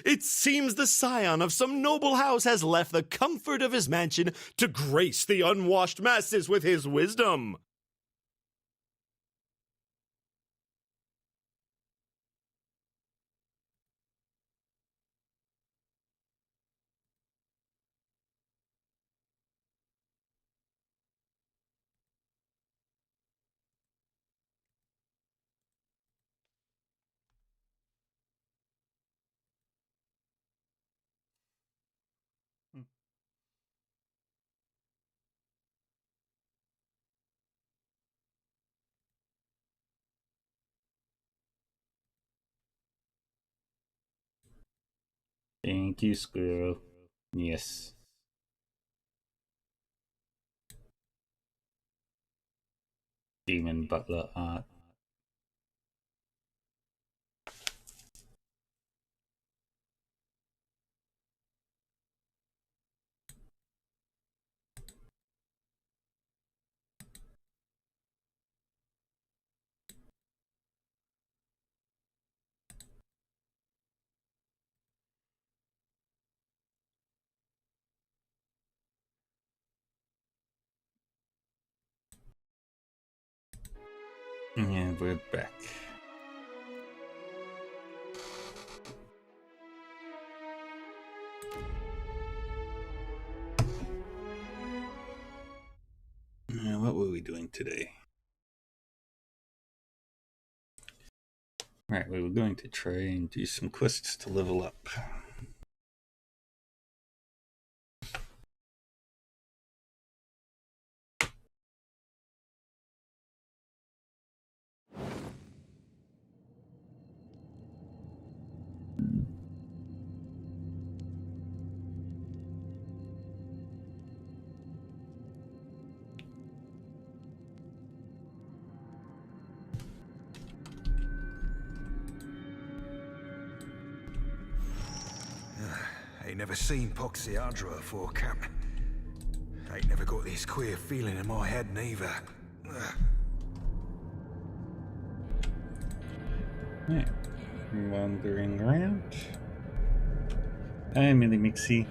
It seems the scion of some noble house has left the comfort of his mansion to grace the unwashed masses with his wisdom. Thank you, Squirrel. Yes. Demon Butler art. And we're back. What were we doing today? Right, we were going to try and do some quests to level up. Ain't never seen Poxiadra before, Cap. Ain't never got this queer feeling in my head neither. Yeah. Wandering around. Hi, Millie Mixie.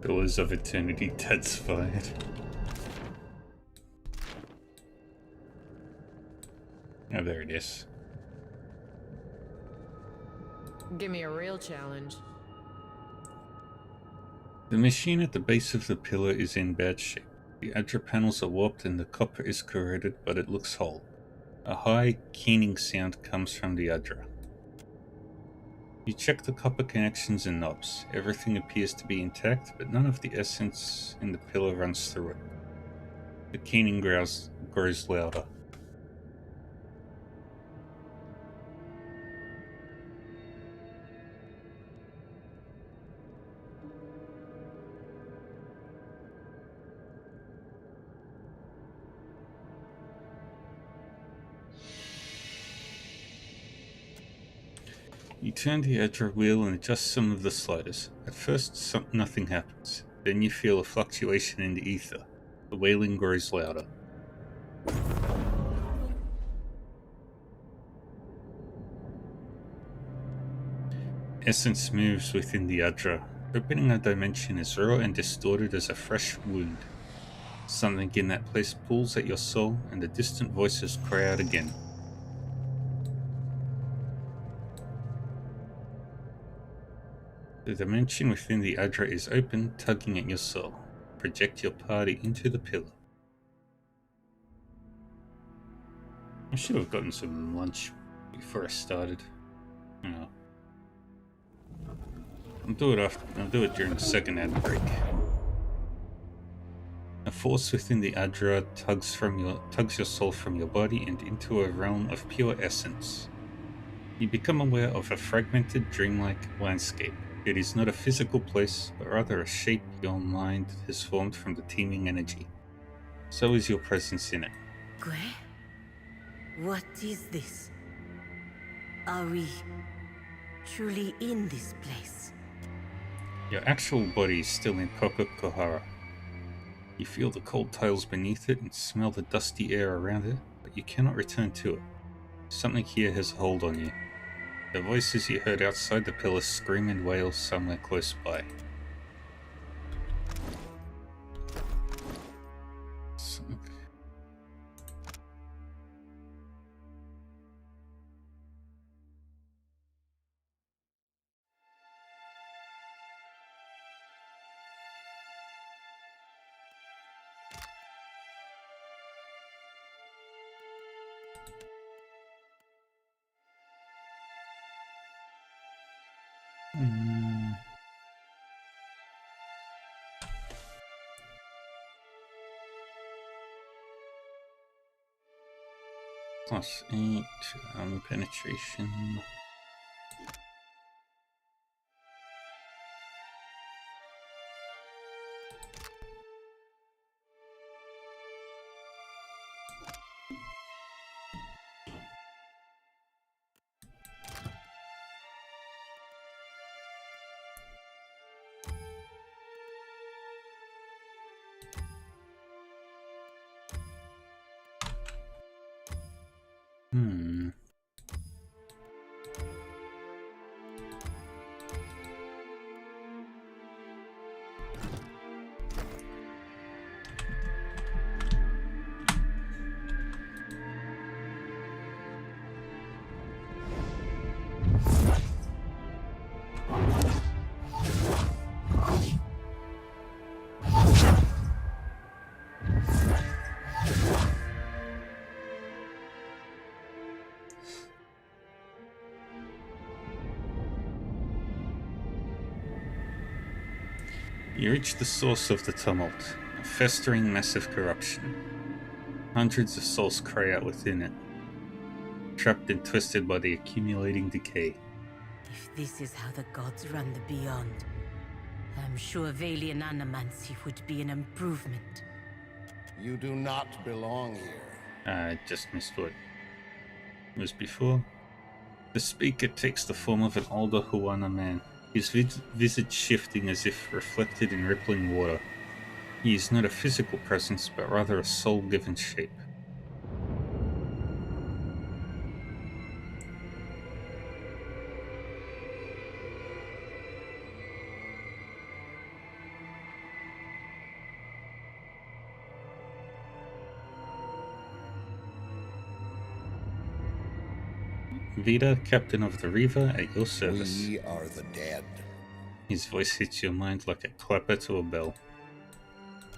Doors of Eternity, that's fired. Oh, there it is. Give me a real challenge. The machine at the base of the pillar is in bad shape. The Adra panels are warped and the copper is corroded, but it looks whole. A high, keening sound comes from the Adra. You check the copper connections and knobs. Everything appears to be intact, but none of the essence in the pillar runs through it. The keening grows louder. You turn the Adra wheel and adjust some of the sliders. At first, nothing happens. Then you feel a fluctuation in the ether. The wailing grows louder. Essence moves within the Adra, opening a dimension as raw and distorted as a fresh wound. Something in that place pulls at your soul, and the distant voices cry out again. The dimension within the Adra is open, tugging at your soul. Project your party into the pillar. I should have gotten some lunch before I started. No. I'll do it during the second ad break. A force within the Adra tugs your soul from your body and into a realm of pure essence. You become aware of a fragmented, dreamlike landscape. It is not a physical place, but rather a shape your mind has formed from the teeming energy. So is your presence in it. Gue? What is this? Are we truly in this place? Your actual body is still in Kohara. You feel the cold tiles beneath it and smell the dusty air around it, but you cannot return to it. Something here has a hold on you. The voices you heard outside the pillar scream and wail somewhere close by. +8, penetration. You reach the source of the tumult, a festering massive corruption. Hundreds of souls cry out within it, trapped and twisted by the accumulating decay. If this is how the gods run the Beyond, I'm sure Valian animancy would be an improvement. You do not belong here. I just missed what was before. The speaker takes the form of an older Huana man, his visage shifting as if reflected in rippling water. He is not a physical presence, but rather a soul-given shape. Vida, captain of the Riva, at your service. We are the dead. His voice hits your mind like a clapper to a bell.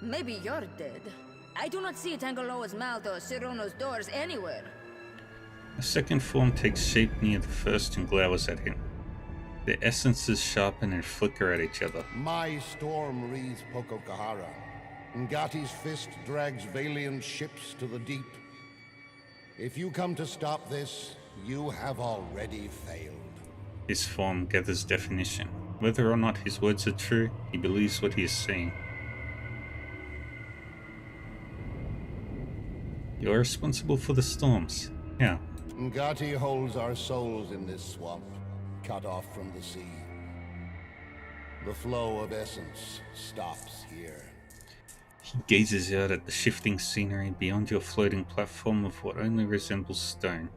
Maybe you're dead. I do not see Tangaloa's mouth or Sirono's doors anywhere. A second form takes shape near the first and glowers at him. Their essences sharpen and flicker at each other. My storm wreathes Pokokahara. Ngati's fist drags Valian ships to the deep. If you come to stop this, you have already failed. His form gathers definition. Whether or not his words are true, he believes what he is saying. You are responsible for the storms. How? Ngati holds our souls in this swamp, cut off from the sea. The flow of essence stops here. He gazes out at the shifting scenery beyond your floating platform of what only resembles stone.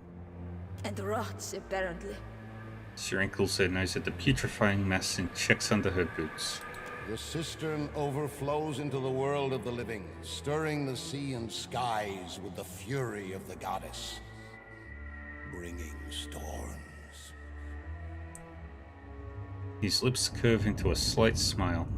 And rots, apparently. She wrinkles her nose at the putrefying mass and checks under her boots. The cistern overflows into the world of the living, stirring the sea and skies with the fury of the goddess, bringing storms. His lips curve into a slight smile.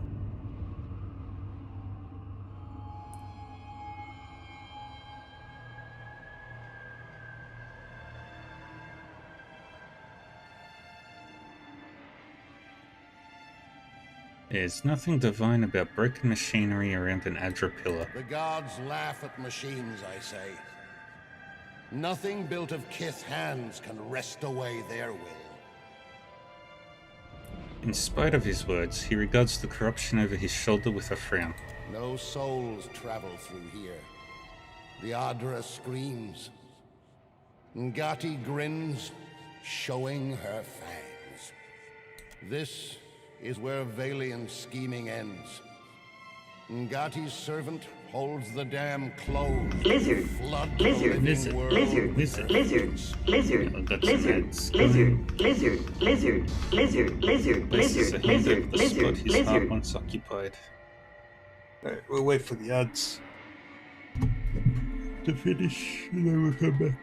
There's nothing divine about broken machinery around an Adra pillar. The gods laugh at machines, I say. Nothing built of kith hands can wrest away their will. In spite of his words, he regards the corruption over his shoulder with a frown. No souls travel through here. The Adra screams. Ngati grins, showing her fangs. This is where Valian's scheming ends. Ngati's servant holds the dam closed. Lizard. Flood Lizard. the living Lizard. world Lizard. with Lizard. Lizard. Oh, that's Lizard. nice. Lizard. Lizard. Lizard. Lizard. Lizard. Places Lizard. a hand Lizard. over the spot Lizard. his heart Lizard. once occupied. Alright, we'll wait for the ads to finish, and then we'll come back.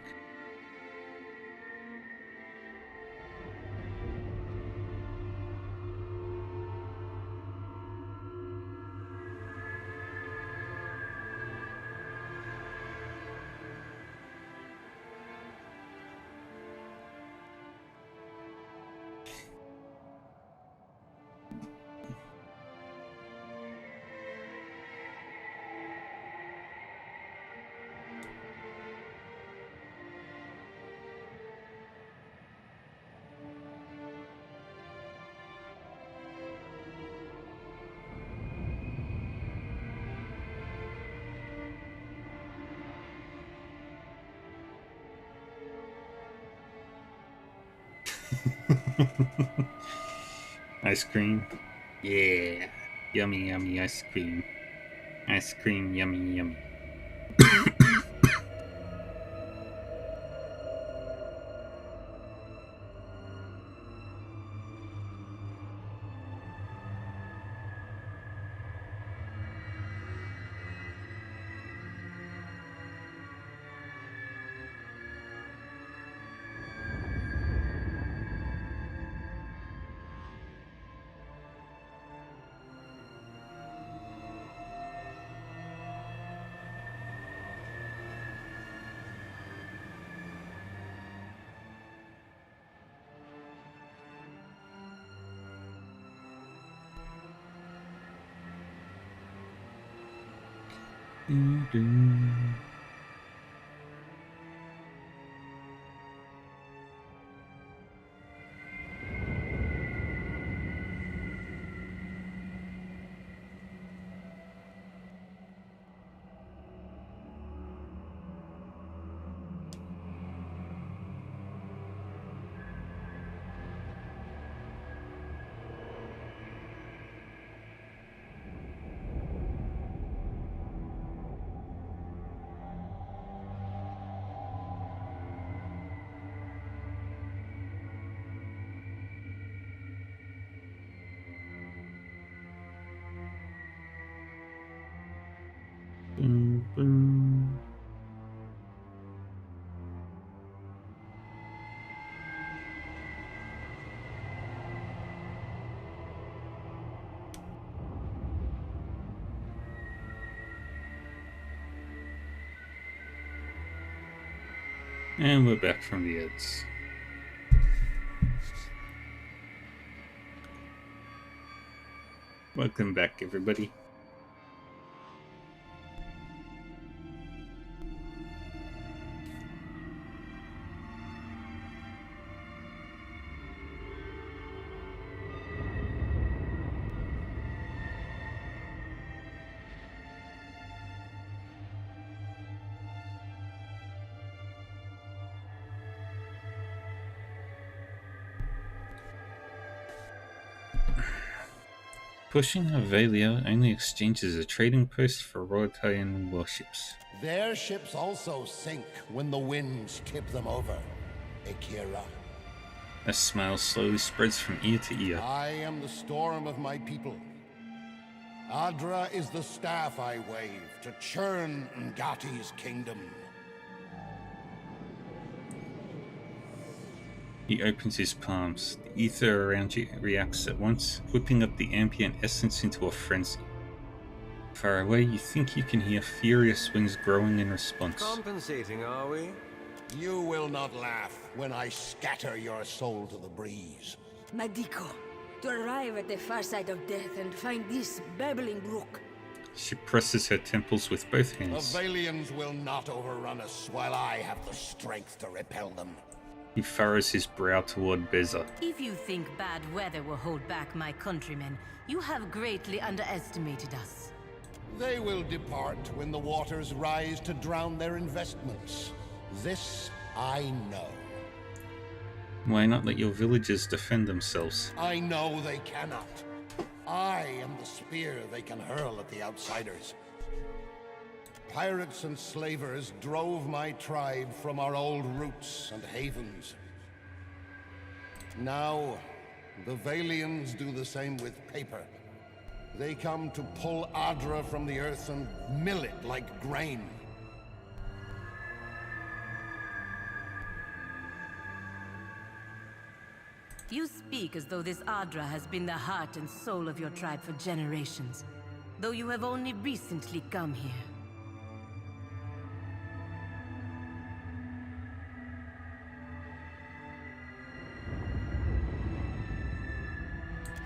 Ice cream? Yeah. Yummy, yummy ice cream. Ice cream, yummy, yummy. Boom, boom. And we're back from the ads. Welcome back, everybody. Pushing Avelia only exchanges a trading post for Rotaian warships. Their ships also sink when the winds tip them over, Akira. A smile slowly spreads from ear to ear. I am the storm of my people. Adra is the staff I wave to churn Ngati's kingdom. He opens his palms. The ether around you reacts at once, whipping up the ambient essence into a frenzy. Far away, you think you can hear furious wings growing in response. Compensating, are we? You will not laugh when I scatter your soul to the breeze. Madiko, to arrive at the far side of death and find this babbling brook. She presses her temples with both The hands. Valians will not overrun us while I have the strength to repel them. He furrows his brow toward Beza. If you think bad weather will hold back my countrymen, you have greatly underestimated us. They will depart when the waters rise to drown their investments. This I know. Why not let your villagers defend themselves? I know they cannot. I am the spear they can hurl at the outsiders. Pirates and slavers drove my tribe from our old roots and havens. Now, the Valians do the same with paper. They come to pull Adra from the earth and mill it like grain. You speak as though this Adra has been the heart and soul of your tribe for generations, though you have only recently come here.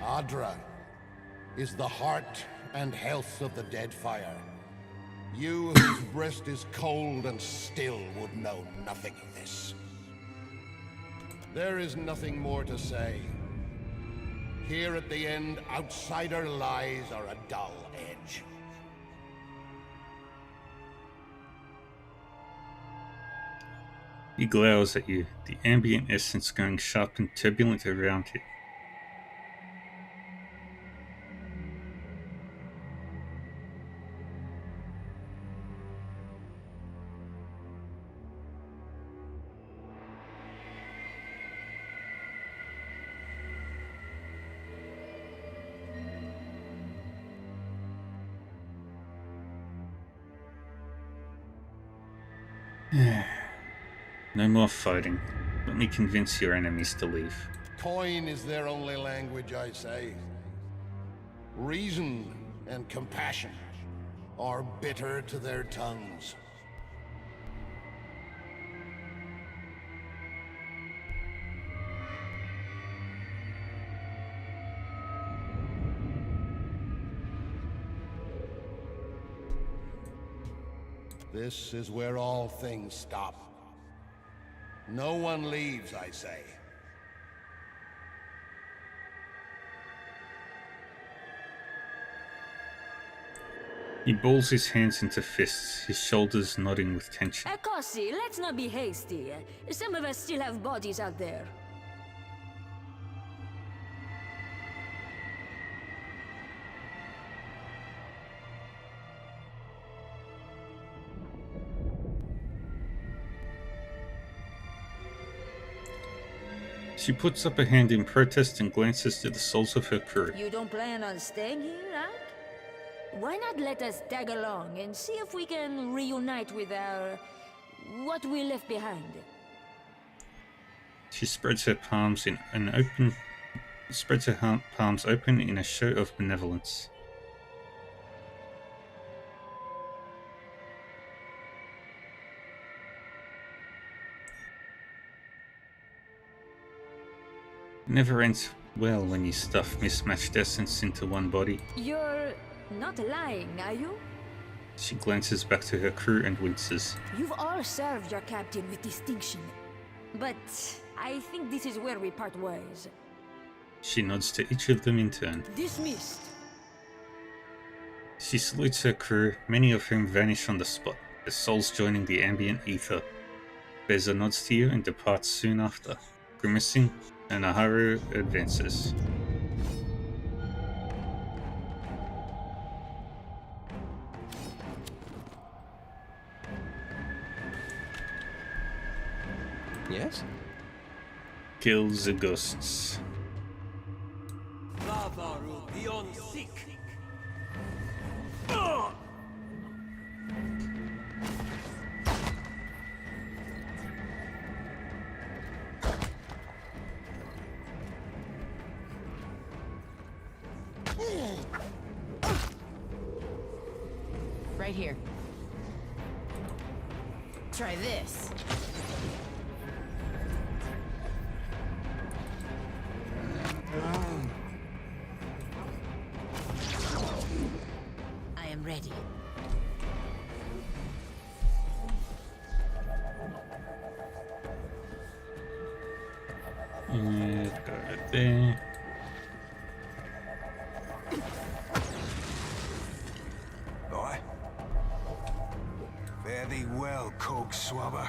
Adra is the heart and health of the Deadfire. You whose breast is cold and still would know nothing of this. There is nothing more to say. Here at the end, outsider lies are a dull edge. He glowers at you, the ambient essence going sharp and turbulent around him. No more fighting. Let me convince your enemies to leave. Coin is their only language, I say. Reason and compassion are bitter to their tongues. This is where all things stop. No one leaves, I say. He balls his hands into fists, his shoulders nodding with tension. Akasi, let's not be hasty. Some of us still have bodies out there. She puts up a hand in protest and glances to the souls of her crew. You don't plan on staying here, right? Why not let us tag along and see if we can reunite with our... what we left behind? She spreads her palms palms open in a show of benevolence. It never ends well when you stuff mismatched essence into one body. You're not lying, are you? She glances back to her crew and winces. You've all served your captain with distinction. But I think this is where we part ways. She nods to each of them in turn. Dismissed. She salutes her crew, many of whom vanish on the spot, their souls joining the ambient ether. Beza nods to you and departs soon after. Grimacing, and Aharu advances. Yes? Kill the ghosts. Right here. Try this. ready. And go right there. Right. Fare thee well, cog swabber.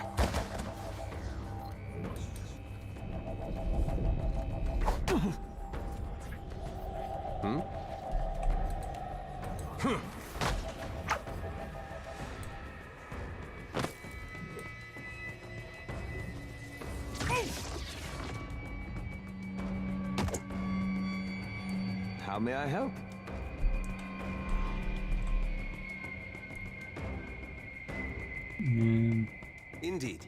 How may I help? Indeed.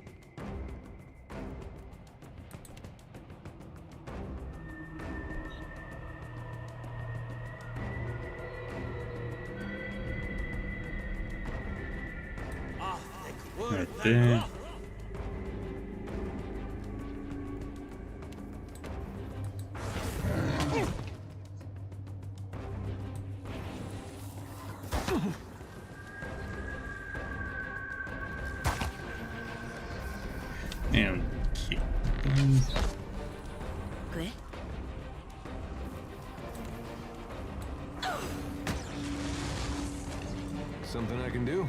Right there. And keep going. Good. Something I can do?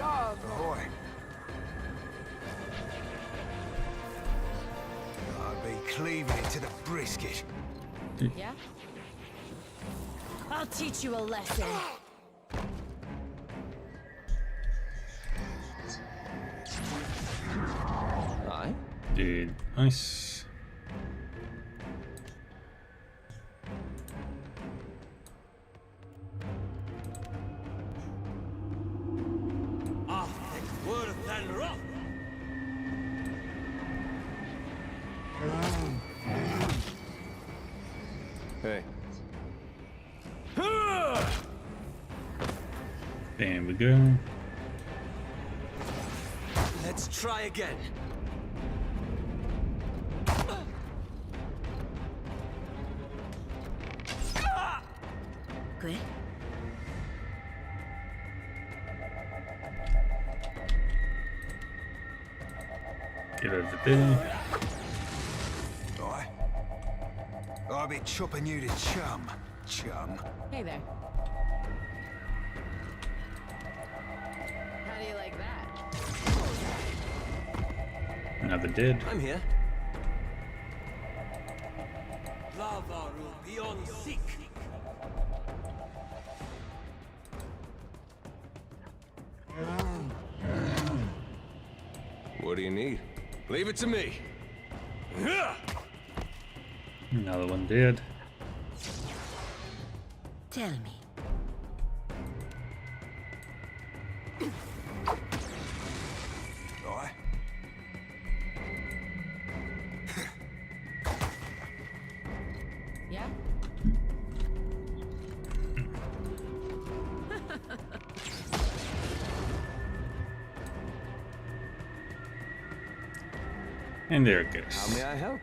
Ahoy. I'll be cleaving it to the brisket. Yeah? I'll teach you a lesson. Aye. Dude, nice. Hey. There we go. Let's try again. Good. Get over there. Right. I'll be chopping you to chum. Chum. Hey there. How do you like that? Another dead. I'm here. What do you need? Leave it to me. Another one dead. Tell me. Right. Yeah? And there it How goes. may I help?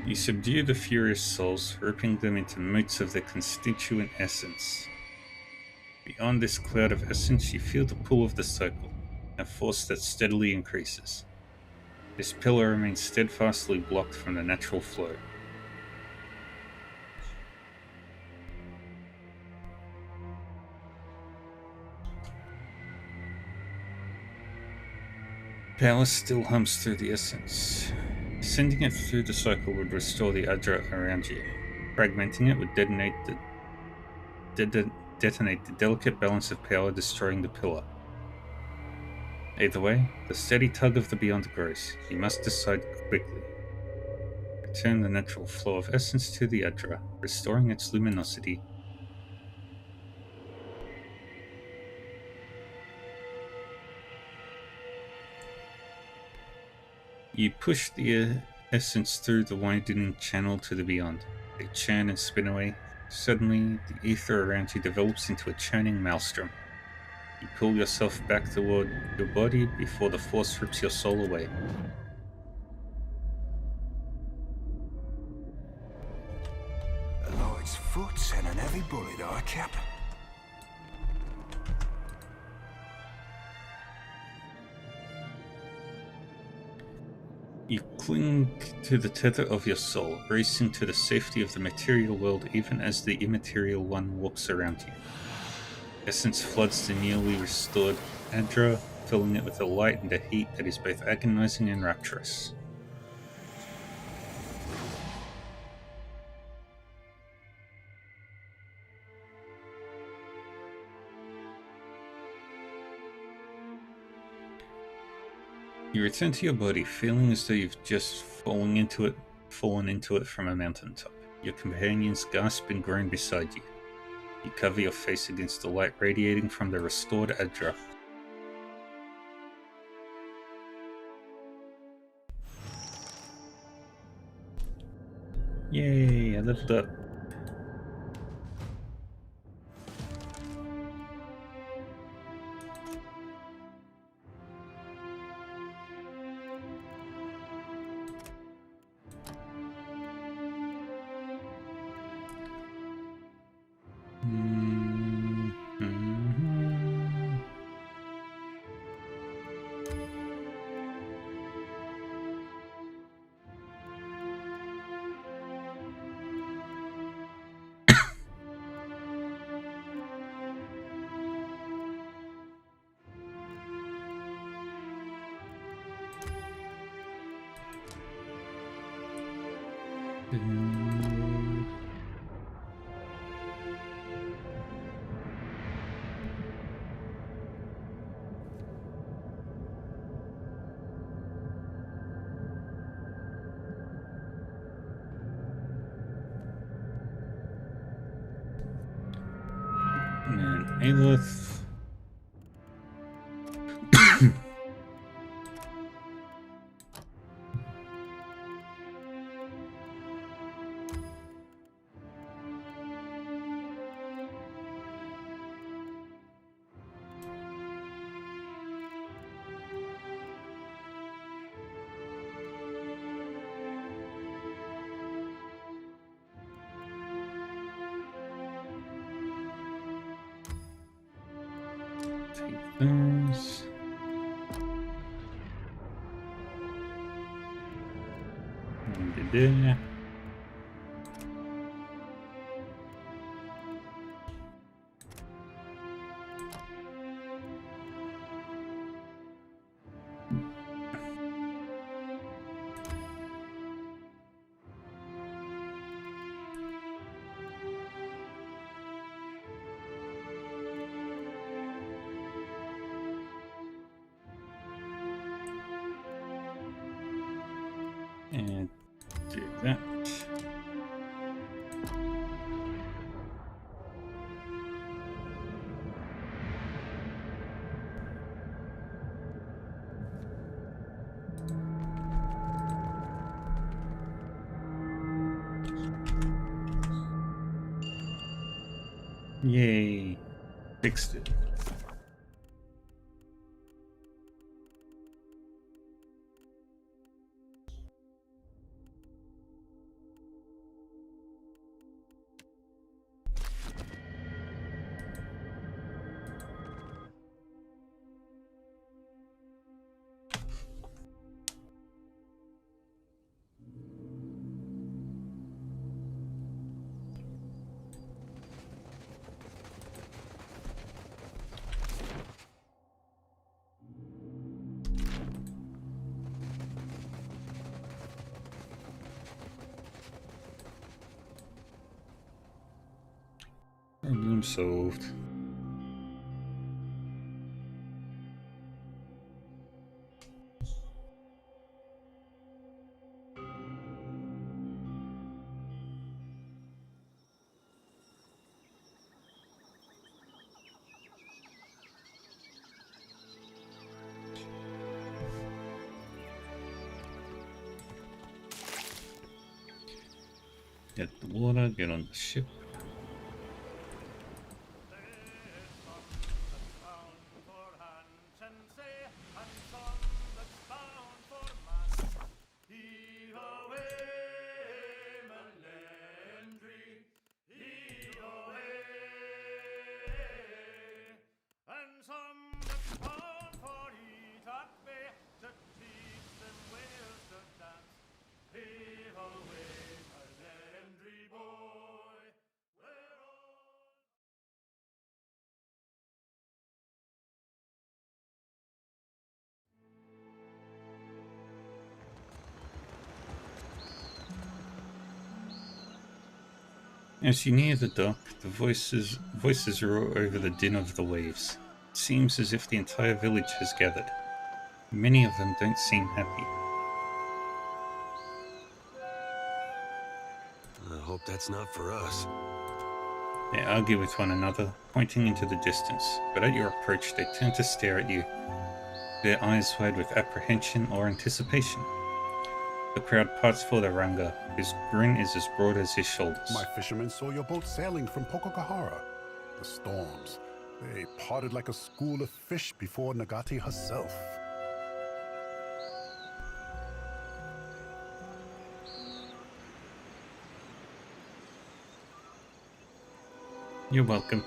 You subdue the furious souls, ripping them into motes of their constituent essence. Beyond this cloud of essence, you feel the pull of the cycle, a force that steadily increases. This pillar remains steadfastly blocked from the natural flow. Power still hums through the essence. Sending it through the cycle would restore the Adra around you. Fragmenting it would detonate the delicate balance of power, destroying the pillar. Either way, the steady tug of the Beyond grows. You must decide quickly. Return the natural flow of essence to the Adra, restoring its luminosity. You push the essence through the widening channel to the Beyond. They churn and spin away. Suddenly, the ether around you develops into a churning maelstrom. You pull yourself back toward your body before the force rips your soul away. A light's foot and an heavy bullet, Cap. You cling to the tether of your soul, racing to the safety of the material world even as the immaterial one warps around you. Essence floods the newly restored Adra, filling it with a light and a heat that is both agonizing and rapturous. You return to your body, feeling as though you've just fallen into it from a mountaintop. Your companions gasp and groan beside you. You cover your face against the light radiating from the restored Adra. Yay, I leveled up. And Aelith. Take those. There. And do that. Yay, fixed it. Problem solved. Get the water, get on the ship. As you near the dock, the voices roar over the din of the waves. It seems as if the entire village has gathered. Many of them don't seem happy. I hope that's not for us. They argue with one another, pointing into the distance, but at your approach they turn to stare at you, their eyes wide with apprehension or anticipation. The crowd parts for the Ranga. His grin is as broad as his shoulders. My fishermen saw your boat sailing from Pococahara. The storms. They parted like a school of fish before Nagati herself. You're welcome.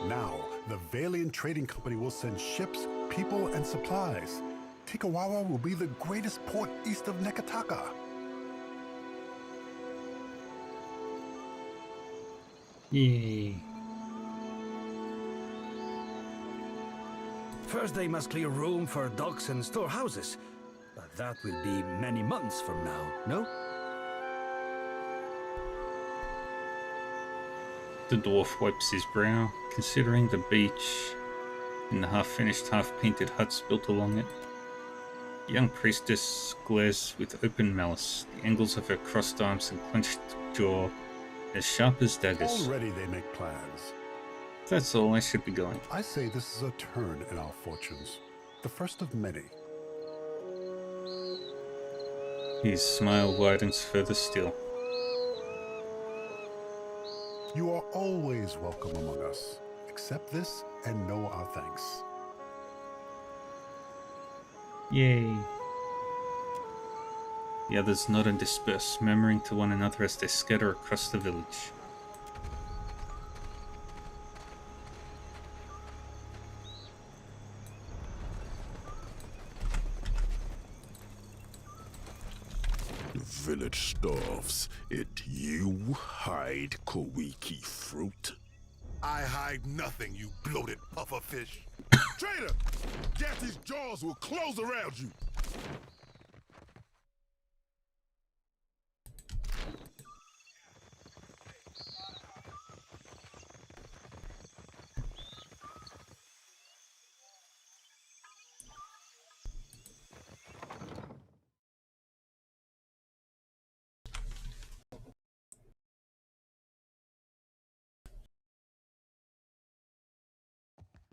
Now, the Valiant Trading Company will send ships, people, and supplies. Tikawawa will be the greatest port east of Nekataka. Yay. First they must clear room for docks and storehouses. But that will be many months from now, no? The dwarf wipes his brow, considering the beach and the half-finished, half-painted huts built along it. The young priestess glares with open malice, the angles of her crossed arms and clenched jaw as sharp as daggers. Already they make plans. That's all, I should be going. I say this is a turn in our fortunes. The first of many. His smile widens further still. You are always welcome among us. Accept this and know our thanks. Yay. The others nod and disperse, murmuring to one another as they scatter across the village. Village starves. It you hide Kowiki fruit? I hide nothing, you bloated pufferfish. Traitor! Gassie's jaws will close around you!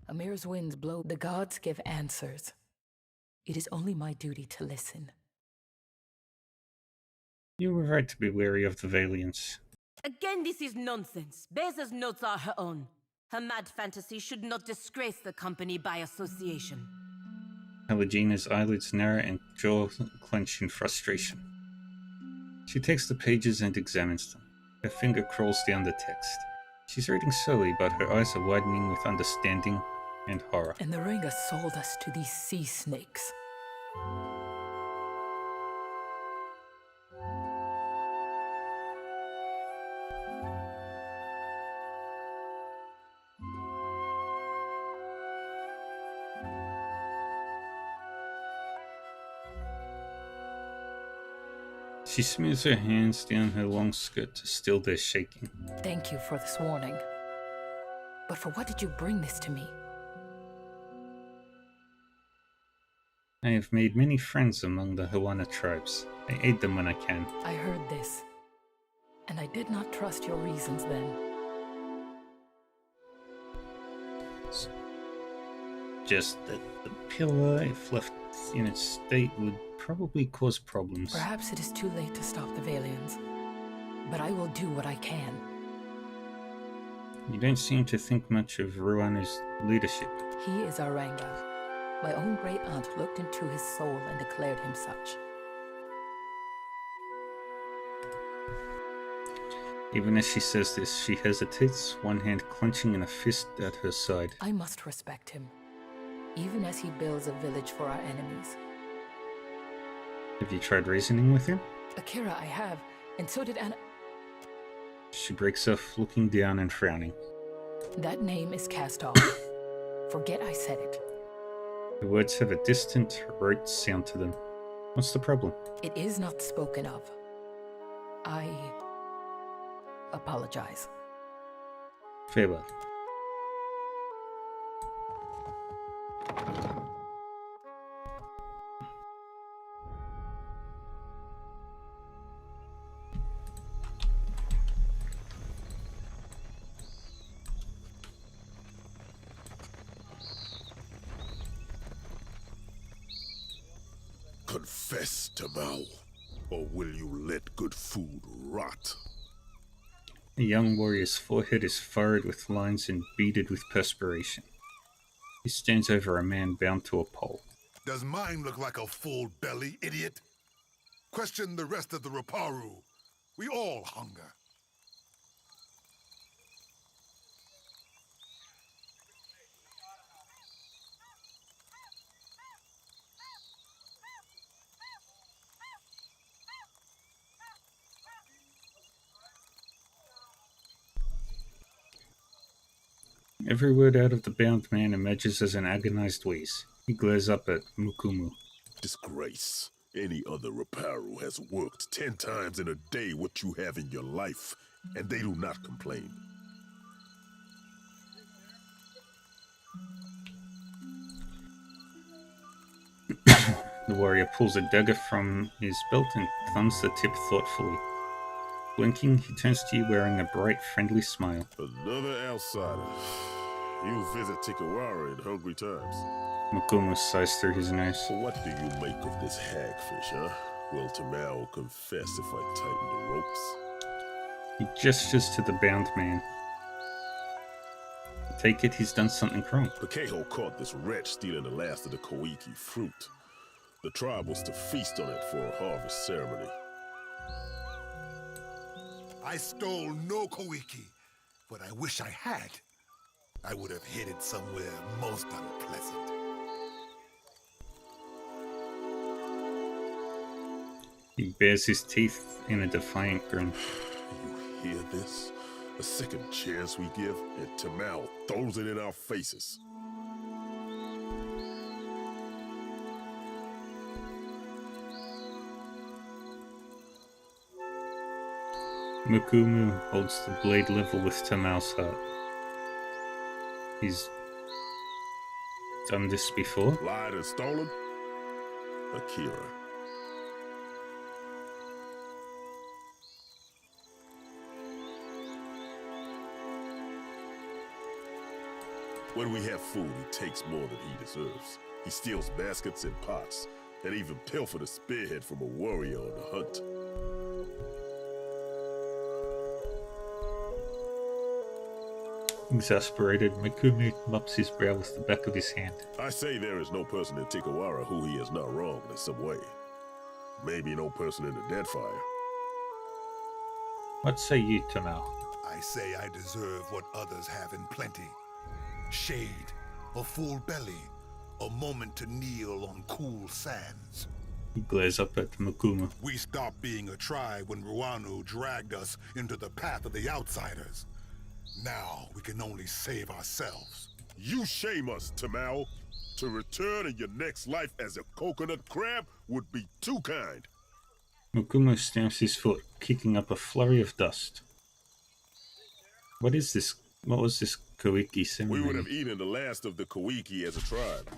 Amir's winds blow. The gods give answers. It is only my duty to listen. You were right to be wary of the Valiants. Again, this is nonsense. Beza's notes are her own. Her mad fantasy should not disgrace the company by association. Halagina's eyelids narrow and jaw clench in frustration. She takes the pages and examines them. Her finger crawls down the text. She's reading slowly, but her eyes are widening with understanding and horror. And the Ringa sold us to these sea snakes. She smooths her hands down her long skirt to still their shaking. Thank you for this warning. But for what did you bring this to me? I have made many friends among the Hawana tribes. I aid them when I can. I heard this, and I did not trust your reasons then. It's just that the pillar, if left in its state, would probably cause problems. Perhaps it is too late to stop the Valians, but I will do what I can. You don't seem to think much of Ruanu's leadership. He is our Ranga. My own great aunt looked into his soul and declared him such. Even as she says this, she hesitates, one hand clenching in a fist at her side. I must respect him, even as he builds a village for our enemies. Have you tried reasoning with him? Akira, I have, and so did Anna. She breaks off, looking down and frowning. That name is cast off. Forget I said it. The words have a distant, rote sound to them. What's the problem? It is not spoken of. apologize. Farewell. Confess, Tamao, or will you let good food rot? The young warrior's forehead is furrowed with lines and beaded with perspiration. He stands over a man bound to a pole. Does mine look like a full belly, idiot? Question the rest of the Raparu. We all hunger. Every word out of the bound man emerges as an agonized wheeze. He glares up at Mukumu. Disgrace. Any other Raparu has worked 10 times in a day what you have in your life, and they do not complain. The warrior pulls a dagger from his belt and thumbs the tip thoughtfully. Blinking, he turns to you wearing a bright, friendly smile. Another outsider. You visit Tikawara in hungry times. Mukumu sighs through his nose. What do you make of this hagfish, huh? Will Tamao confess if I tighten the ropes? He gestures to the bound man. Take it he's done something wrong. Pakeho caught this wretch stealing the last of the Koiki fruit. The tribe was to feast on it for a harvest ceremony. I stole no Koiki, but I wish I had. I would have hid it somewhere most unpleasant. He bares his teeth in a defiant grin. You hear this? A second chance we give, and Tamao throws it in our faces. Mukumu holds the blade level with Tamao's heart. He's done this before. Lied and stolen? Akira. When we have food, he takes more than he deserves. He steals baskets and pots, and even pilfered a spearhead from a warrior on the hunt. Exasperated, Mukumu mops his brow with the back of his hand. I say there is no person in Tikawara who he has not wronged in some way. Maybe no person in the Deadfire. What say you, Tamao? I say I deserve what others have in plenty. Shade, a full belly, a moment to kneel on cool sands. He glares up at Mukumu. We stopped being a tribe when Ruanu dragged us into the path of the outsiders. Now we can only save ourselves. You shame us, Tamao. To return in your next life as a coconut crab would be too kind. Mukumu stamps his foot, kicking up a flurry of dust. What is this? What was this Koiki ceremony? We would have eaten the last of the Koiki as a tribe.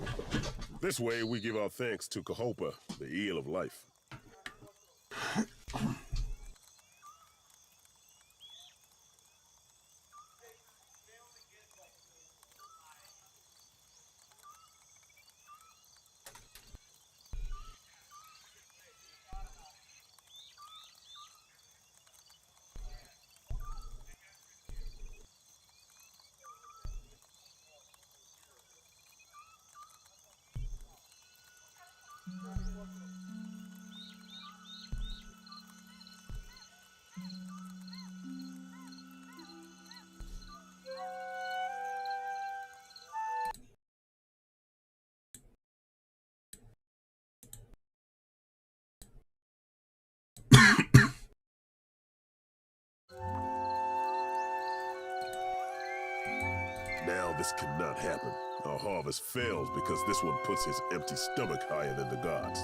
This way we give our thanks to Kahopa, the eel of life. Now this cannot happen. Our harvest fails because this one puts his empty stomach higher than the gods.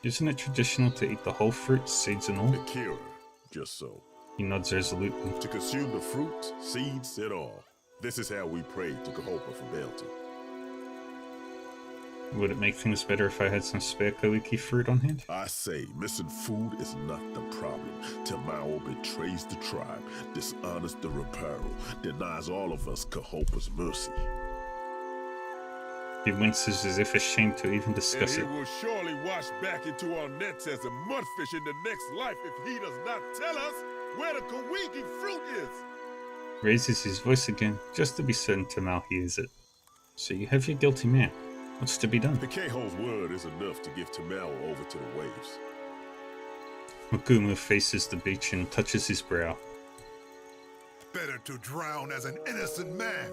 Isn't it traditional to eat the whole fruit, seeds and all? Akira, just so. He nods resolutely. To consume the fruit, seeds, and all. This is how we pray to Kahopa for bounty. Would it make things better if I had some spare Kawiki fruit on hand? I say, missing food is not the problem. Tamao betrays the tribe, dishonors the reparo, denies all of us Kahopa's mercy. He winces as if ashamed to even discuss it. And he will surely wash back into our nets as a mudfish in the next life if he does not tell us where the Kawiki fruit is. Raises his voice again, just to be certain Tamao hears it. So you have your guilty man. What's to be done? The Keho's word is enough to give Tamao over to the waves. Mukumu faces the beach and touches his brow. Better to drown as an innocent man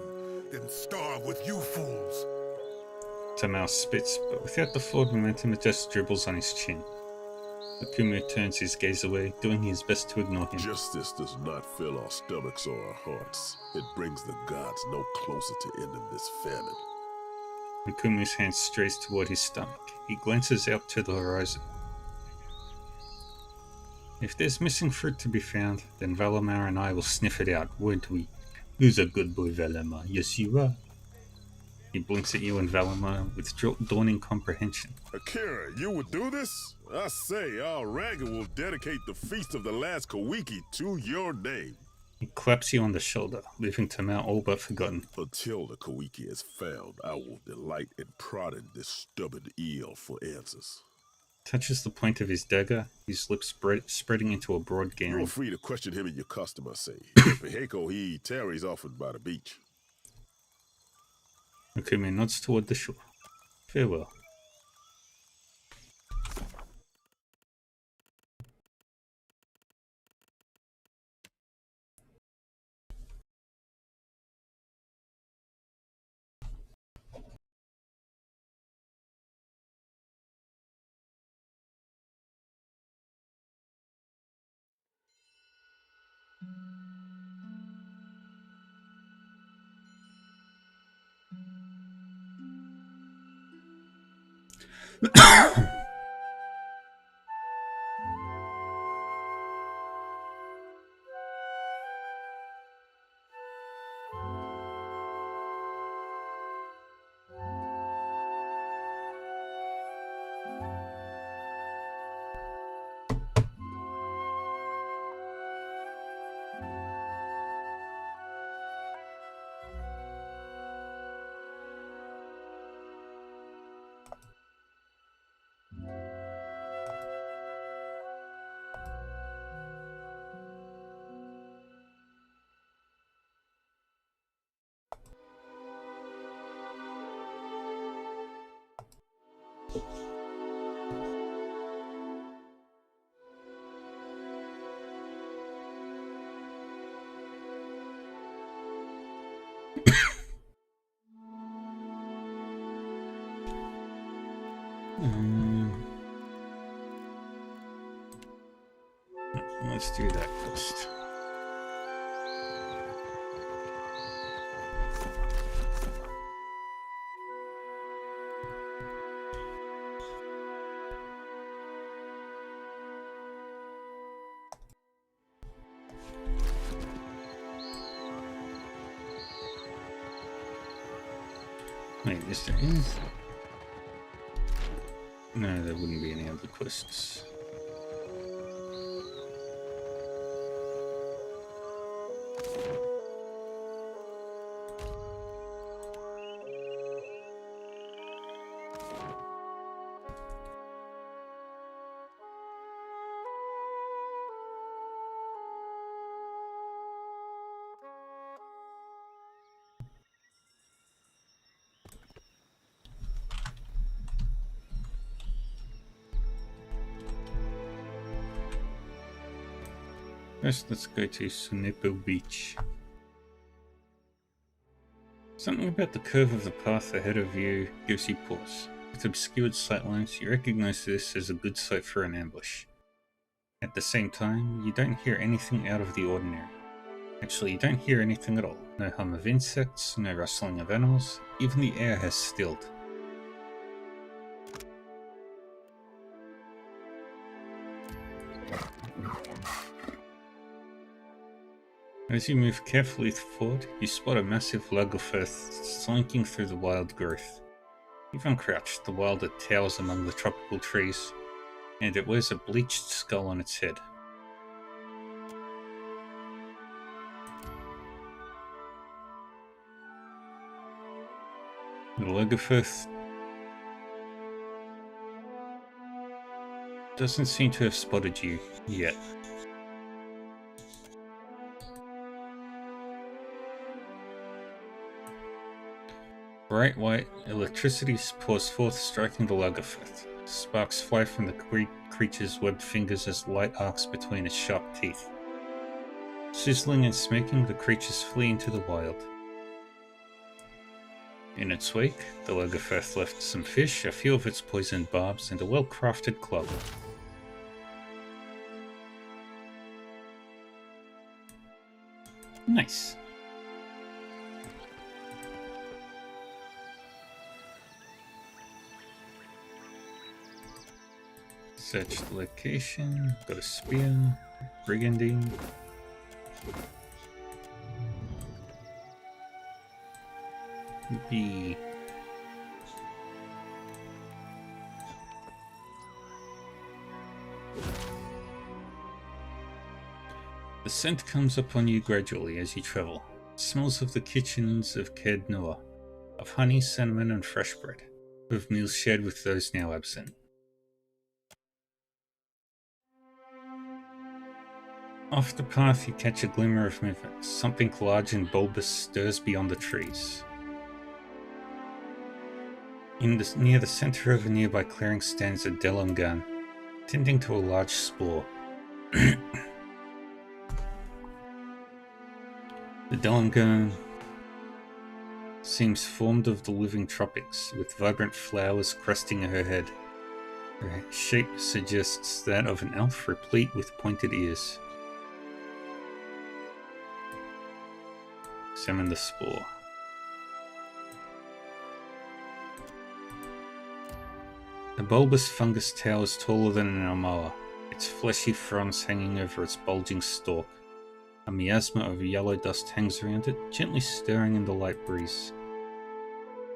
than starve with you fools. Tamao spits, but without the forward momentum it just dribbles on his chin. Mukumu turns his gaze away, doing his best to ignore him. Justice does not fill our stomachs or our hearts. It brings the gods no closer to ending this famine. Mukumu's hand strays toward his stomach. He glances out to the horizon. If there's missing fruit to be found, then Valamar and I will sniff it out, won't we? Who's a good boy, Valamar? Yes, you are. He blinks at you and Valamar with dawning comprehension. Akira, you would do this? I say, our Ranga will dedicate the Feast of the Last Kawiki to your name. He claps you on the shoulder, leaving Tamao all but forgotten. Until the Kawiki is found, I will delight in prodding this stubborn eel for answers. Touches the point of his dagger, his lips spreading into a broad grin. You're free to question him and your customer, say. Peheko, he tarries often by the beach. Mukumu nods toward the shore. Farewell. Let's do that first. Wait, is there any? No, there wouldn't be any other quests. First, let's go to Sunipo Beach. Something about the curve of the path ahead of you gives you pause. With obscured sightlines, you recognize this as a good site for an ambush. At the same time, you don't hear anything out of the ordinary. Actually, you don't hear anything at all. No hum of insects, no rustling of animals, even the air has stilled. As you move carefully forward, you spot a massive log of earth slinking through the wild growth. Even uncrouched, the wilder towers among the tropical trees, and it wears a bleached skull on its head. The log of earth doesn't seem to have spotted you yet. Bright white electricity pours forth, striking the log of earth. Sparks fly from the creature's webbed fingers as light arcs between its sharp teeth. Sizzling and smoking, the creatures flee into the wild. In its wake, the log of earth left some fish, a few of its poisoned barbs, and a well-crafted club. Nice. Search the location, got a spear, brigandine. B. The scent comes upon you gradually as you travel. Smells of the kitchens of Caed Nua, of honey, cinnamon, and fresh bread, of meals shared with those now absent. Off the path, you catch a glimmer of movement. Something large and bulbous stirs beyond the trees. Near the center of a nearby clearing stands a Delungan, tending to a large spore. The Delungan seems formed of the living tropics, with vibrant flowers cresting her head. Her shape suggests that of an elf replete with pointed ears. Examine the spore. The bulbous fungus towers taller than an Almoa, its fleshy fronds hanging over its bulging stalk. A miasma of yellow dust hangs around it, gently stirring in the light breeze.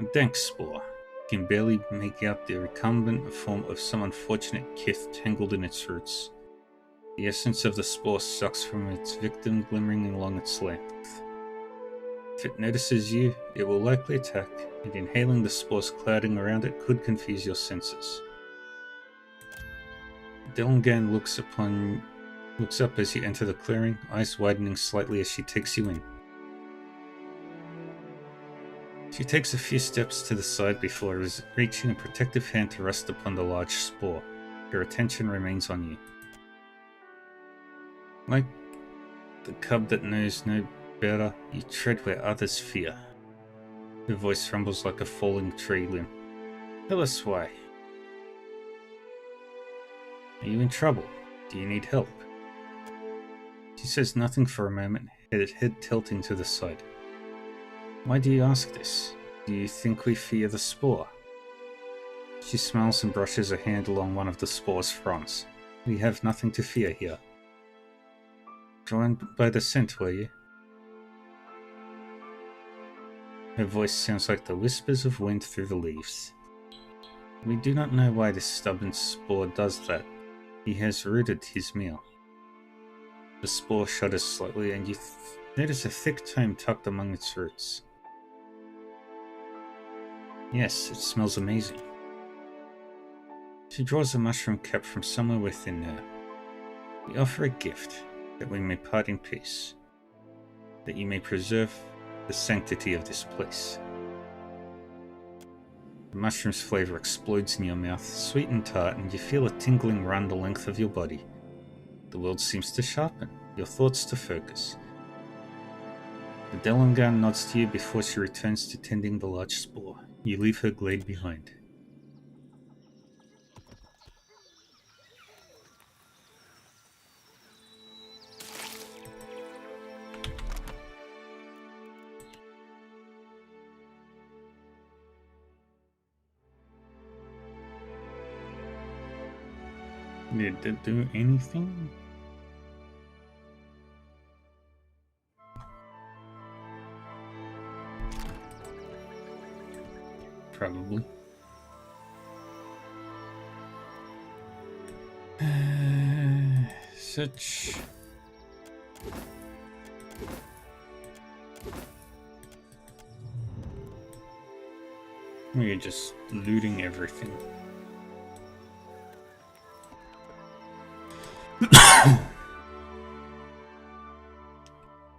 A dank spore. You can barely make out the recumbent form of some unfortunate kith tangled in its roots. The essence of the spore sucks from its victim, glimmering along its length. If it notices you, it will likely attack, and inhaling the spores clouding around it could confuse your senses. Delungan looks up as you enter the clearing, eyes widening slightly as she takes you in. She takes a few steps to the side before reaching a protective hand to rest upon the large spore. Her attention remains on you. Like the cub that knows no better, you tread where others fear. Her voice rumbles like a falling tree limb. Tell us why. Are you in trouble? Do you need help? She says nothing for a moment, head tilting to the side. Why do you ask this? Do you think we fear the spore? She smiles and brushes a hand along one of the spore's fronds. We have nothing to fear here. Drawn by the scent, were you? Her voice sounds like the whispers of wind through the leaves. We do not know why this stubborn spore does that. He has rooted his meal. The spore shudders slightly, and you notice a thick tome tucked among its roots. Yes, it smells amazing. She draws a mushroom cap from somewhere within her. We offer a gift, that we may part in peace, that you may preserve the sanctity of this place. The mushroom's flavor explodes in your mouth, sweet and tart, and you feel a tingling run the length of your body. The world seems to sharpen, your thoughts to focus. The Delungan nods to you before she returns to tending the large spore. You leave her glade behind. Did it do anything? Probably. Search. We're just looting everything.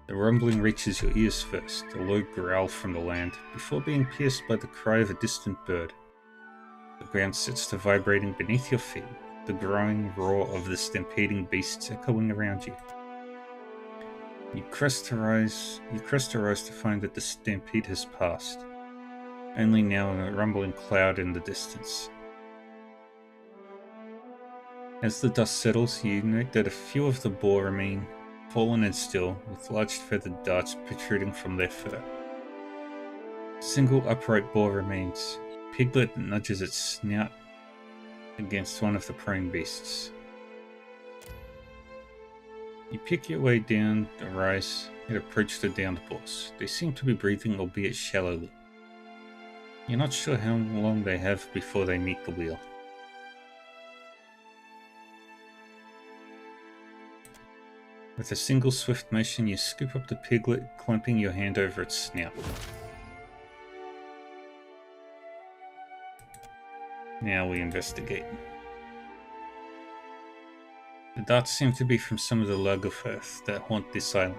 The rumbling reaches your ears first, a low growl from the land, before being pierced by the cry of a distant bird. The ground sets to vibrating beneath your feet, the growing roar of the stampeding beasts echoing around you. You crest your eyes to find that the stampede has passed, only now a rumbling cloud in the distance. As the dust settles, you note that a few of the boar remain fallen and still, with large feathered darts protruding from their fur. A single upright boar remains. Piglet nudges its snout against one of the prone beasts. You pick your way down the rise and approach the downed boars. They seem to be breathing, albeit shallowly. You're not sure how long they have before they meet the wheel. With a single swift motion, you scoop up the piglet, clamping your hand over its snout. Now we investigate. The darts seem to be from some of the Lagerfirth that haunt this island.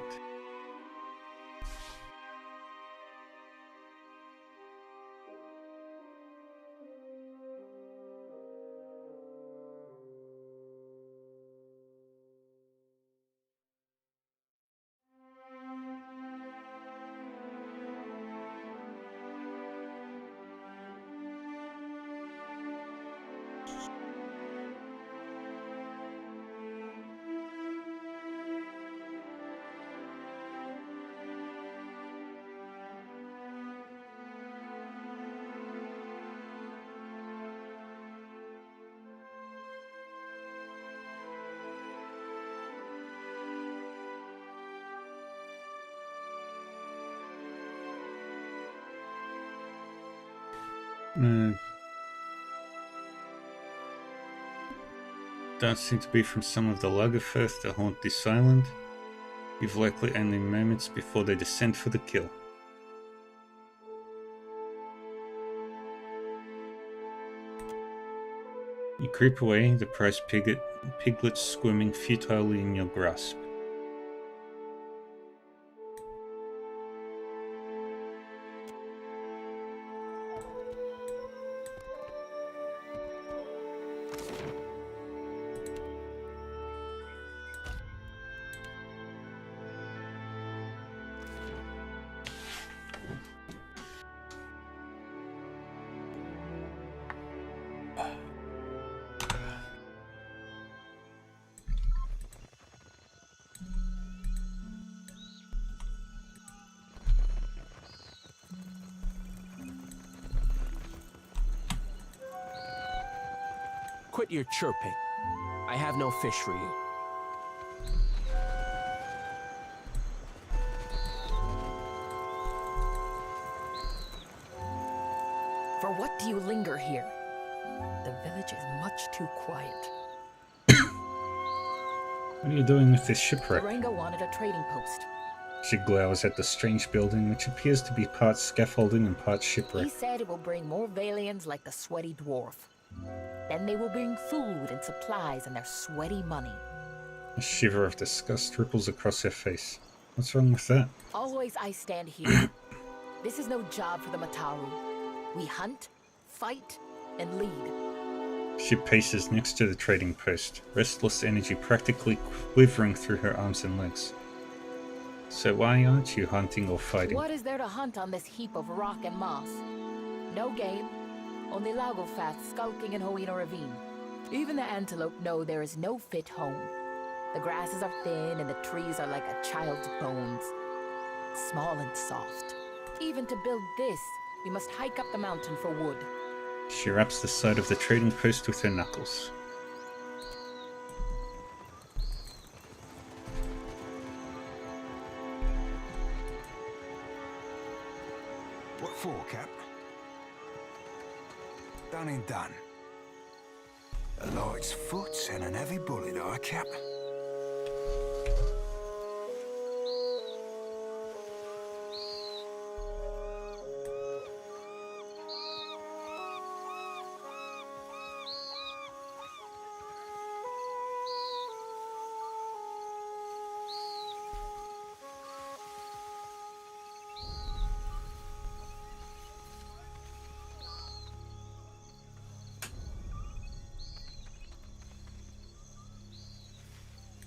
Don't seem to be from some of the Lagerfirth that haunt this island. You've likely only moments before they descend for the kill. You creep away, the prized piglet squirming futilely in your grasp. Quit your chirping. I have no fish for you. For what do you linger here? The village is much too quiet. What are you doing with this shipwreck? Durango wanted a trading post. She glowers at the strange building, which appears to be part scaffolding and part shipwreck. He said it will bring more Valians like the sweaty dwarf. Then they will bring food and supplies and their sweaty money. A shiver of disgust ripples across her face. What's wrong with that? Always I stand here. This is no job for the Mataru. We hunt, fight, and lead. She paces next to the trading post, restless energy practically quivering through her arms and legs. So why aren't you hunting or fighting? What is there to hunt on this heap of rock and moss? No game. Only Lagofath skulking in Hoina Ravine. Even the antelope know there is no fit home. The grasses are thin and the trees are like a child's bones. Small and soft. Even to build this, we must hike up the mountain for wood. She raps the side of the trading post with her knuckles. What for, Cap? Done and done. A light's foot and an heavy bullet, aye, Cap?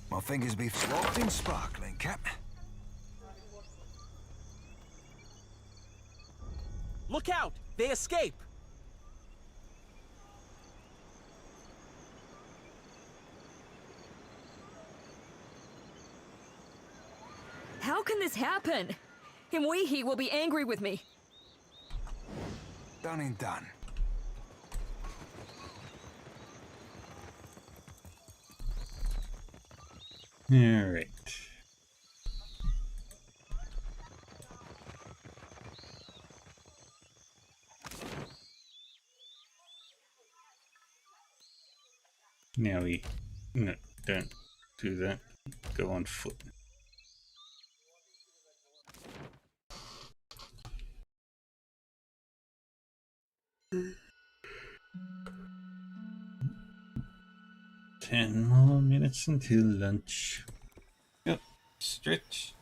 My fingers be flopped and sparkling, Cap. Look out! They escape! How can this happen? Himwehi will be angry with me. Done and done. Alright. Now no, don't do that. Go on foot. Ten more minutes until lunch. Yep, stretch.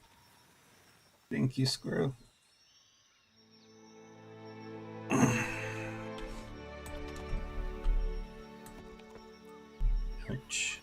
Thank you, squirrel. Ouch.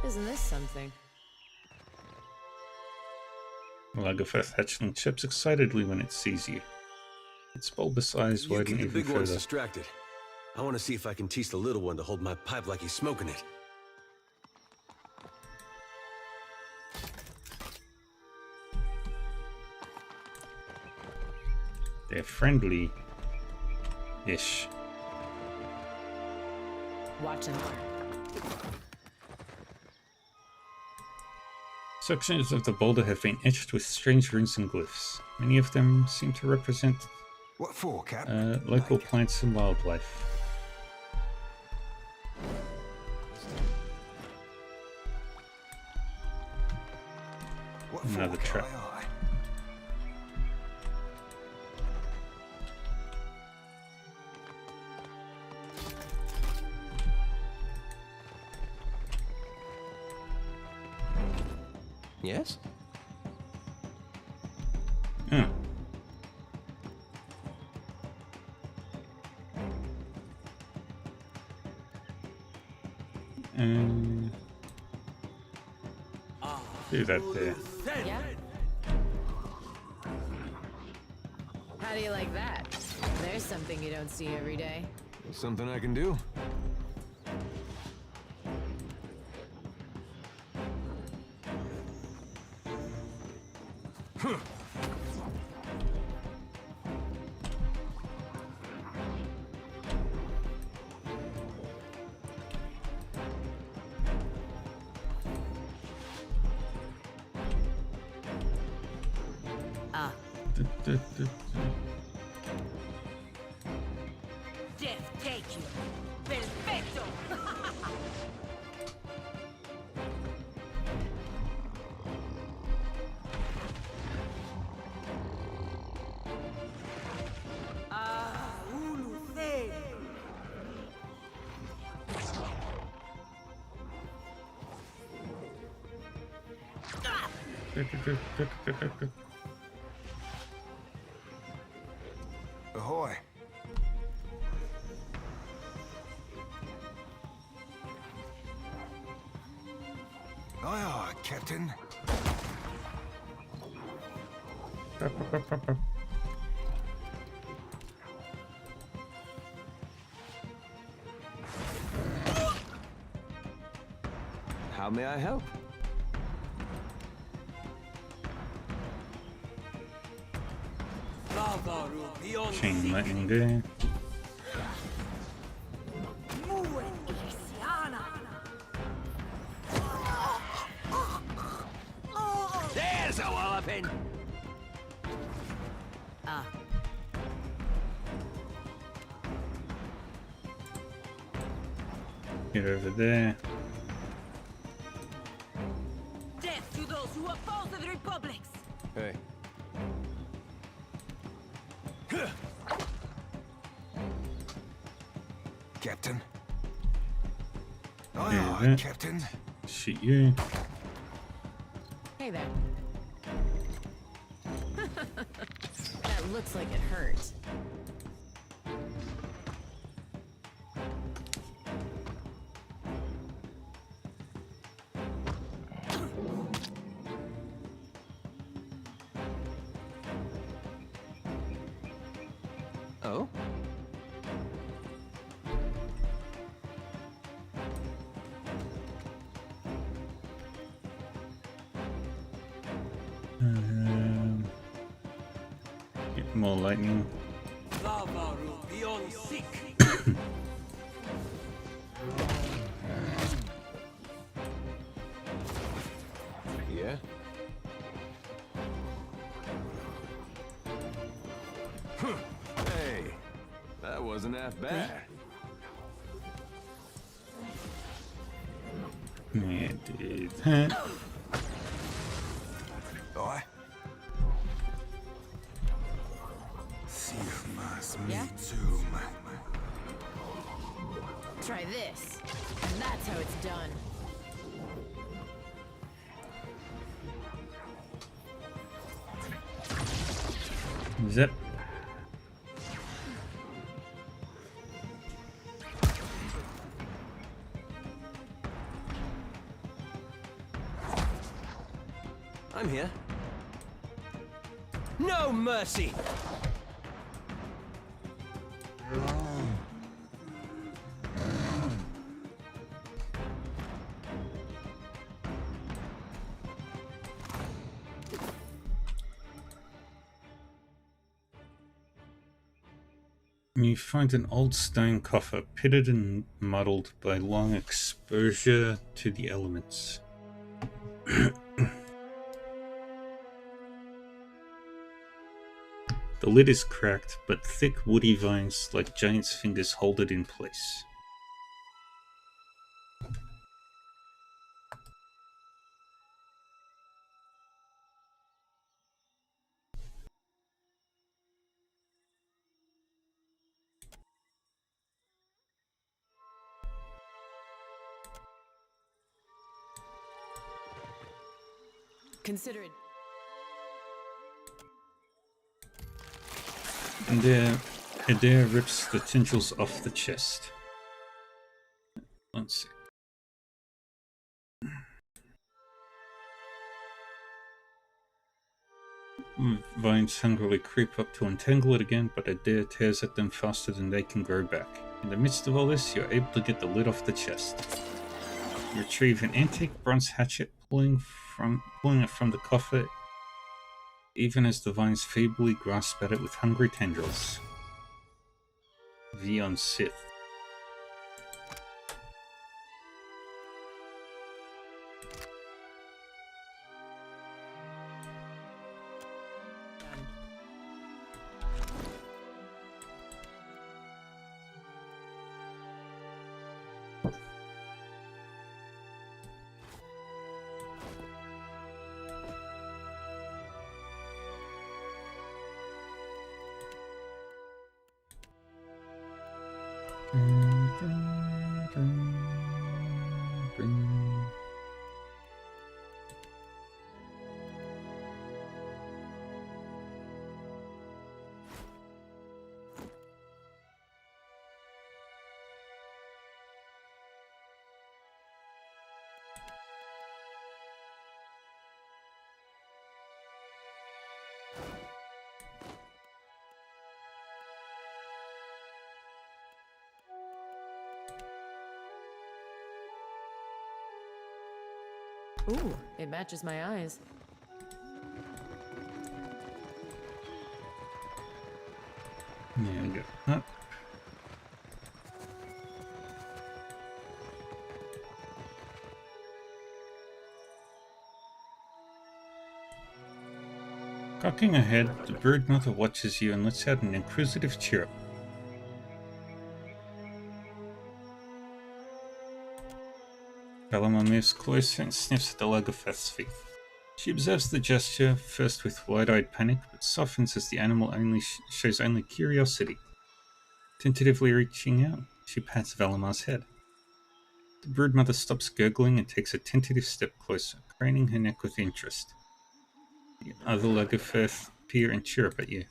Isn't this something? Lagerfeth hatchling chirps excitedly when it sees you. Its bulbous eyes You widen keep the even big ones further. distracted. I want to see if I can teach the little one to hold my pipe like he's smoking it. They're friendly-ish. Watch and learn. Sections of the boulder have been etched with strange runes and glyphs. Many of them seem to represent What for, Cap? local plants and wildlife. What Another for, trap. Cap? Aye, aye. Yes? Oh. Do that there. Yeah? How do you like that? There's something you don't see every day. Something I can do. Ah. Du- Death take you. Perfecto. Ahoy. Aye, aye, Captain. How may I help? Chain lightning there. There's a walloping! Get over there. Death to those who oppose the republics! Hey. Captain? Yeah, Aye, Captain. Shoot you. Hey there. That looks like it hurt. Oh? Get more lightning. Yeah? Hey, that wasn't half bad. Yeah, dude. Aye. See mas me Yeah? too. Try this. And that's how it's done. Zip. I'm here. No mercy! You find an old stone coffer pitted and muddled by long exposure to the elements. The lid is cracked, but thick woody vines like giant's fingers hold it in place. Consider it. And Adair rips the tendrils off the chest. One sec. Vines hungrily creep up to untangle it again, but Adair tears at them faster than they can grow back. In the midst of all this, you're able to get the lid off the chest. You retrieve an antique bronze hatchet, pulling it from the coffer, even as the vines feebly grasp at it with hungry tendrils. Vion Sith. Ooh, it matches my eyes. up. Cocking her head, the bird mother watches you and lets out an inquisitive chirp. Paloma moves closer and sniffs at the Lagerfeth's feet. She observes the gesture, first with wide-eyed panic, but softens as the animal shows only curiosity. Tentatively reaching out, she pats Valamar's head. The broodmother stops gurgling and takes a tentative step closer, craning her neck with interest. The other Lagerfeth peer and chirp at you.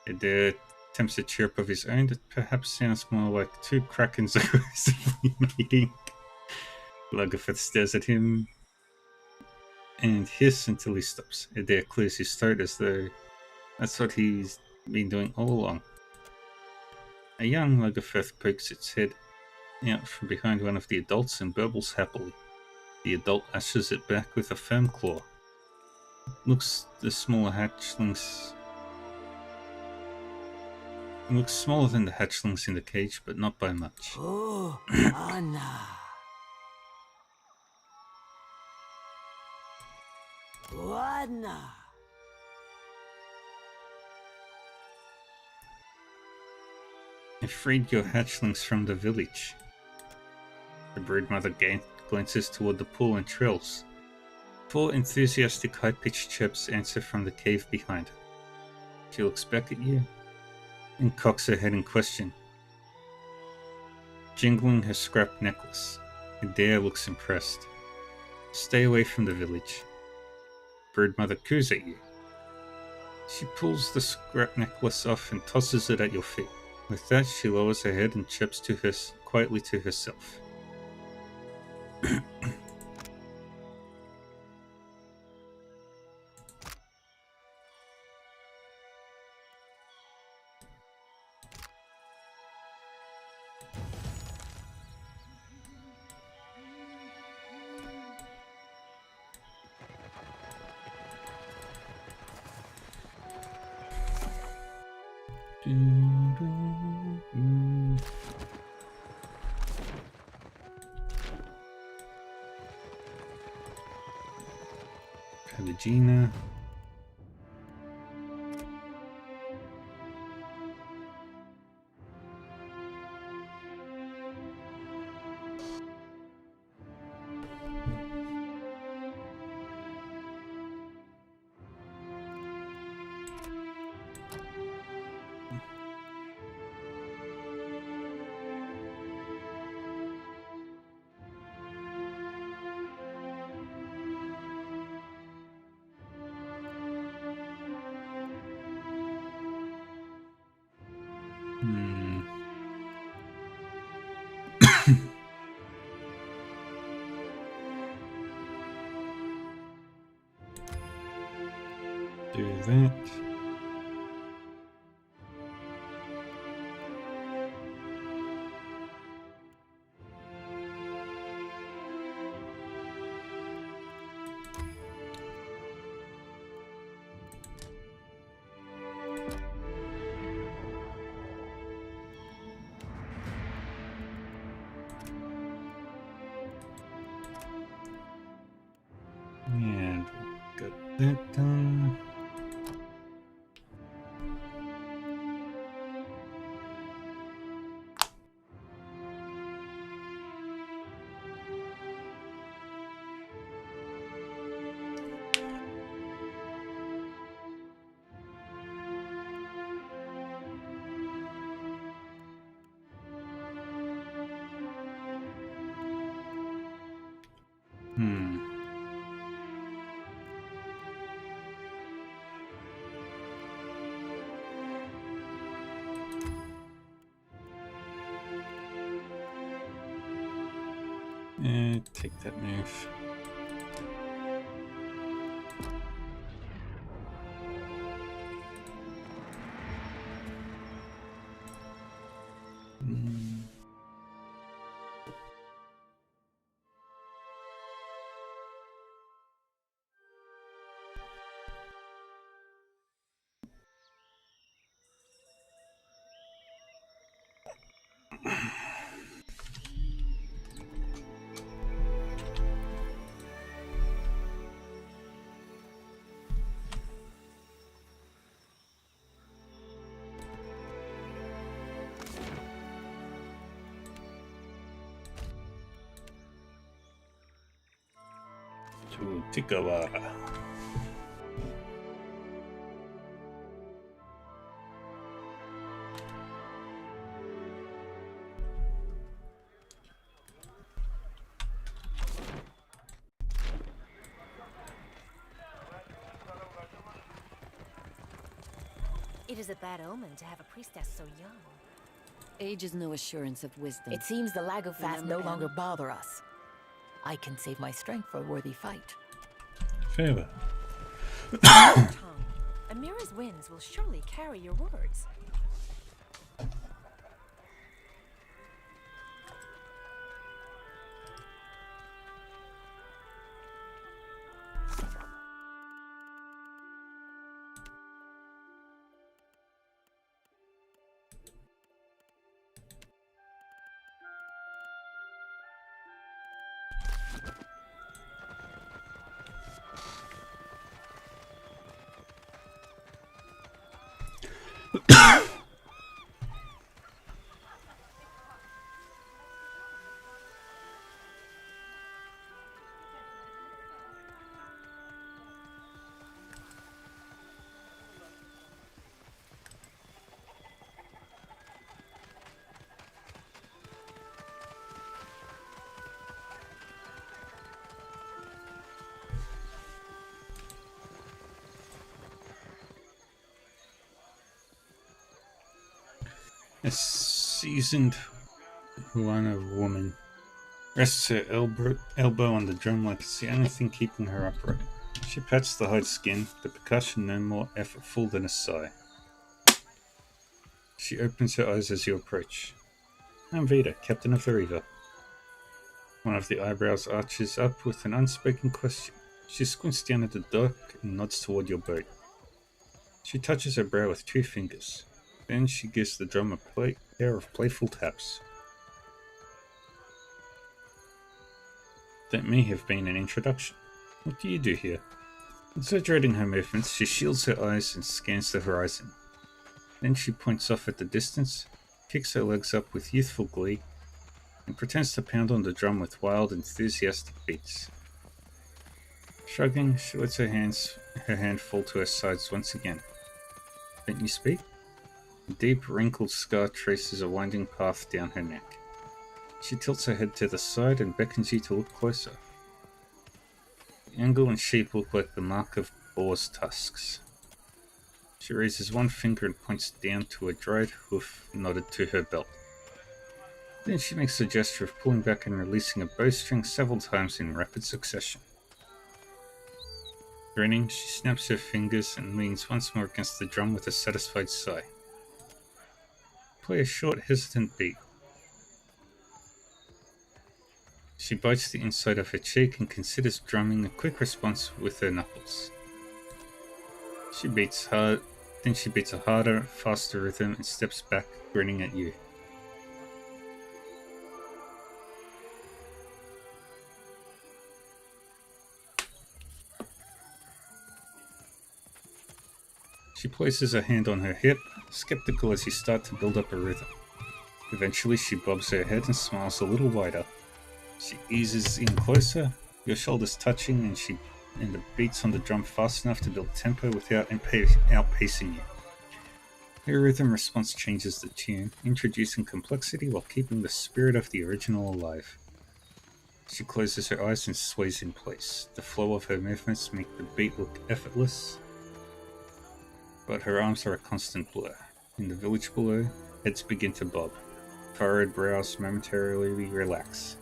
Adair attempts a chirp of his own that perhaps sounds more like two krakens aggressively mating. Lagerfeth stares at him and hiss until he stops. Adair clears his throat as though that's what he's been doing all along. A young Lagerfeth pokes its head out from behind one of the adults and burbles happily. The adult lashes it back with a firm claw. Looks smaller than the hatchlings in the cage, but not by much. Oh, Anna. Anna. I freed your hatchlings from the village. The broodmother glances toward the pool and trills. 4 enthusiastic high-pitched chirps answer from the cave behind her. She looks back at you and cocks her head in question, jingling her scrap necklace. Adair looks impressed. Stay away from the village. Broodmother coos at you. She pulls the scrap necklace off and tosses it at your feet. With that, she lowers her head and chirps quietly to herself. Pelagina. Do that. And got that done. Take that move. To Tikawa. It is a bad omen to have a priestess so young. Age is no assurance of wisdom. It seems the Lagofast no longer bother us. I can save my strength for a worthy fight. Favor. Amira's winds will surely carry your words. A seasoned Huana woman rests her elbow on the drum like it's the only thing keeping her upright. She pats the hide skin, the percussion no more effortful than a sigh. She opens her eyes as you approach. I'm Vita, Captain of the River. One of the eyebrows arches up with an unspoken question. She squints down at the dock and nods toward your boat. She touches her brow with 2 fingers. Then she gives the drum a pair of playful taps. That may have been an introduction. What do you do here? Exaggerating her movements, she shields her eyes and scans the horizon. Then she points off at the distance, kicks her legs up with youthful glee, and pretends to pound on the drum with wild, enthusiastic beats. Shrugging, she lets her hand fall to her sides once again. Don't you speak? A deep, wrinkled scar traces a winding path down her neck. She tilts her head to the side and beckons you to look closer. The angle and shape look like the mark of boar's tusks. She raises one finger and points down to a dried hoof knotted to her belt. Then she makes a gesture of pulling back and releasing a bowstring several times in rapid succession. Grinning, she snaps her fingers and leans once more against the drum with a satisfied sigh. Play a short, hesitant beat. She bites the inside of her cheek and considers drumming a quick response with her knuckles. She beats hard, then she beats a harder, faster rhythm and steps back, grinning at you. She places a hand on her hip, skeptical as you start to build up a rhythm. Eventually she bobs her head and smiles a little wider. She eases in closer, your shoulders touching, and the beats on the drum fast enough to build tempo without outpacing you. Her rhythm response changes the tune, introducing complexity while keeping the spirit of the original alive. She closes her eyes and sways in place. The flow of her movements make the beat look effortless, but her arms are a constant blur. In the village below, heads begin to bob. Furrowed brows momentarily relax.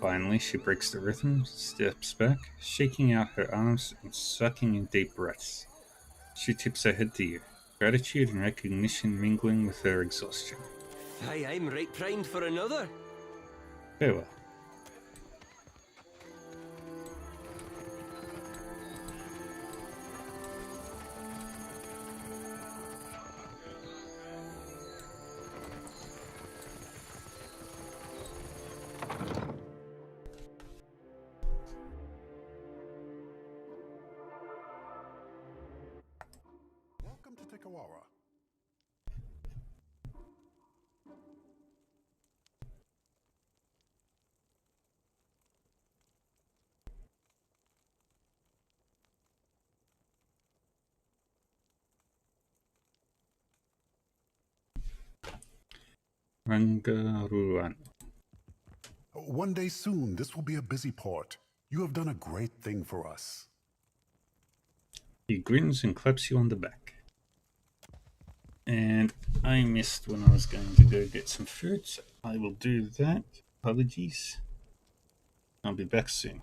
Finally, she breaks the rhythm, steps back, shaking out her arms and sucking in deep breaths. She tips her head to you, gratitude and recognition mingling with her exhaustion. Aye, I'm right primed for another. Farewell. Rangaruan. One day soon, this will be a busy port. You have done a great thing for us. He grins and claps you on the back. And I missed when I was going to go get some food, so I will do that. Apologies. I'll be back soon.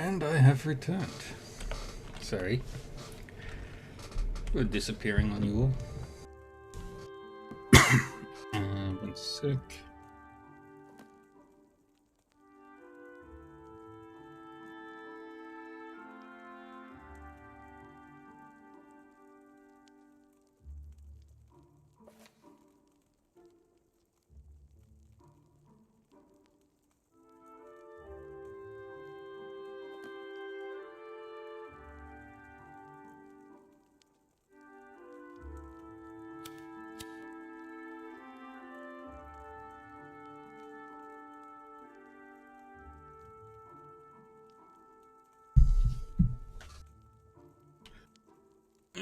And I have returned. Sorry. We're disappearing on you all. One sec.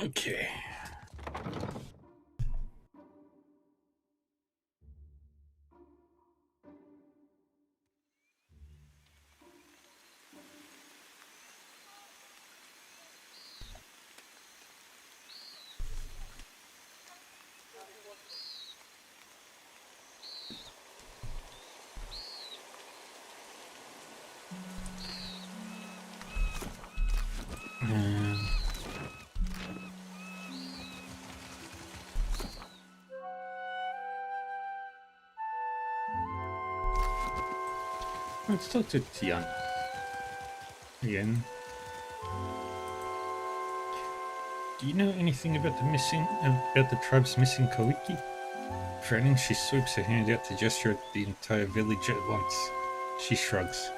Okay. Let's talk to Tian again. Do you know anything about the tribe's missing Kawiki? Frowning, she sweeps her hand out to gesture at the entire village at once. She shrugs.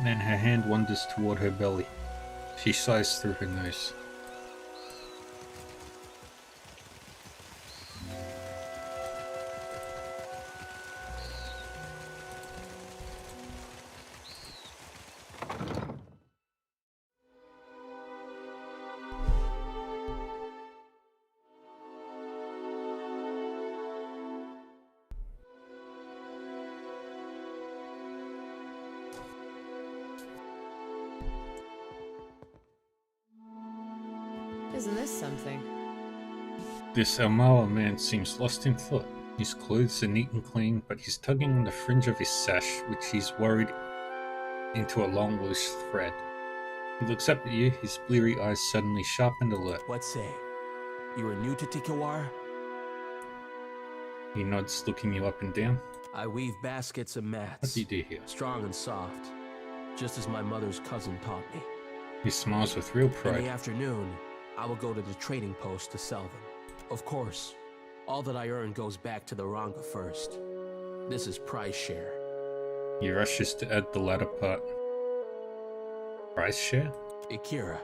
Then her hand wanders toward her belly. She sighs through her nose. Isn't this something? This Almawa man seems lost in thought. His clothes are neat and clean, but he's tugging on the fringe of his sash, which he's worried into a long loose thread. He looks up at you, his bleary eyes suddenly sharp and alert. What say? You are new to Tikawara? He nods, looking you up and down. I weave baskets and mats. What do you do here? Strong and soft, just as my mother's cousin taught me. He smiles with real In pride. the afternoon, I will go to the trading post to sell them. Of course, all that I earn goes back to the Ranga first. This is price share. He rushes to add the latter part. Price share? Ikira,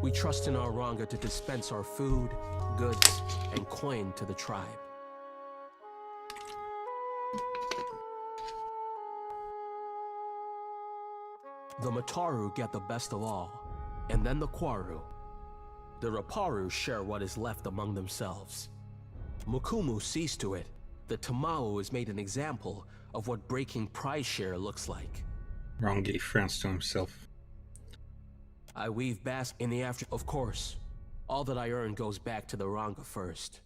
we trust in our Ranga to dispense our food, goods, and coin to the tribe. The Mataru get the best of all, and then the Kwaru. The Raparu share what is left among themselves. Mukumu sees to it that Tamao is made an example of what breaking prize share looks like. Rangi frowns to himself. I weave in the after. Of course, all that I earn goes back to the Ranga first.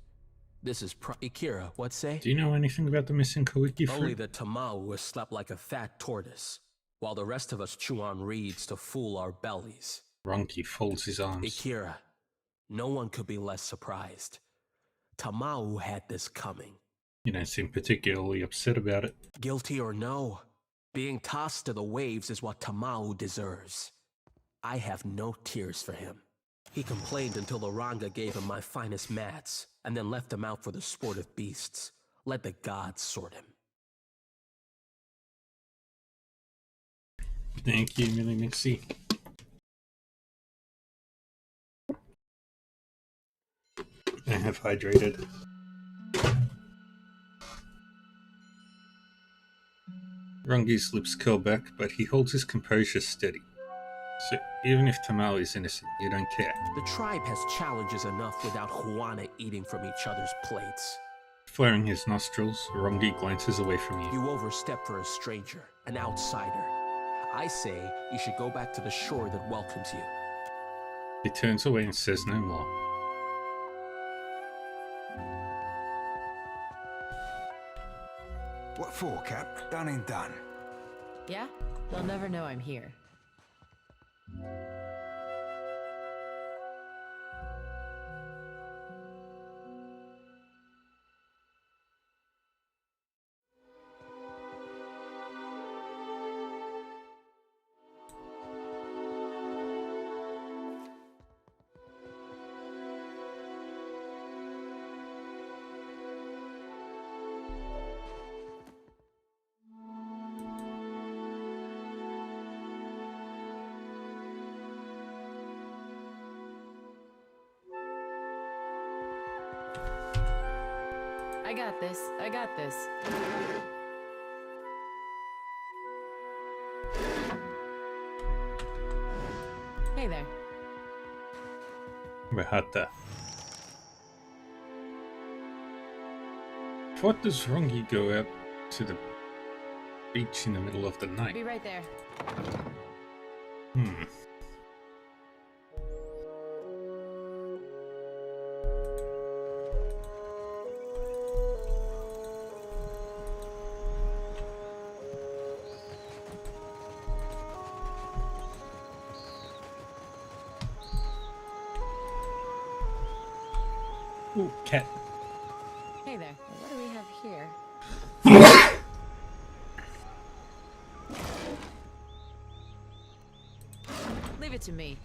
This is Ikira, what say? Do you know anything about the missing Kawiki fruit? Only that Tamao has slept like a fat tortoise, while the rest of us chew on reeds to fool our bellies. Rangi folds his arms. Ikira, no one could be less surprised. Tamao had this coming. You don't seem particularly upset about it. Guilty or no, being tossed to the waves is what Tamao deserves. I have no tears for him. He complained until the Ranga gave him my finest mats, and then left him out for the sport of beasts. Let the gods sort him. Thank you, Millie Nixie. I have hydrated. Rangi's lips curl back, but he holds his composure steady. So even if Tamao is innocent, you don't care. The tribe has challenges enough without Juana eating from each other's plates. Flaring his nostrils, Rangi glances away from you. You overstep for a stranger, an outsider. I say you should go back to the shore that welcomes you. He turns away and says no more. What for, Cap? Done and done. Yeah? They'll never know I'm here. I got this. I got this. Hey there. Rahata. What does wrong you go out to the beach in the middle of the night? Be right there. Ooh, cat. Hey there. What do we have here? Leave it to me.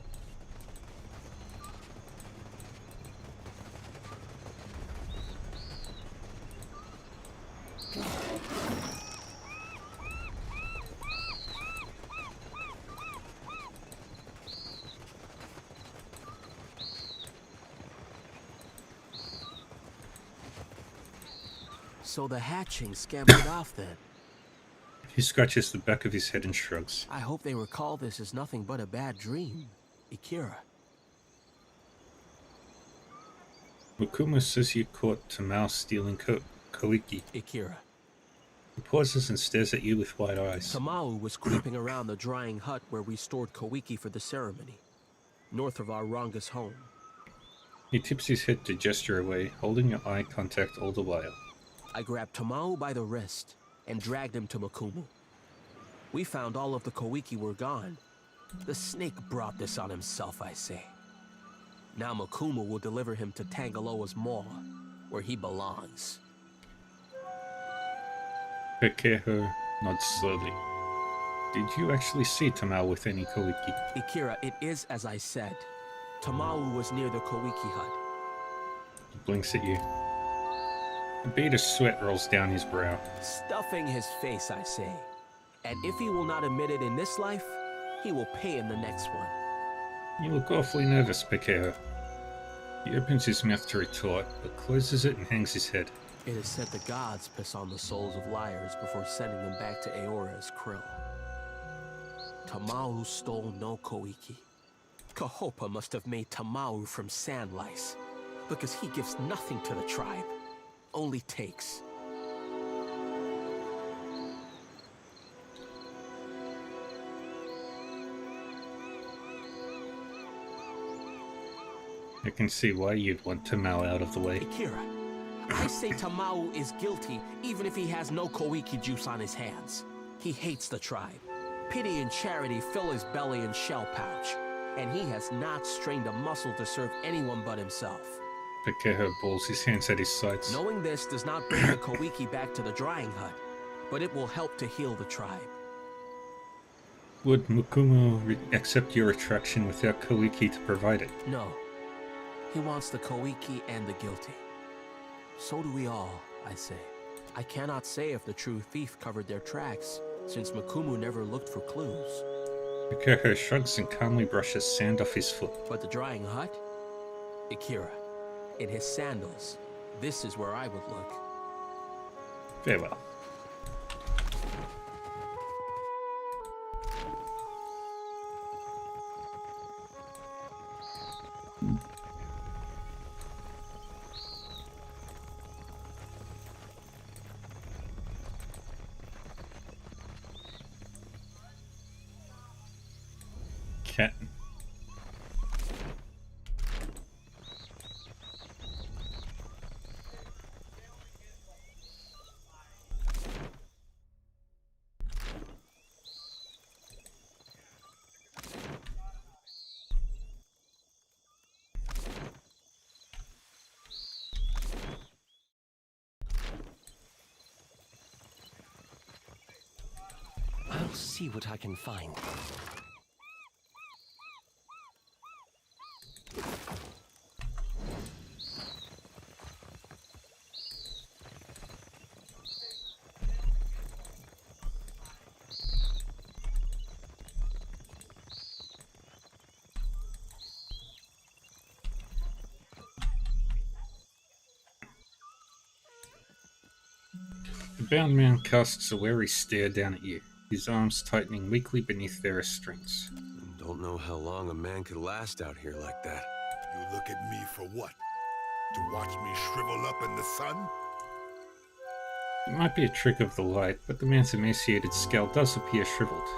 So the hatching scampered off then. He scratches the back of his head and shrugs. I hope they recall this as nothing but a bad dream. Ikira. Mukumu says you caught Tamao stealing Koiki. Ikira. He pauses and stares at you with wide eyes. Tamao was creeping around the drying hut where we stored Koiki for the ceremony, north of our Ranga's home. He tips his head to gesture away, holding your eye contact all the while. I grabbed Tamao by the wrist and dragged him to Mukumu. We found all of the Koiki were gone. The snake brought this on himself, I say. Now Mukumu will deliver him to Tangaloa's maw, where he belongs. Pekeho nods slowly. Did you actually see Tamao with any Koiki? Ikira, it is as I said. Tamao was near the Koiki hut. He blinks at you. A bead of sweat rolls down his brow. Stuffing his face, I say. And if he will not admit it in this life, he will pay in the next one. You look awfully nervous, Pekeho. He opens his mouth to retort, but closes it and hangs his head. It is said the gods piss on the souls of liars before sending them back to Aora as krill. Tamao stole no Koiki. Kahopa must have made Tamao from sand lice, because he gives nothing to the tribe, only takes. I can see why you'd want Tamao out of the way. Ikira, I say Tamao is guilty even if he has no Koiki juice on his hands. He hates the tribe. Pity and charity fill his belly and shell pouch, and he has not strained a muscle to serve anyone but himself. Pekeho balls his hands at his sides. Knowing this does not bring the Koiki back to the drying hut, but it will help to heal the tribe. Would Mukumu accept your attraction without Koiki to provide it? No. He wants the Koiki and the guilty. So do we all, I say. I cannot say if the true thief covered their tracks, since Mukumu never looked for clues. Pekeho shrugs and calmly brushes sand off his foot. But the drying hut? Ikira, in his sandals, this is where I would look. Very well. Cat. see what I can find. The bound man casts a wary stare down at you, his arms tightening weakly beneath their restraints. Don't know how long a man could last out here like that. You look at me for what? To watch me shrivel up in the sun? It might be a trick of the light, but the man's emaciated skull does appear shriveled.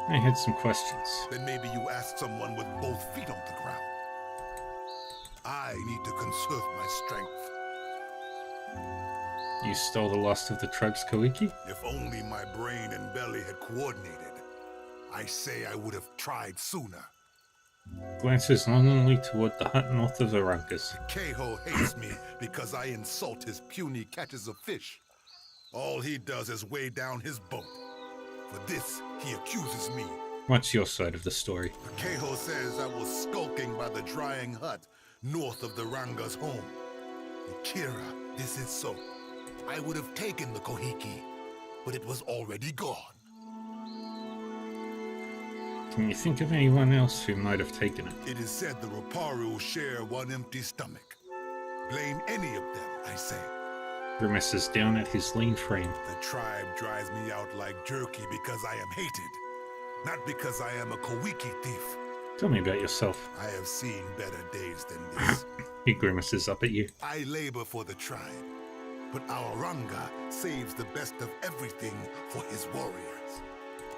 I had some questions. Then maybe you ask someone with both feet on the ground. I need to conserve my strength. You stole the last of the tribe's Koiki? If only my brain and belly had coordinated. I say I would have tried sooner. Glances longingly toward the hut north of the Runkas. Keho hates me because I insult his puny catches of fish. All he does is weigh down his boat. For this, he accuses me. What's your side of the story? Keho says I was skulking by the drying hut north of the Ranga's home. Akira, this is so. I would have taken the Kohiki, but it was already gone. Can you think of anyone else who might have taken it? It is said the Roparu share one empty stomach. Blame any of them, I say. Grimaces down at his lean frame. The tribe drives me out like jerky because I am hated, not because I am a Kowiki thief. Tell me about yourself. I have seen better days than this. He grimaces up at you. I labor for the tribe, but our Ranga saves the best of everything for his warriors.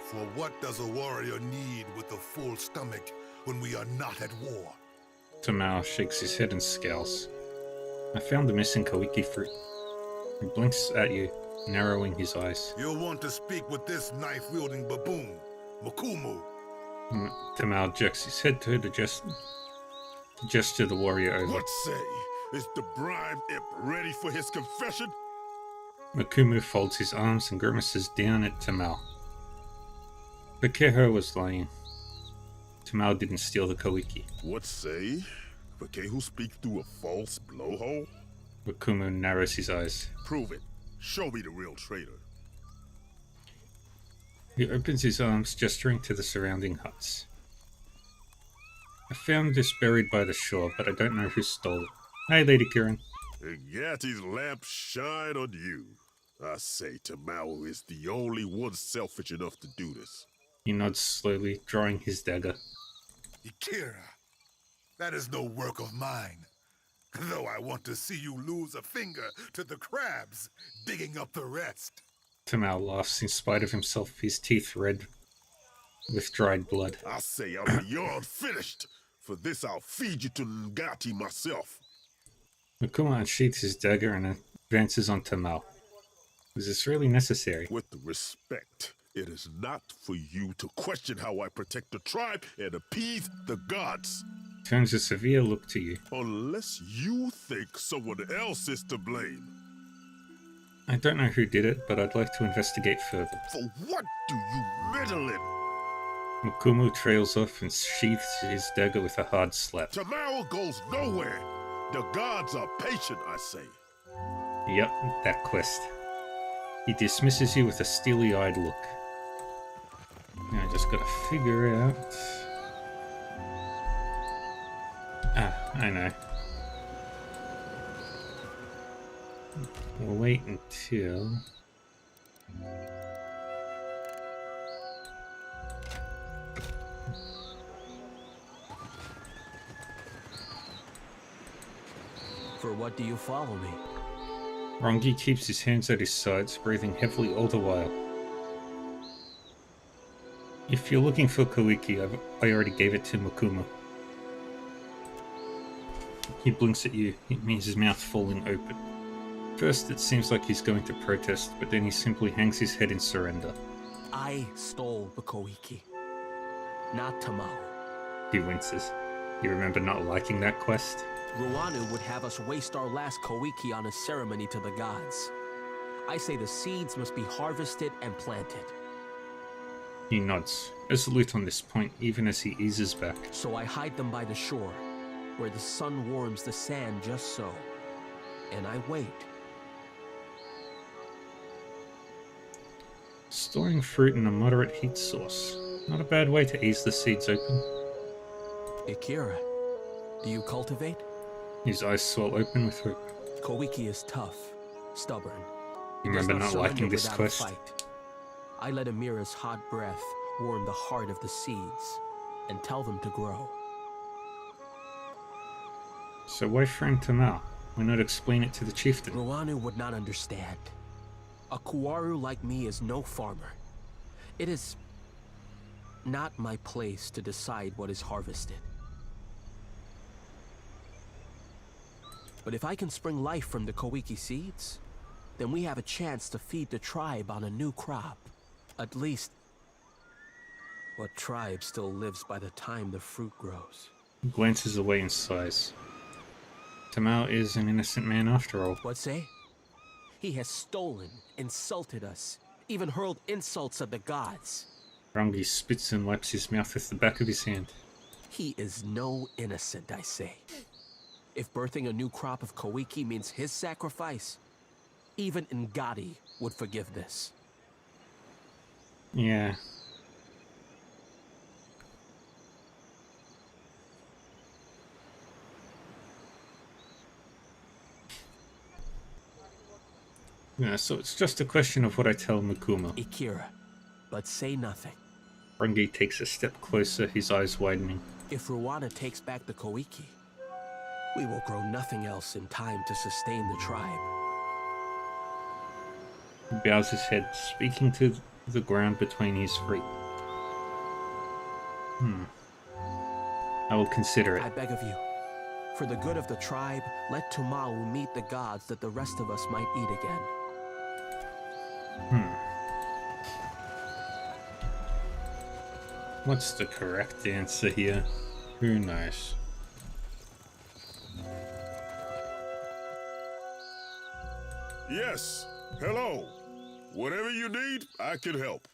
For what does a warrior need with a full stomach when we are not at war? Tamao shakes his head and scowls. I found the missing Koiki fruit. He blinks at you, narrowing his eyes. You'll want to speak with this knife-wielding baboon, Mukumu. Tamao jerks his head to gesture the warrior over. What say? Is the brine imp ready for his confession? Mukumu folds his arms and grimaces down at Tamao. Bakeho was lying. Tamao didn't steal the Koiki. What say? Bakeho speak through a false blowhole? Mukumu narrows his eyes. Prove it. Show me the real traitor. He opens his arms, gesturing to the surrounding huts. I found this buried by the shore, but I don't know who stole it. Hey, Lady Kirin. Yati's lamp shine on you. I say Tamao is the only one selfish enough to do this. He nods slowly, drawing his dagger. Akira, that is no work of mine. Though I want to see you lose a finger to the crabs, digging up the rest. Tamao laughs in spite of himself, his teeth red with dried blood. I say I'm beyond finished. For this I'll feed you to Ngati myself. Mukumu unsheaths his dagger and advances on Tamao. Is this really necessary? With respect, it is not for you to question how I protect the tribe and appease the gods. Turns a severe look to you. Unless you think someone else is to blame. I don't know who did it, but I'd like to investigate further. For what do you meddle in? Mukumu trails off and sheaths his dagger with a hard slap. Tamao goes nowhere. The gods are patient, I say. Yep, that quest. He dismisses you with a steely-eyed look. Now I just gotta figure out... I know. We'll wait until... For what do you follow me? Rongi keeps his hands at his sides, breathing heavily all the while. If you're looking for Koiki, I already gave it to Mukumu. He blinks at you, his mouth falling open. First, it seems like he's going to protest, but then he simply hangs his head in surrender. I stole the Koiki, not Tamao. He winces. You remember not liking that quest? Ruanu would have us waste our last Koiki on a ceremony to the gods. I say the seeds must be harvested and planted. He nods, resolute on this point even as he eases back. So I hide them by the shore, where the sun warms the sand just so. And I wait. Storing fruit in a moderate heat source. Not a bad way to ease the seeds open. Ikira, do you cultivate? His eyes swell open with hope. Koiki is tough, stubborn. You He does remember not surrender liking this without a quest? fight. I let Amira's hot breath warm the heart of the seeds and tell them to grow. So why friend Tamal? Why not explain it to the chieftain? Ruanu would not understand. A Kuaru like me is no farmer. It is not my place to decide what is harvested. But if I can spring life from the Koiki seeds, then we have a chance to feed the tribe on a new crop. At least, what tribe still lives by the time the fruit grows? He glances away and sighs. Tamal is an innocent man after all. What say? He has stolen, insulted us, even hurled insults at the gods. Rangi spits and wipes his mouth with the back of his hand. He is no innocent, I say. If birthing a new crop of Koiki means his sacrifice, even Ngati would forgive this. Yeah. Yeah, so it's just a question of what I tell Mukumo. Ikira, but say nothing. Rangi takes a step closer, his eyes widening. If Ruana takes back the Koiki, we will grow nothing else in time to sustain the tribe. He bows his head, speaking to the ground between his feet. I will consider it. I beg of you, for the good of the tribe, let Tumau meet the gods that the rest of us might eat again. What's the correct answer here? Who knows? Yes. Hello. Whatever you need, I can help.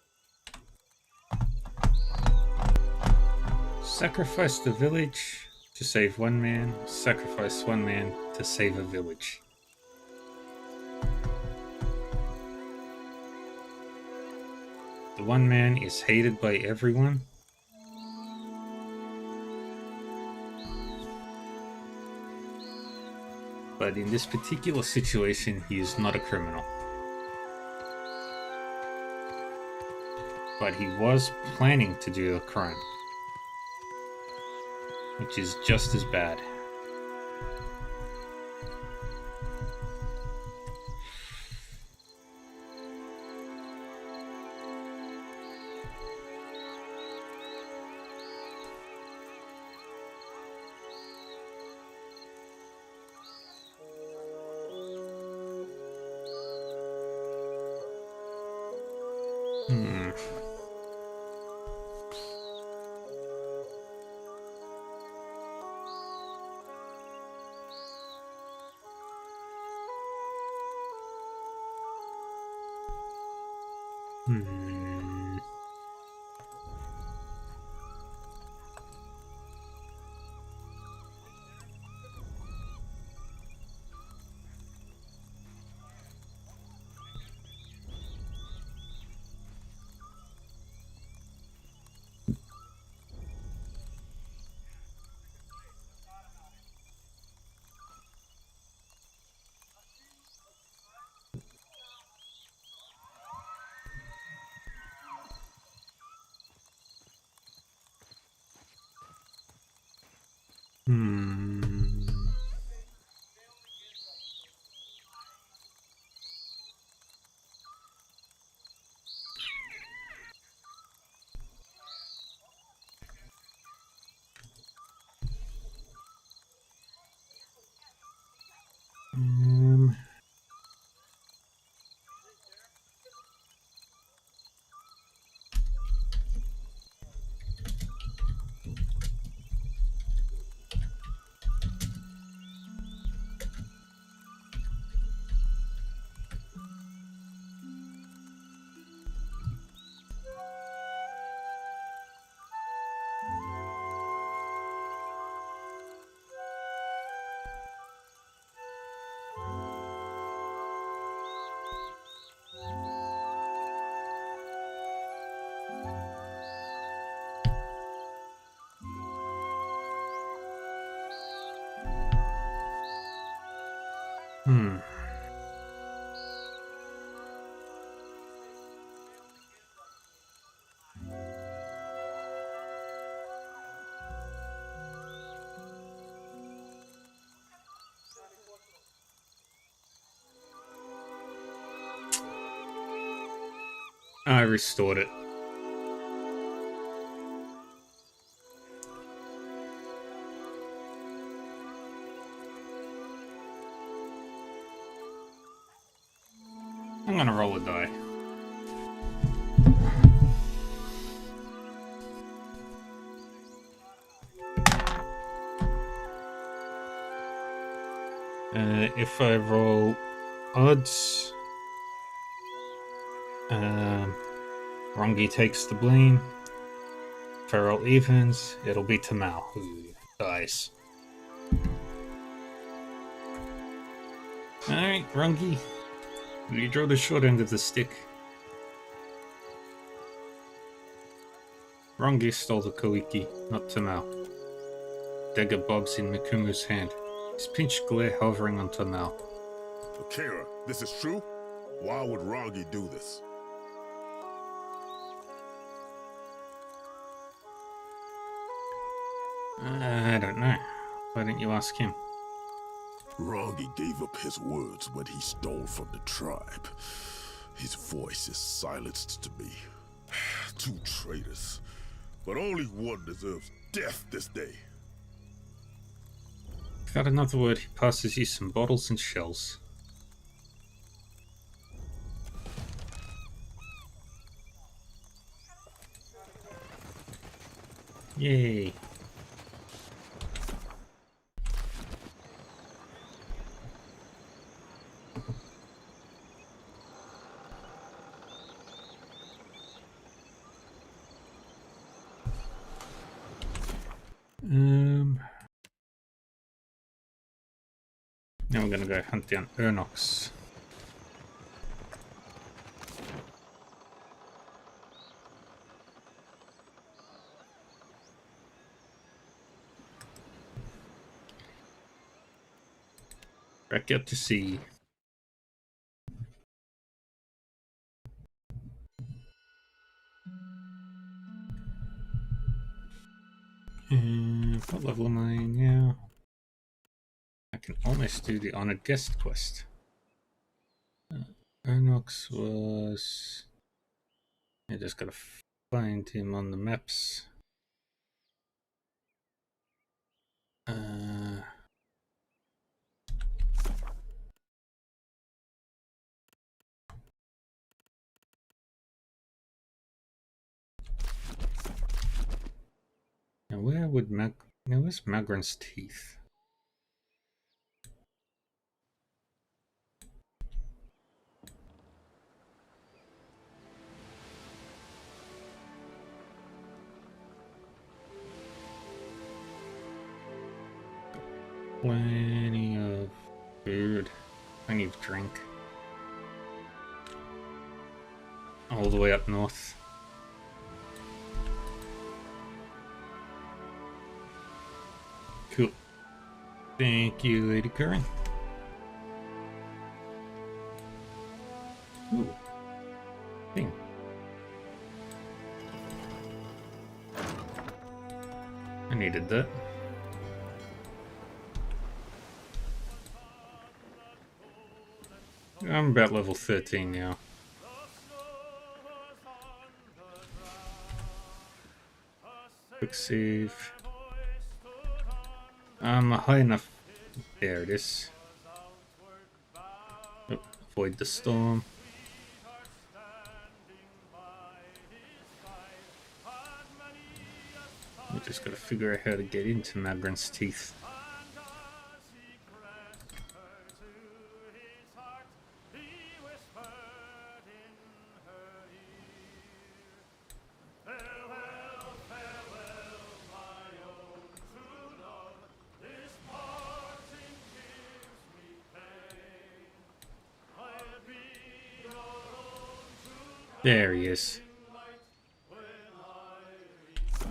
Sacrifice the village to save one man. Sacrifice one man to save a village. The one man is hated by everyone. But in this particular situation, he is not a criminal. But he was planning to do a crime, which is just as bad. Hmm. I restored it. I'm gonna roll a die. If I roll odds, Rongi takes the blame. If I roll evens, it'll be Tamal who dies. Alright, Rongi. You draw the short end of the stick. Rongi stole the Koiki, not Tamal. Dagger bobs in Mikumu's hand, his pinched glare hovering on Tamal. Akira, this is true? Why would Rongi do this? I don't know. Why don't you ask him? Rongi gave up his words when he stole from the tribe. His voice is silenced to me. Two traitors. But only one deserves death this day. Without another word, he passes you some bottles and shells. Yay. Now we're gonna go hunt down Urnox. Back out to sea. What level am I now? I can almost do the honored guest quest. Urnox was... I just gotta find him on the maps. Now where would now where's Magran's teeth? Plenty of food, plenty of drink. All the way up north. Cool. Thank you, Lady Curran. Ooh. Thing. I needed that. I'm about level 13 now. Quick save. I'm high enough. There it is. Oh, avoid the storm. We just gotta figure out how to get into Magran's teeth. There he is.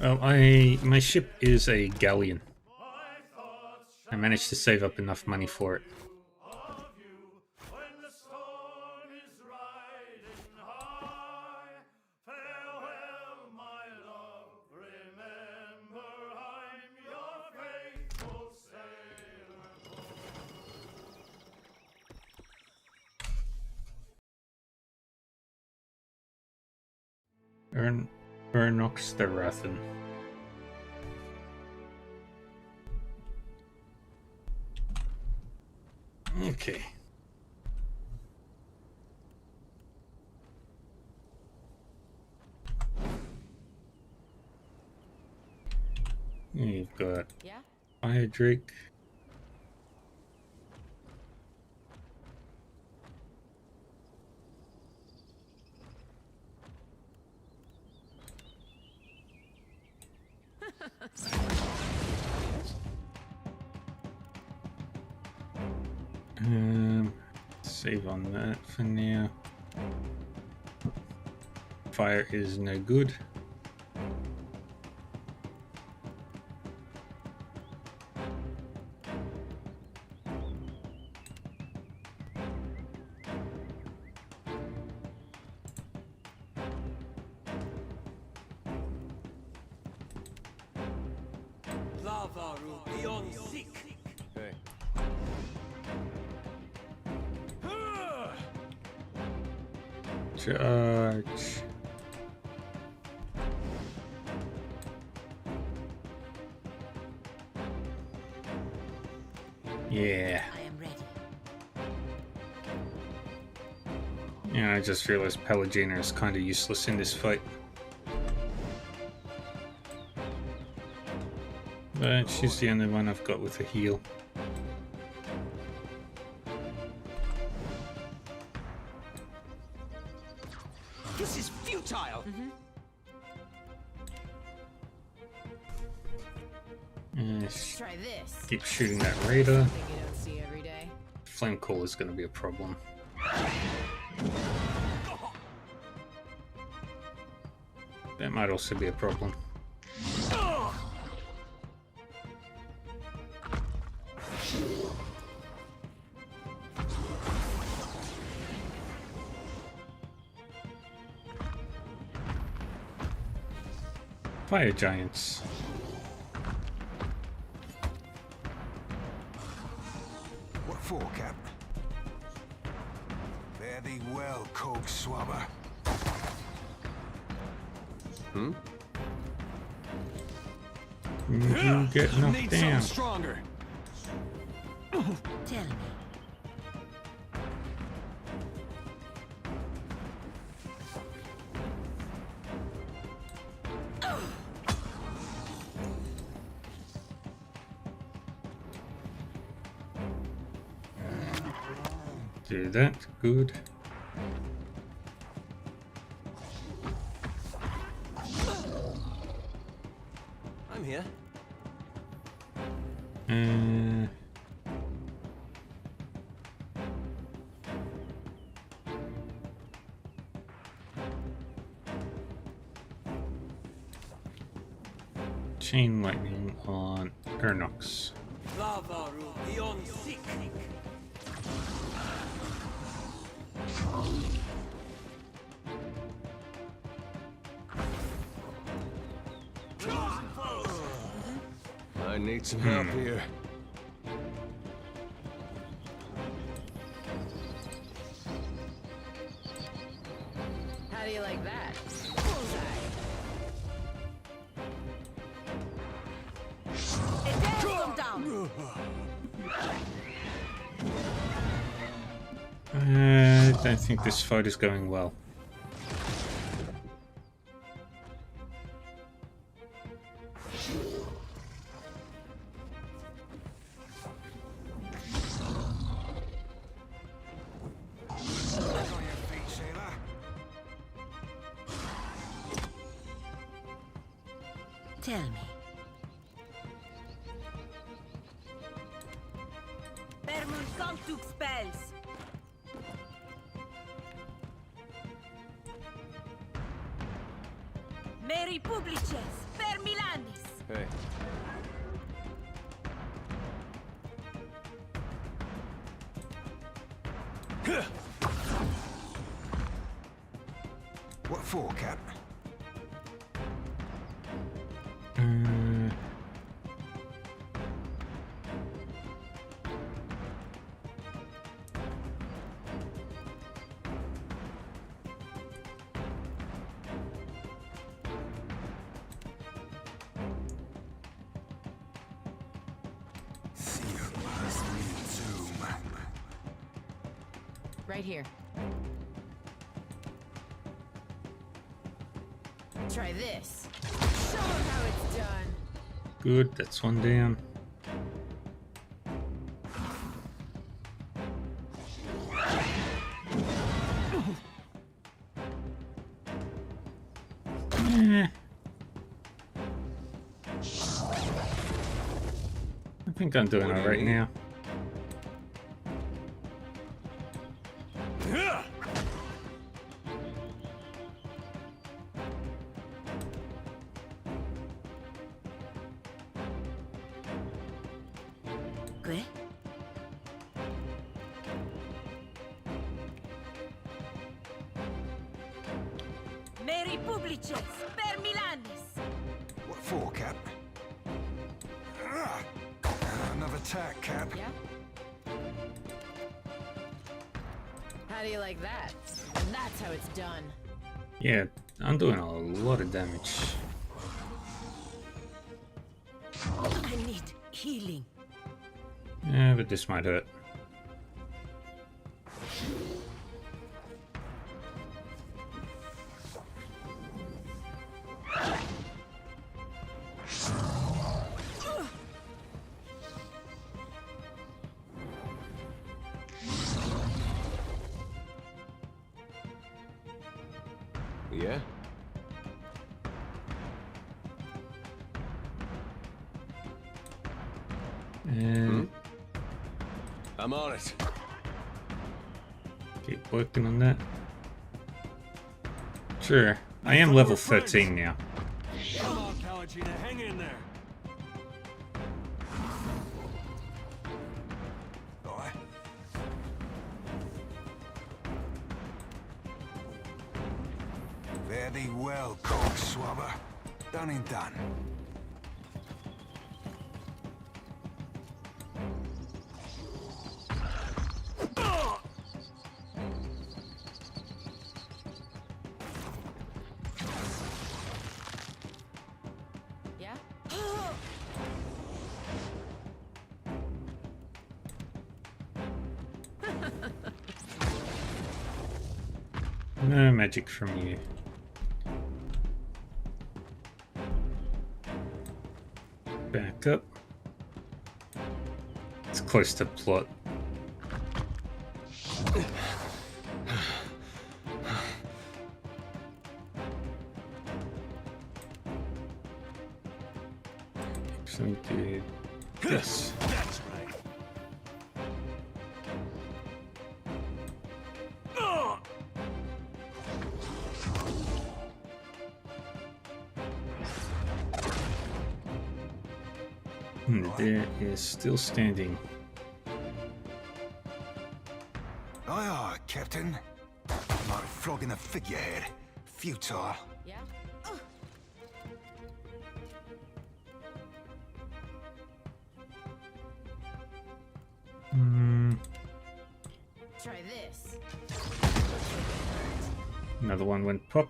Well, my ship is a galleon. I managed to save up enough money for it. Ernox the Rathan. Okay. You've got Fire Drake. Save on that for now. Fire is no good. Charge. Yeah. I am ready. Yeah, I just realized Pelagina is kind of useless in this fight. But she's the only one I've got with a heal. This is futile. Try this. Keep shooting that radar. Thing you don't see every day. Flame call is going to be a problem. That might also be a problem. Fire giants. What for, Cap? Fare thee well, Cold Swabber. You get knocked down. Stronger. Tell me. Do that. Good. I'm here. Chain lightning on Ernox. Beyond sick. I need some help here. How do you like that? Bullseye. Down. I don't think this fight is going well. Tell me. Vermund Kontuk spells. Meri Publices, per Milanis. Hey. What for, Cap? Right here. Try this. Show them how it's done. Good, that's one down. I think I'm doing alright now. ¿Qué? Meri publices, per Milanis. What for, Cap? Another tack, Cap. Yeah? How do you like that? And that's how it's done. Yeah, I'm doing a lot of damage. I need healing. Yeah, but this might hurt. Yeah? And I'm on it. keep working on that. Sure, I am level 13 now. Come on, Kalagina, hang in there. Very well, cockswabber. Done and done. Yeah? No magic from you. Back up. It's close to plot. So we do this. That's right. There is still standing. Aye, aye, Captain. Like flogging a figurehead. Futile. Yeah? Try this. Another one went pop.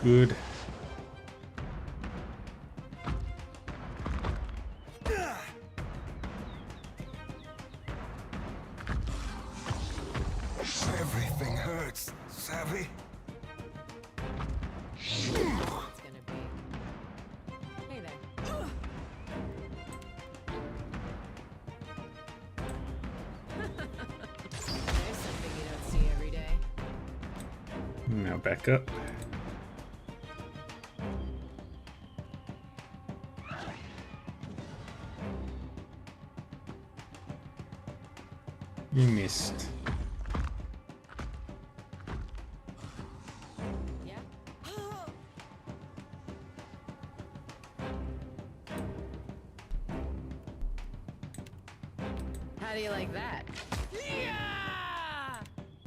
Good. Everything hurts, savvy? It's gonna be. Hey there. There's something you don't see every day. Now back up. You missed. Yeah? How do you like that?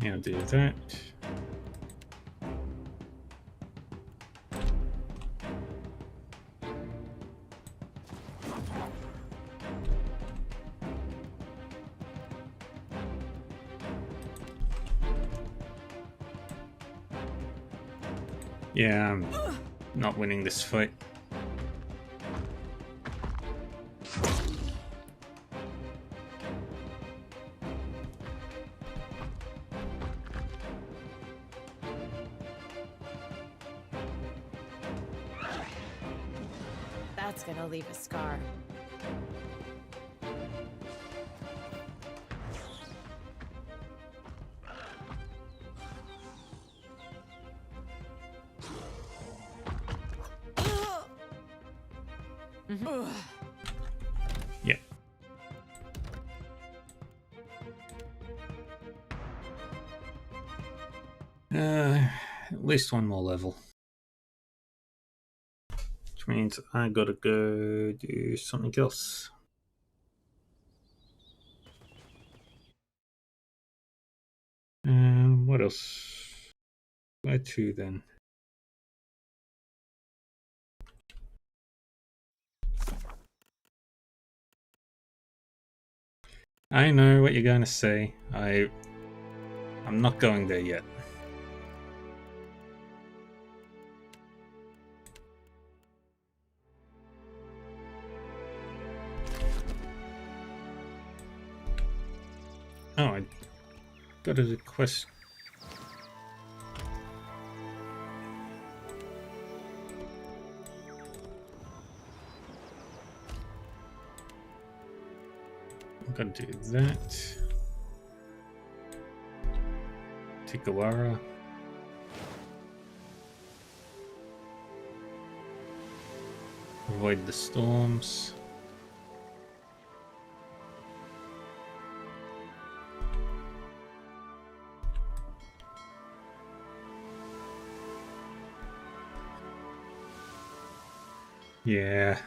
Now do that. Yeah, I'm not winning this fight. That's gonna leave a scar. Yeah. At least one more level. Which means I gotta go do something else. What else? Where to then? I know what you're going to say. I'm not going there yet. Oh, I got a quest. I'm gonna do that. Tikawara. Avoid the storms. Yeah.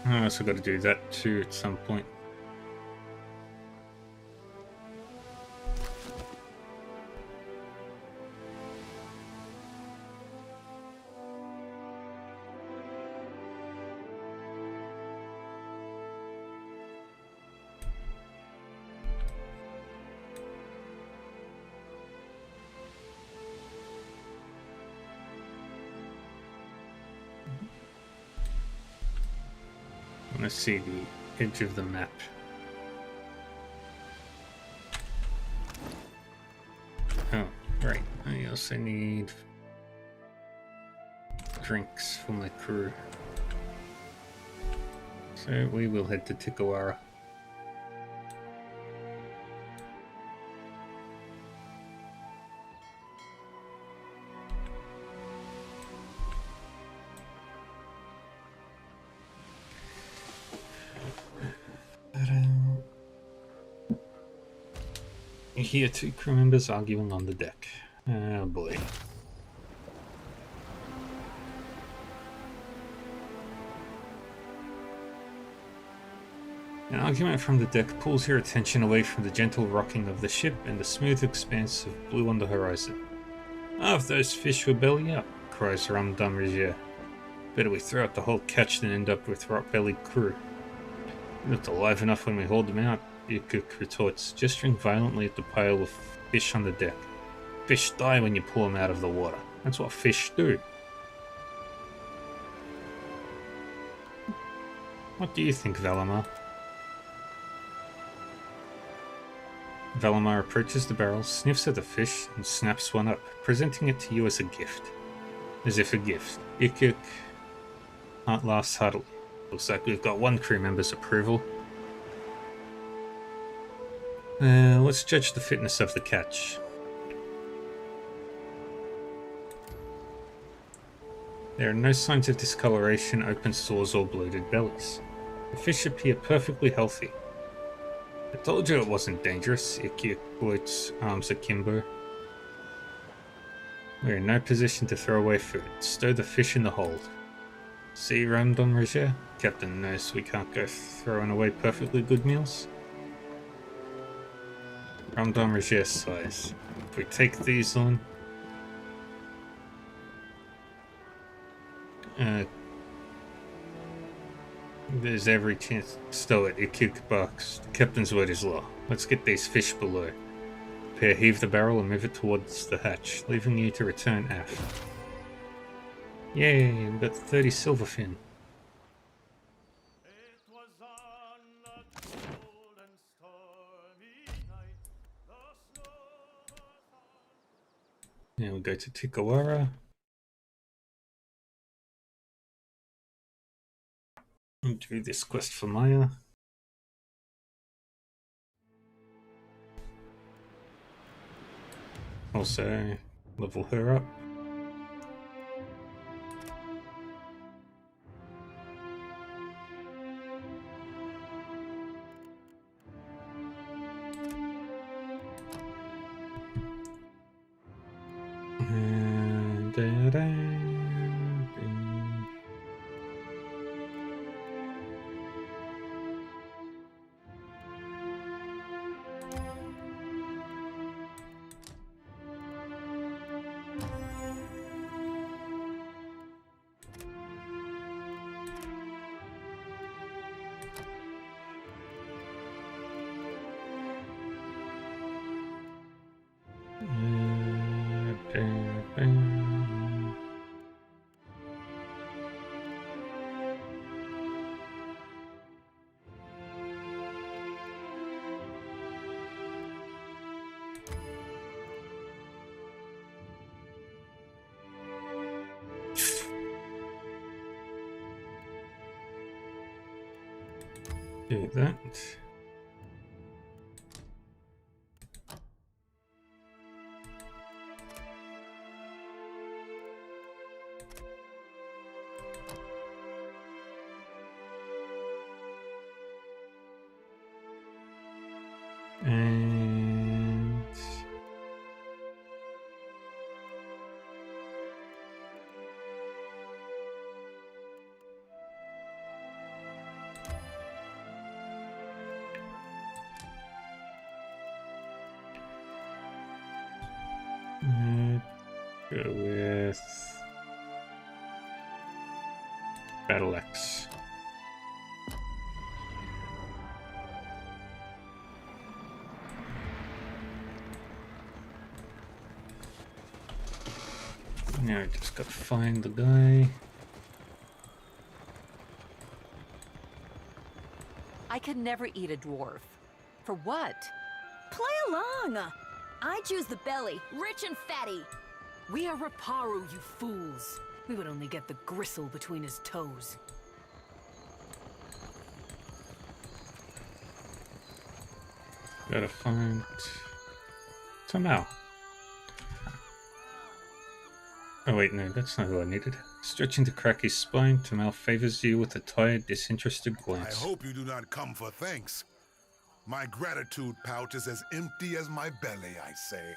I also got to do that too at some point. Let's see the edge of the map. Oh, right. I also need drinks for my crew. So we will head to Tikawara. You hear two crew members arguing on the deck. Oh boy. An argument from the deck pulls your attention away from the gentle rocking of the ship and the smooth expanse of blue on the horizon. "Ah, if those fish were belly up," cries Ram Damrigier. "Better we throw out the whole catch than end up with rot-bellied crew." "They looked alive enough when we hauled them out," Yukuk retorts, gesturing violently at the pile of fish on the deck. "Fish die when you pull them out of the water. That's what fish do." What do you think, Valamar? Valamar approaches the barrel, sniffs at the fish, and snaps one up, presenting it to you as a gift. As if a gift. Yukuk laughs heartily. "Looks like we've got one crew member's approval. Let's judge the fitness of the catch." There are no signs of discoloration, open sores, or bloated bellies. The fish appear perfectly healthy. "I told you it wasn't dangerous," Yukuk floats arms akimbo. "We're in no position to throw away food. Stow the fish in the hold." "See, Ramdon Roger? Captain knows we can't go throwing away perfectly good meals." Ramdon Roger sighs. "If we take these on..." There's every chance. Stow it. It kicked box. Captain's word is law. Let's get these fish below. Pair, heave the barrel and move it towards the hatch, leaving you to return aft. Yay, we've got 30 silverfin. Now we go to Tikawara. And do this quest for Maya. Also, level her up. Do that. And go with Battle Axe. Now I just gotta find the guy. I could never eat a dwarf. For what? Play along! I choose the belly, rich and fatty. We are Raparu, you fools. We would only get the gristle between his toes. Gotta find Tamao. Oh wait, no, that's not who I needed. Stretching to crack his spine, Tamao favors you with a tired, disinterested glance. I hope you do not come for thanks. My gratitude pouch is as empty as my belly, I say.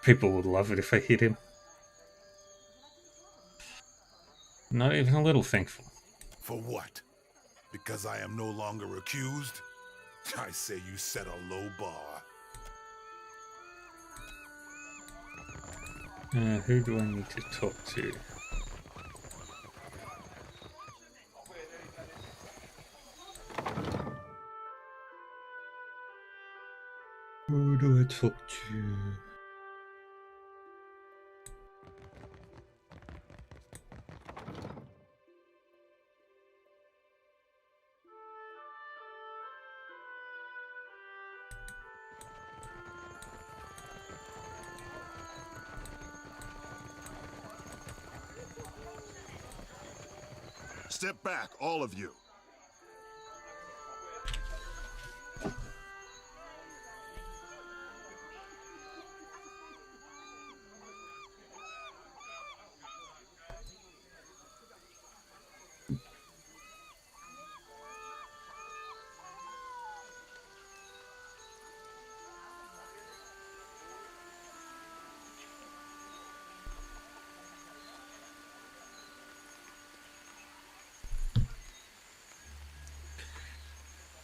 People would love it if I hit him. Not even a little thankful. For what? Because I am no longer accused? I say you set a low bar. Who do I need to talk to? Who do I talk to? Step back, all of you.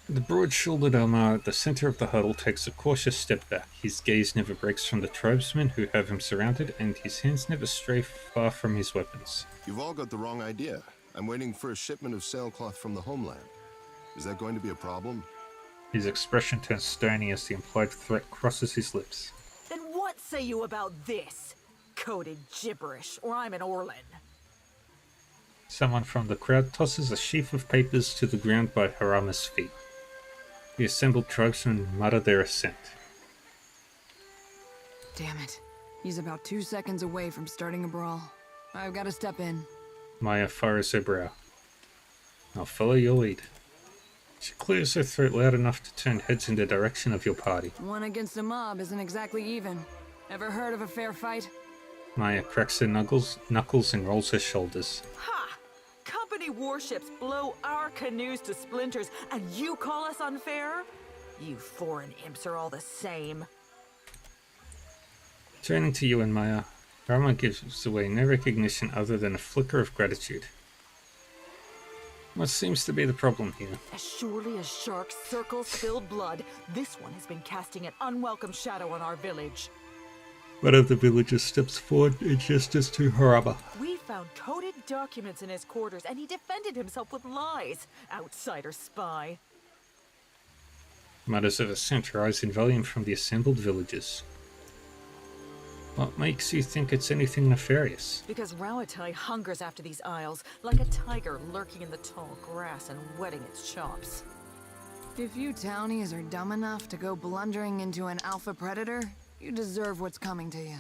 The broad-shouldered Elmar at the center of the huddle takes a cautious step back. His gaze never breaks from the tribesmen who have him surrounded, and his hands never stray far from his weapons. You've all got the wrong idea. I'm waiting for a shipment of sailcloth from the homeland. Is that going to be a problem? His expression turns stony as the implied threat crosses his lips. Then what say you about this? Coded gibberish, or I'm an Orlin. Someone from the crowd tosses a sheaf of papers to the ground by Harama's feet. The assembled tribesmen mutter their assent. Damn it. He's about 2 seconds away from starting a brawl. I've got to step in. Maya furrows her brow. I'll follow your lead. She clears her throat loud enough to turn heads in the direction of your party. One against a mob isn't exactly even. Ever heard of a fair fight? Maya cracks her knuckles and rolls her shoulders. Ha! Company warships blow our canoes to splinters, and you call us unfair? You foreign imps are all the same. Turning to you and Maya, Harama gives away no recognition other than a flicker of gratitude. What seems to be the problem here? As surely as sharks circle spilled blood, this one has been casting an unwelcome shadow on our village. One of the villagers steps forward in gestures to Harama. We found coded documents in his quarters, and he defended himself with lies. Outsider spy. Mutters of assent rise in volume from the assembled villagers. What makes you think it's anything nefarious? Because Rauatai hungers after these isles, like a tiger lurking in the tall grass and whetting its chops. If you townies are dumb enough to go blundering into an alpha predator, you deserve what's coming to you.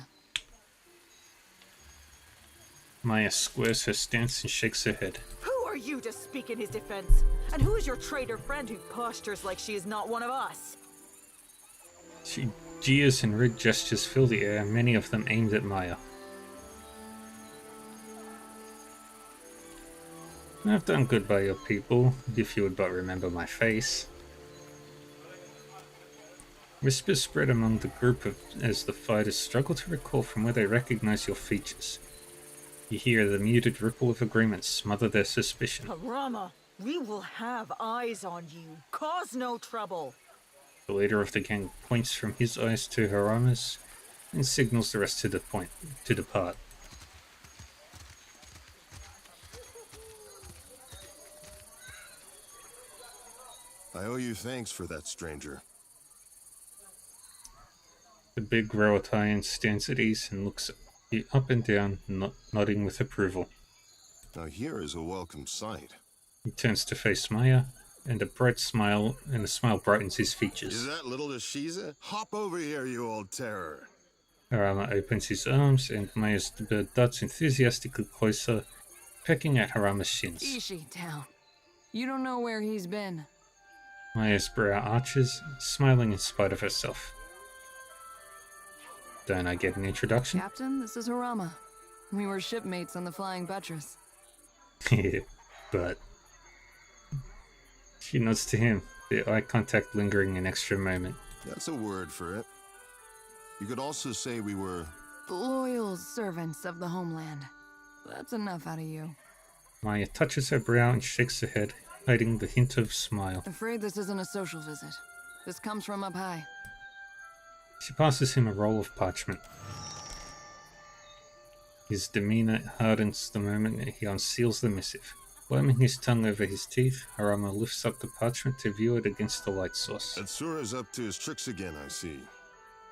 Maya squares her stance and shakes her head. Who are you to speak in his defense? And who is your traitor friend who postures like she is not one of us? She jeers and red gestures fill the air, many of them aimed at Maya. I've done good by your people, if you would but remember my face. Whispers spread among the group as the fighters struggle to recall from where they recognize your features. You hear the muted ripple of agreement smother their suspicion. Harama, we will have eyes on you. Cause no trouble. The leader of the gang points from his eyes to Harama's and signals the rest to depart. I owe you thanks for that, stranger. The big Rauataian stands at ease and looks you up and down, nodding with approval. Now here is a welcome sight. He turns to face Maya, and a smile brightens his features. Is that little Ashiza? Hop over here, you old terror. Harama opens his arms, and Maya's bird darts enthusiastically closer, pecking at Harama's shins. Ishi town. You don't know where he's been. Maya's brow arches, smiling in spite of herself. Don't I get an introduction? Captain, this is Harama. We were shipmates on the Flying Buttress. But... She nods to him, the eye contact lingering an extra moment. That's a word for it. You could also say we were... loyal servants of the homeland. That's enough out of you. Maya touches her brow and shakes her head, hiding the hint of smile. Afraid this isn't a social visit. This comes from up high. She passes him a roll of parchment. His demeanor hardens the moment he unseals the missive. Slamming his tongue over his teeth, Harama lifts up the parchment to view it against the light source. Atsura's up to his tricks again, I see.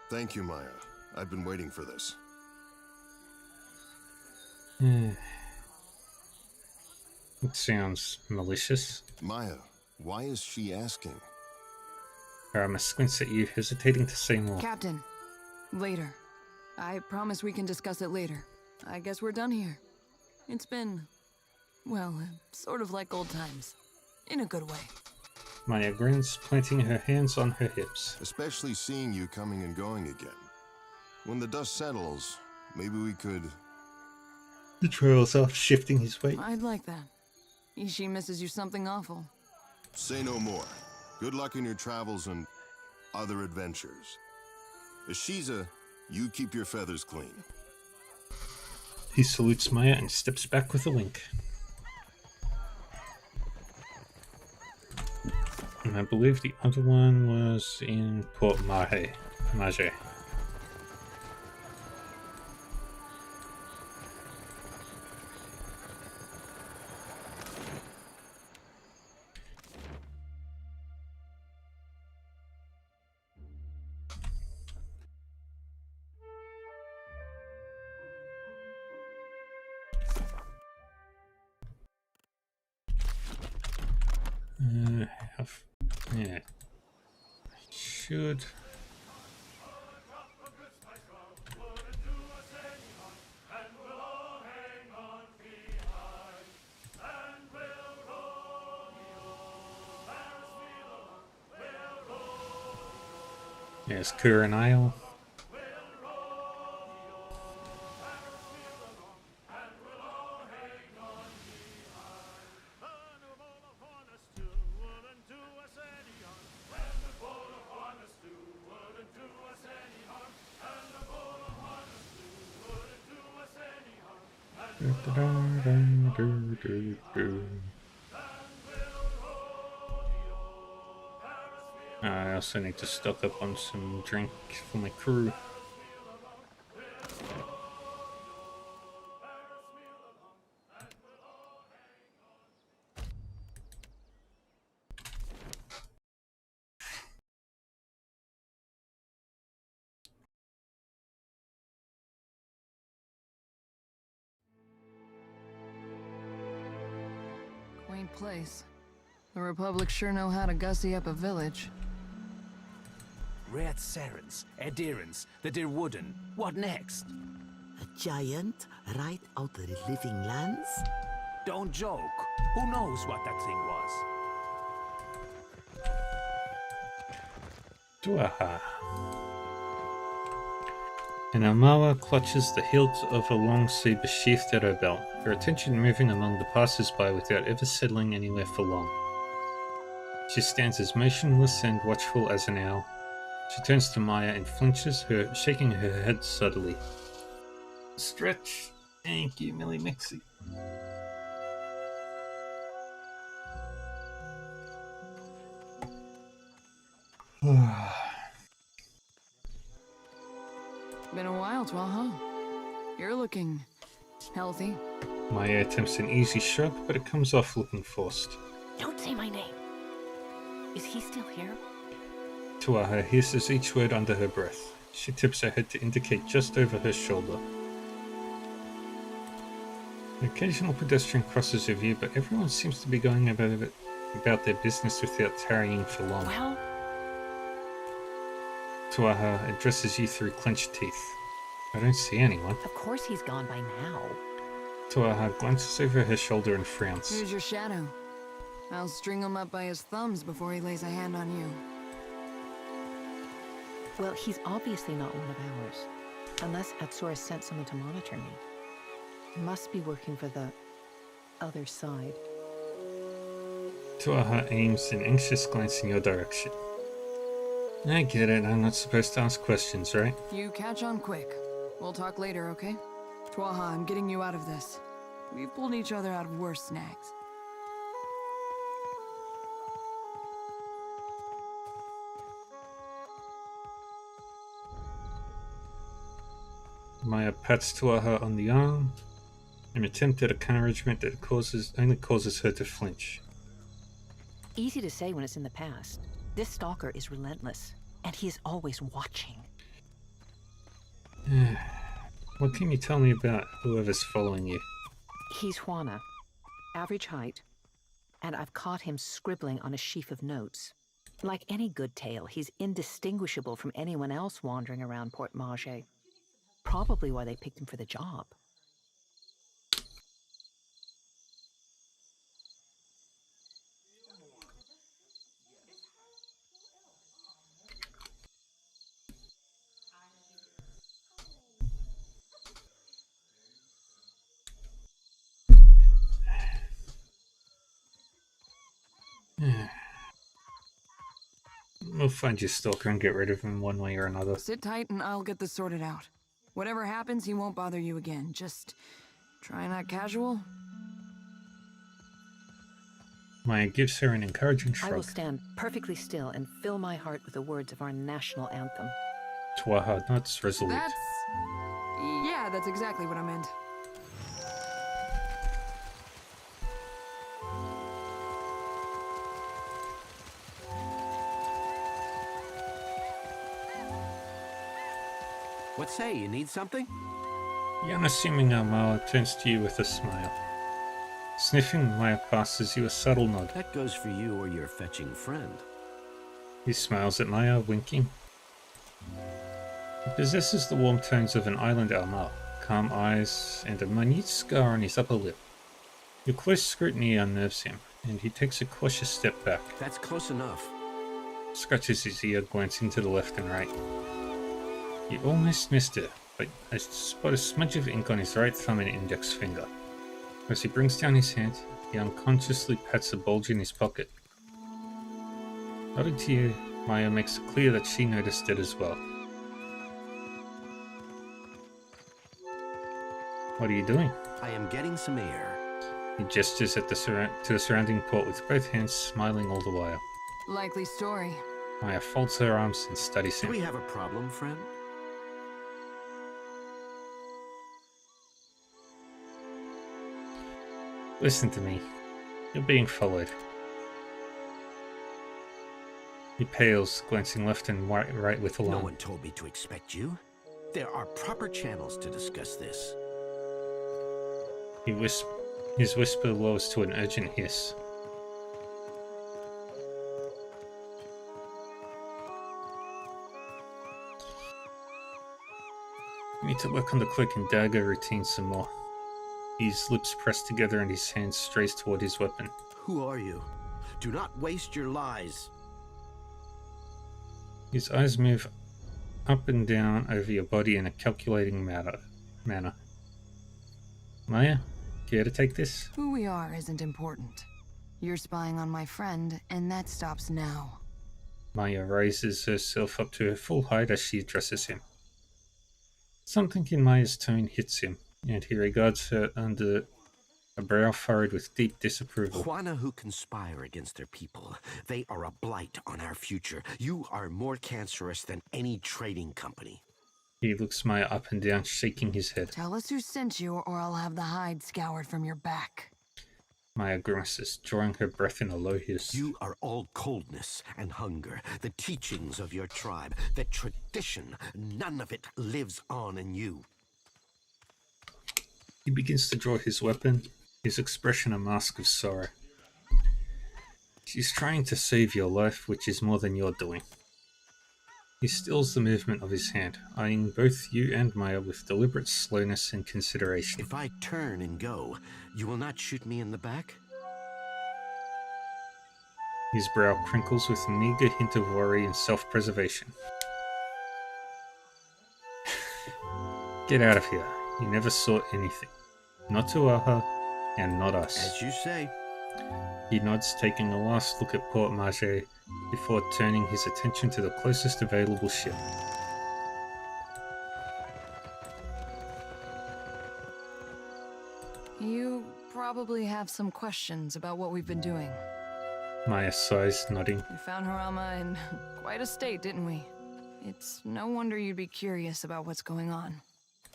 Thank you, Maya. I've been waiting for this. It sounds malicious. Maya, why is she asking? Harama squints at you, hesitating to say more. Captain, later. I promise we can discuss it later. I guess we're done here. It's been, well, sort of like old times. In a good way. Maya grins, planting her hands on her hips. Especially seeing you coming and going again. When the dust settles, maybe we could... He trails off, shifting his weight. I'd like that. Ishi misses you something awful. Say no more. Good luck in your travels and other adventures. Ashiza, you keep your feathers clean. He salutes Maya and steps back with a wink. And I believe the other one was in Port Mage. Yeah. Should. Yes, Kurin Isle. I also need to stock up on some drink for my crew. Quaint place. The Republic sure know how to gussy up a village. Red Serens, adherents, that they're wooden. What next? A giant right out of the living lands? Don't joke. Who knows what that thing was? Tuaha. An Amawa clutches the hilt of a long saber sheathed at her belt, her attention moving among the passers-by without ever settling anywhere for long. She stands as motionless and watchful as an owl. She turns to Maya and flinches, shaking her head subtly. Stretch. Thank you, Millie Mixie. Been a while, Tuaha. You're looking healthy. Maya attempts an easy shrug, but it comes off looking forced. Don't say my name. Is he still here? Tuaha hisses each word under her breath. She tips her head to indicate just over her shoulder. An occasional pedestrian crosses her view, but everyone seems to be going about their business without tarrying for long. Well, Tuaha addresses you through clenched teeth. I don't see anyone. of course he's gone by now. Tuaha glances over her shoulder and frowns. Here's your shadow. I'll string him up by his thumbs before he lays a hand on you. Well, he's obviously not one of ours. Unless Atsura sent someone to monitor me. Must be working for the other side. Tuaha aims an anxious glance in your direction. I get it, I'm not supposed to ask questions, right? You catch on quick. We'll talk later, okay? Tuaha, I'm getting you out of this. We've pulled each other out of worse snags. Maya pats Tuaha on the arm, an attempt at encouragement that only causes her to flinch. Easy to say when it's in the past. This stalker is relentless, and he is always watching. What can you tell me about whoever's following you? He's Juana, average height, and I've caught him scribbling on a sheaf of notes. Like any good tale, he's indistinguishable from anyone else wandering around Port Mage. Probably why they picked him for the job. We'll find your stalker and get rid of him one way or another. Sit tight and I'll get this sorted out. Whatever happens, he won't bother you again. Just try not casual. Maya gives her an encouraging I will shrug. stand perfectly still and fill my heart with the words of our national anthem. Tuaha nods resolute. Yeah, that's exactly what I meant. What say, you need something? The unassuming Armala turns to you with a smile. Sniffing, Maya passes you a subtle nod. That goes for you or your fetching friend. He smiles at Maya, winking. He possesses the warm tones of an island Armal, calm eyes, and a minute scar on his upper lip. Your close scrutiny unnerves him, and he takes a cautious step back. That's close enough. Scratches his ear, glancing to the left and right. You almost missed it, but I spot a smudge of ink on his right thumb and index finger. As he brings down his hand, he unconsciously pats a bulge in his pocket. Nodding to you, Maya makes it clear that she noticed it as well. What are you doing? I am getting some air. He gestures at to the surrounding port with both hands, smiling all the while. Likely story. Maya folds her arms and studies Do him. we have a problem, friend? Listen to me. You're being followed. He pales, glancing left and right with alarm. No one told me to expect you. There are proper channels to discuss this. His whisper lowers to an urgent hiss. You need to work on the cloak and dagger routine some more. His lips press together and his hand strays toward his weapon. Who are you? Do not waste your lies. His eyes move up and down over your body in a calculating manner. Maya, care to take this? Who we are isn't important. You're spying on my friend, and that stops now. Maya raises herself up to her full height as she addresses him. Something in Maya's tone hits him, and he regards her under a brow furrowed with deep disapproval. Juana who conspire against their people. They are a blight on our future. You are more cancerous than any trading company. He looks Maya up and down, shaking his head. Tell us who sent you, or I'll have the hide scoured from your back. Maya grimaces, drawing her breath in a low hiss. You are all coldness and hunger, the teachings of your tribe, the tradition. None of it lives on in you. He begins to draw his weapon, his expression a mask of sorrow. She's trying to save your life, which is more than you're doing. He stills the movement of his hand, eyeing both you and Maya with deliberate slowness and consideration. If I turn and go, you will not shoot me in the back? His brow crinkles with a meager hint of worry and self-preservation. Get out of here. You never saw anything. Not Tuaha, and not us. As you say. He nods, taking a last look at Port Marge before turning his attention to the closest available ship. You probably have some questions about what we've been doing. Maya sighs, nodding. We found Harama in quite a state, didn't we? It's no wonder you'd be curious about what's going on.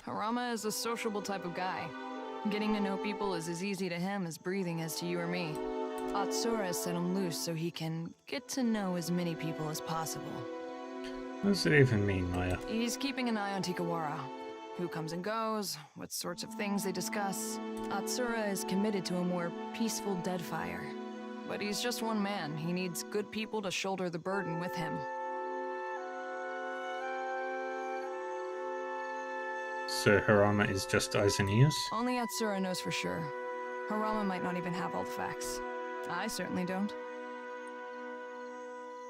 Harama is a sociable type of guy. Getting to know people is as easy to him as breathing is to you or me. Atsura set him loose so he can get to know as many people as possible. What does it even mean, Maya? He's keeping an eye on Tikawara. Who comes and goes, what sorts of things they discuss. Atsura is committed to a more peaceful Deadfire. But he's just one man. He needs good people to shoulder the burden with him. So Harama is just eyes and ears? Only Atsura knows for sure. Harama might not even have all the facts. I certainly don't.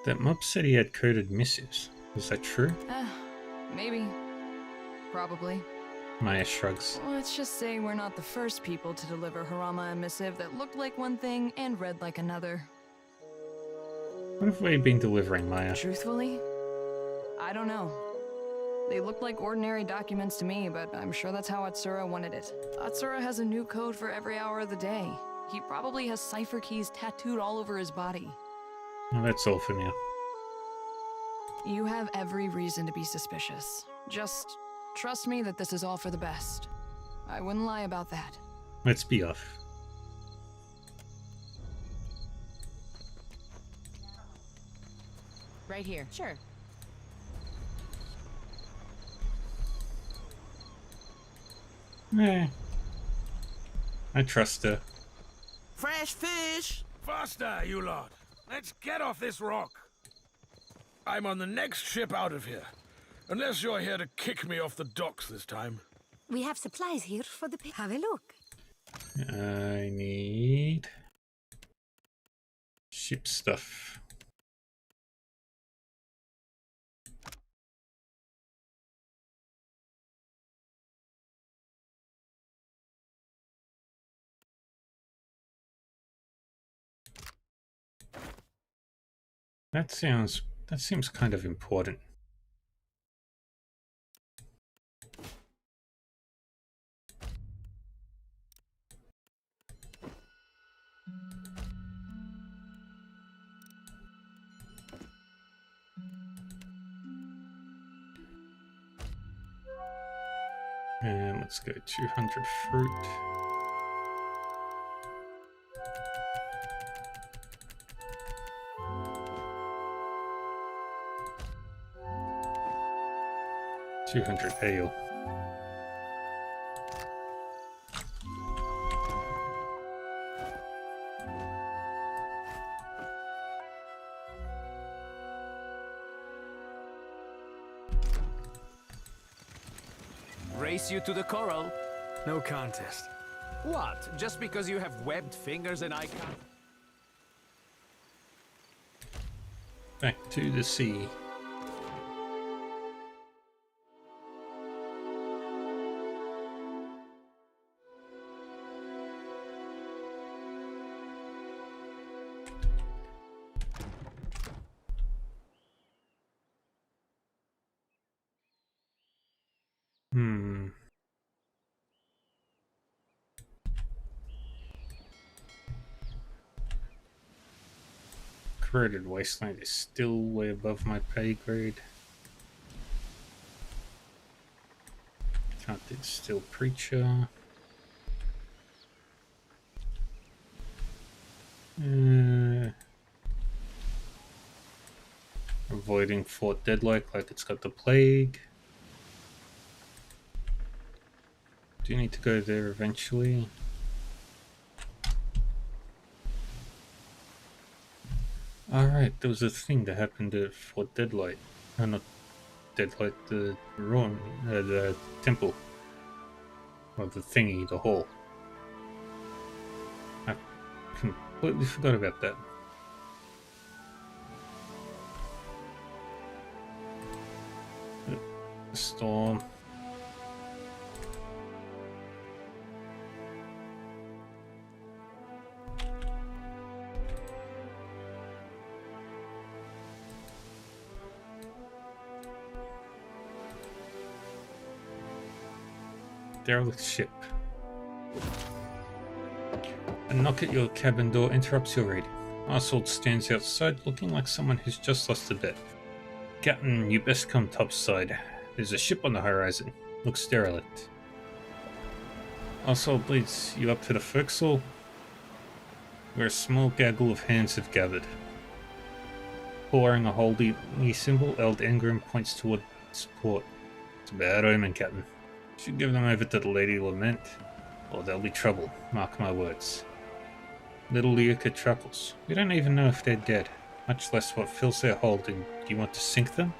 That mob said he had coded missives. Is that true? Maybe. Probably. Maya shrugs. Let's just say we're not the first people to deliver Harama a missive that looked like one thing and read like another. What have we been delivering, Maya? Truthfully? I don't know. They looked like ordinary documents to me, but I'm sure that's how Atsura wanted it. Atsura has a new code for every hour of the day. He probably has cipher keys tattooed all over his body. Well, that's all for now. You have every reason to be suspicious. Just trust me that this is all for the best. I wouldn't lie about that. Let's be off. Right here. Sure. I trust her. Fresh fish! Faster, you lot! Let's get off this rock! I'm on the next ship out of here. Unless you're here to kick me off the docks this time. We have supplies here for the Have a look. I need ship stuff. That seems kind of important. And let's go 200 fruit. $200 ale. Race you to the coral? No contest. What? Just because you have webbed fingers and I can't? Back to the sea. Corroded Wasteland is still way above my pay grade. Can't do Still Preacher. Avoiding Fort Deadlight like it's got the plague. Do you need to go there eventually? Alright, there was a thing that happened at Fort Deadlight. No, not Deadlight, the ruin, the temple. Or the thingy, the hall. I completely forgot about that. Storm. Derelict ship. A knock at your cabin door interrupts your reading. Arsold stands outside looking like someone who's just lost a bet. Captain, you best come topside. There's a ship on the horizon. Looks derelict. Arsold leads you up to the forecastle, where a small gaggle of hands have gathered. Pouring a holy symbol, Eld Engram points toward support. It's a bad omen, Captain. Should give them over to the Lady Lament, or there'll be trouble, mark my words. Little Lyuka chuckles. We don't even know if they're dead, much less what fills their holding. Do you want to sink them?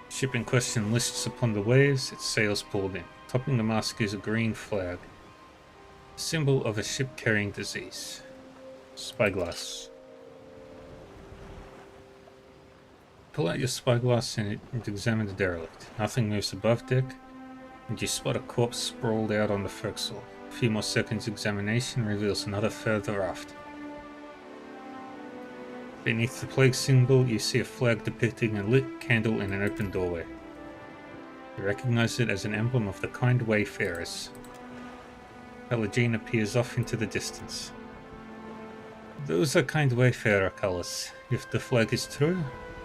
Ship in question lists upon the waves, its sails pulled in. Topping the mast is a green flag, a symbol of a ship carrying disease. Spyglass. Pull out your spyglass and examine the derelict. Nothing moves above deck, and you spot a corpse sprawled out on the forecastle. A few more seconds examination reveals another further aft. Beneath the plague symbol, you see a flag depicting a lit candle in an open doorway. You recognize it as an emblem of the kind wayfarers. Pelagine appears off into the distance. Those are kind wayfarer colors. If the flag is true,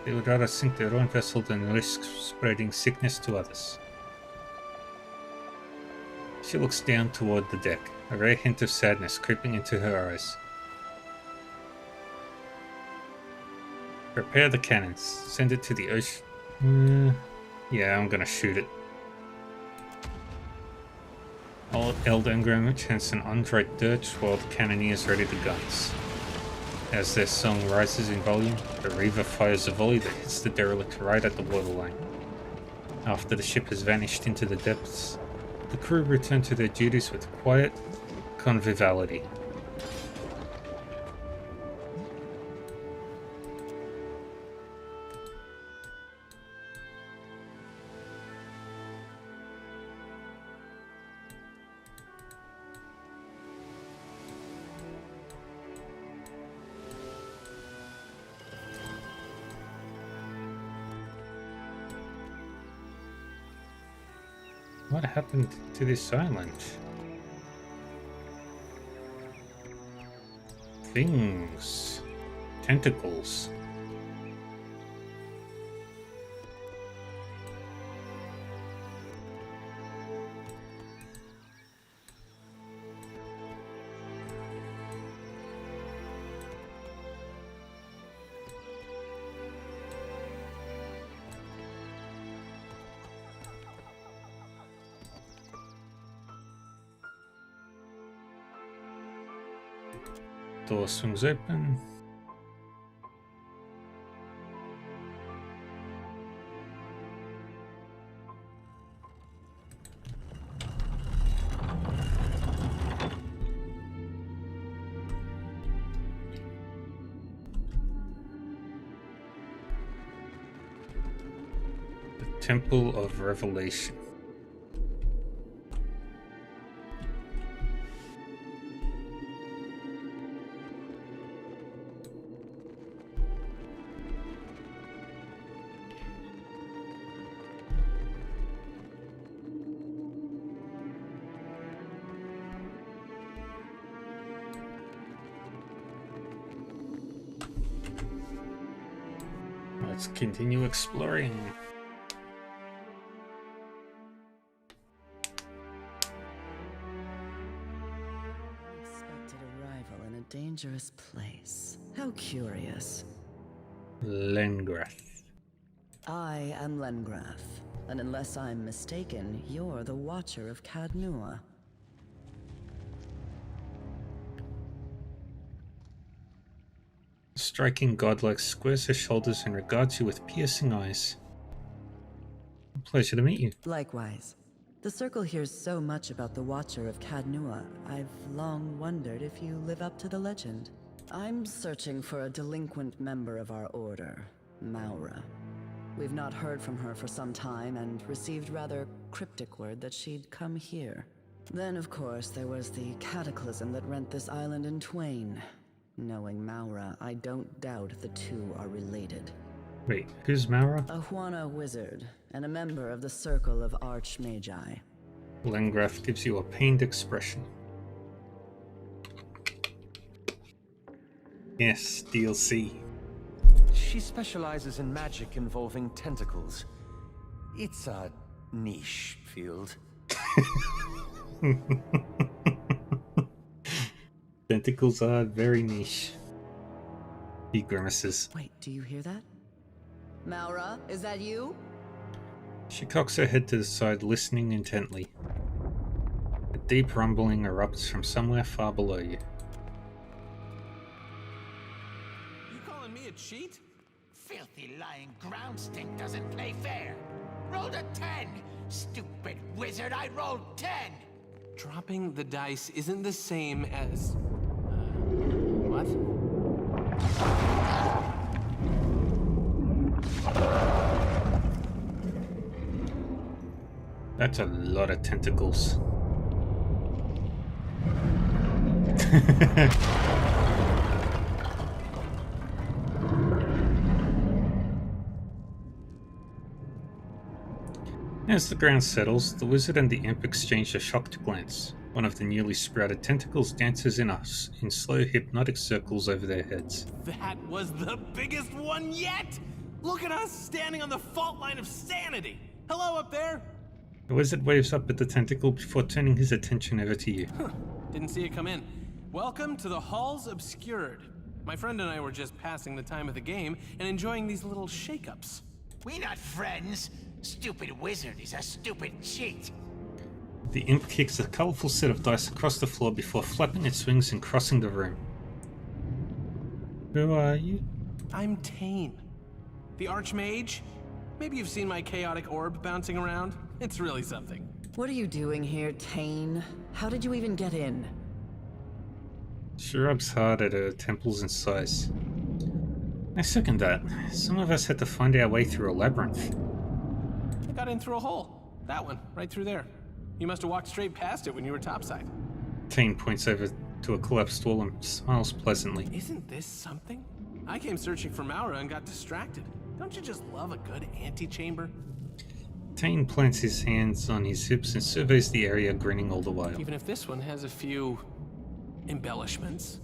they would rather sink their own vessel than risk spreading sickness to others. She looks down toward the deck, a rare hint of sadness creeping into her eyes. Prepare the cannons. Send it to the ocean. Yeah, I'm gonna shoot it. Eld Engram chants an undraped dirge while the cannoneers ready the guns. As their song rises in volume, the Reaver fires a volley that hits the derelict right at the waterline. After the ship has vanished into the depths, the crew return to their duties with quiet conviviality. What happened to this island? Things. Tentacles. Door swings open. The Temple of Revelation. Let's continue exploring. Unexpected arrival in a dangerous place. How curious. Lengrath. I am Lengrath, and unless I'm mistaken, you're the Watcher of Cadnua. Striking godlike squares her shoulders and regards you with piercing eyes. Pleasure to meet you. Likewise. The Circle hears so much about the Watcher of Cadnua, I've long wondered if you live up to the legend. I'm searching for a delinquent member of our order, Maura. We've not heard from her for some time and received rather cryptic word that she'd come here. Then, of course, there was the cataclysm that rent this island in twain. Knowing Maura, I don't doubt the two are related. Wait, who's Maura? A Huana wizard, and a member of the Circle of Archmagi. Lengrath gives you a pained expression. Yes, DLC. She specializes in magic involving tentacles. It's a niche field. Tentacles are very niche. He grimaces. Wait, do you hear that? Maura, is that you? She cocks her head to the side, listening intently. A deep rumbling erupts from somewhere far below you. You calling me a cheat? Filthy lying ground stink doesn't play fair. Rolled a 10! Stupid wizard, I rolled 10! Dropping the dice isn't the same as... what? That's a lot of tentacles. As the ground settles, the wizard and the imp exchange a shocked glance. One of the newly sprouted tentacles dances in slow hypnotic circles over their heads. That was the biggest one yet! Look at us standing on the fault line of sanity! Hello up there! The wizard waves up at the tentacle before turning his attention over to you. Didn't see it come in. Welcome to the Halls Obscured. My friend and I were just passing the time of the game and enjoying these little shake-ups. We not friends. Stupid wizard is a stupid cheat. The imp kicks a colourful set of dice across the floor before flapping its wings and crossing the room. Who are you? I'm Tane, the Archmage. Maybe you've seen my chaotic orb bouncing around. It's really something. What are you doing here, Tane? How did you even get in? She rubs hard at her temples and sighs. I second that. Some of us had to find our way through a labyrinth. I got in through a hole. That one, right through there. You must have walked straight past it when you were topside. Tane points over to a collapsed wall and smiles pleasantly. Isn't this something? I came searching for Maura and got distracted. Don't you just love a good antechamber? Tane plants his hands on his hips and surveys the area, grinning all the while. Even if this one has a few embellishments.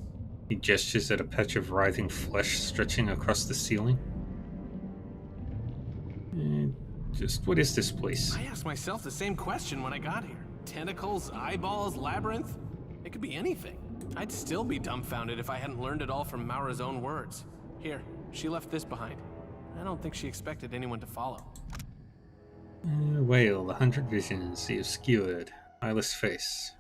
He gestures at a patch of writhing flesh stretching across the ceiling. Just what is this place? I asked myself the same question when I got here. Tentacles, eyeballs, labyrinth? It could be anything. I'd still be dumbfounded if I hadn't learned it all from Maura's own words. Here, she left this behind. I don't think she expected anyone to follow. Whale, 100 visions, the obscured, eyeless face.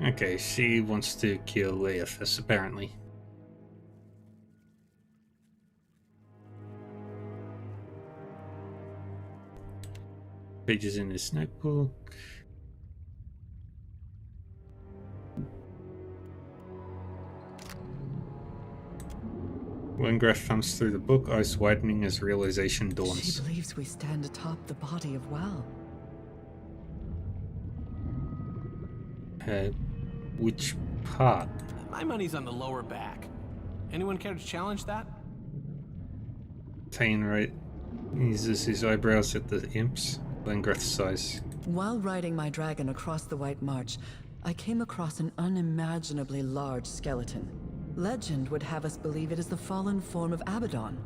Okay, she wants to kill Leothas, apparently. Pages in this notebook. Wengrath thumbs through the book, eyes widening as realization dawns. She believes we stand atop the body of Well. Which part? My money's on the lower back. Anyone care to challenge that? Tane raises his eyebrows at the imps. Wengrath sighs. While riding my dragon across the White March, I came across an unimaginably large skeleton. Legend would have us believe it is the fallen form of Abaddon.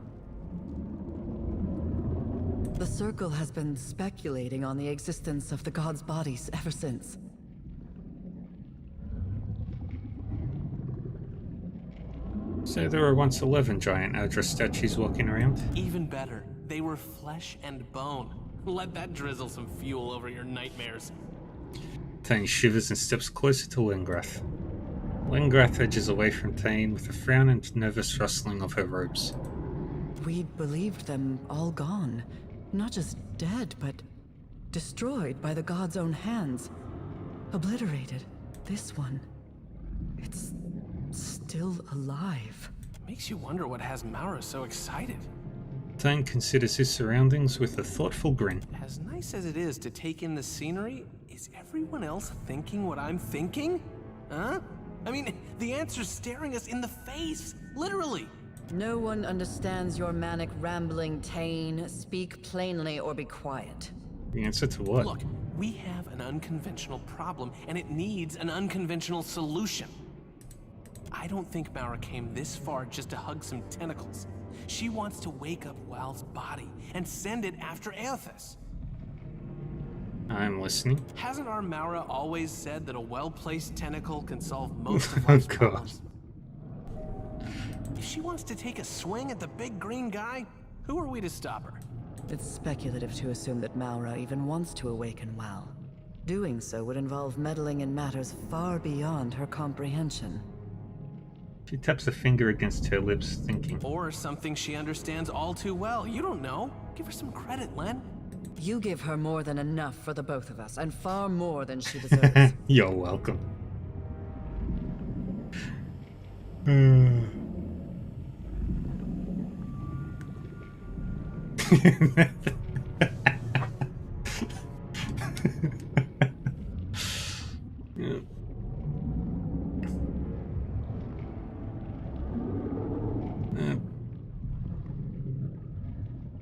The Circle has been speculating on the existence of the god's bodies ever since. So there were once 11 giant Adra statues walking around? Even better, they were flesh and bone. Let that drizzle some fuel over your nightmares. Tane shivers and steps closer to Wengrath. Wengrath edges away from Tane with a frown and nervous rustling of her robes. We'd believed them all gone. Not just dead, but destroyed by the god's own hands. Obliterated. This one, it's still alive. Makes you wonder what has Maura so excited. Tane considers his surroundings with a thoughtful grin. As nice as it is to take in the scenery, is everyone else thinking what I'm thinking? Huh? I mean, the answer's staring us in the face, literally. No one understands your manic rambling, Tane. Speak plainly or be quiet. The answer to what? Look, we have an unconventional problem, and it needs an unconventional solution. I don't think Maura came this far just to hug some tentacles. She wants to wake up Wal's body and send it after Eothas. I'm listening. Hasn't our Maura always said that a well-placed tentacle can solve most of life's problems? If she wants to take a swing at the big green guy, who are we to stop her? It's speculative to assume that Maura even wants to awaken Well. Doing so would involve meddling in matters far beyond her comprehension. She taps a finger against her lips, thinking. Or something she understands all too well. You don't know. Give her some credit, Len. You give her more than enough for the both of us, and far more than she deserves. You're welcome.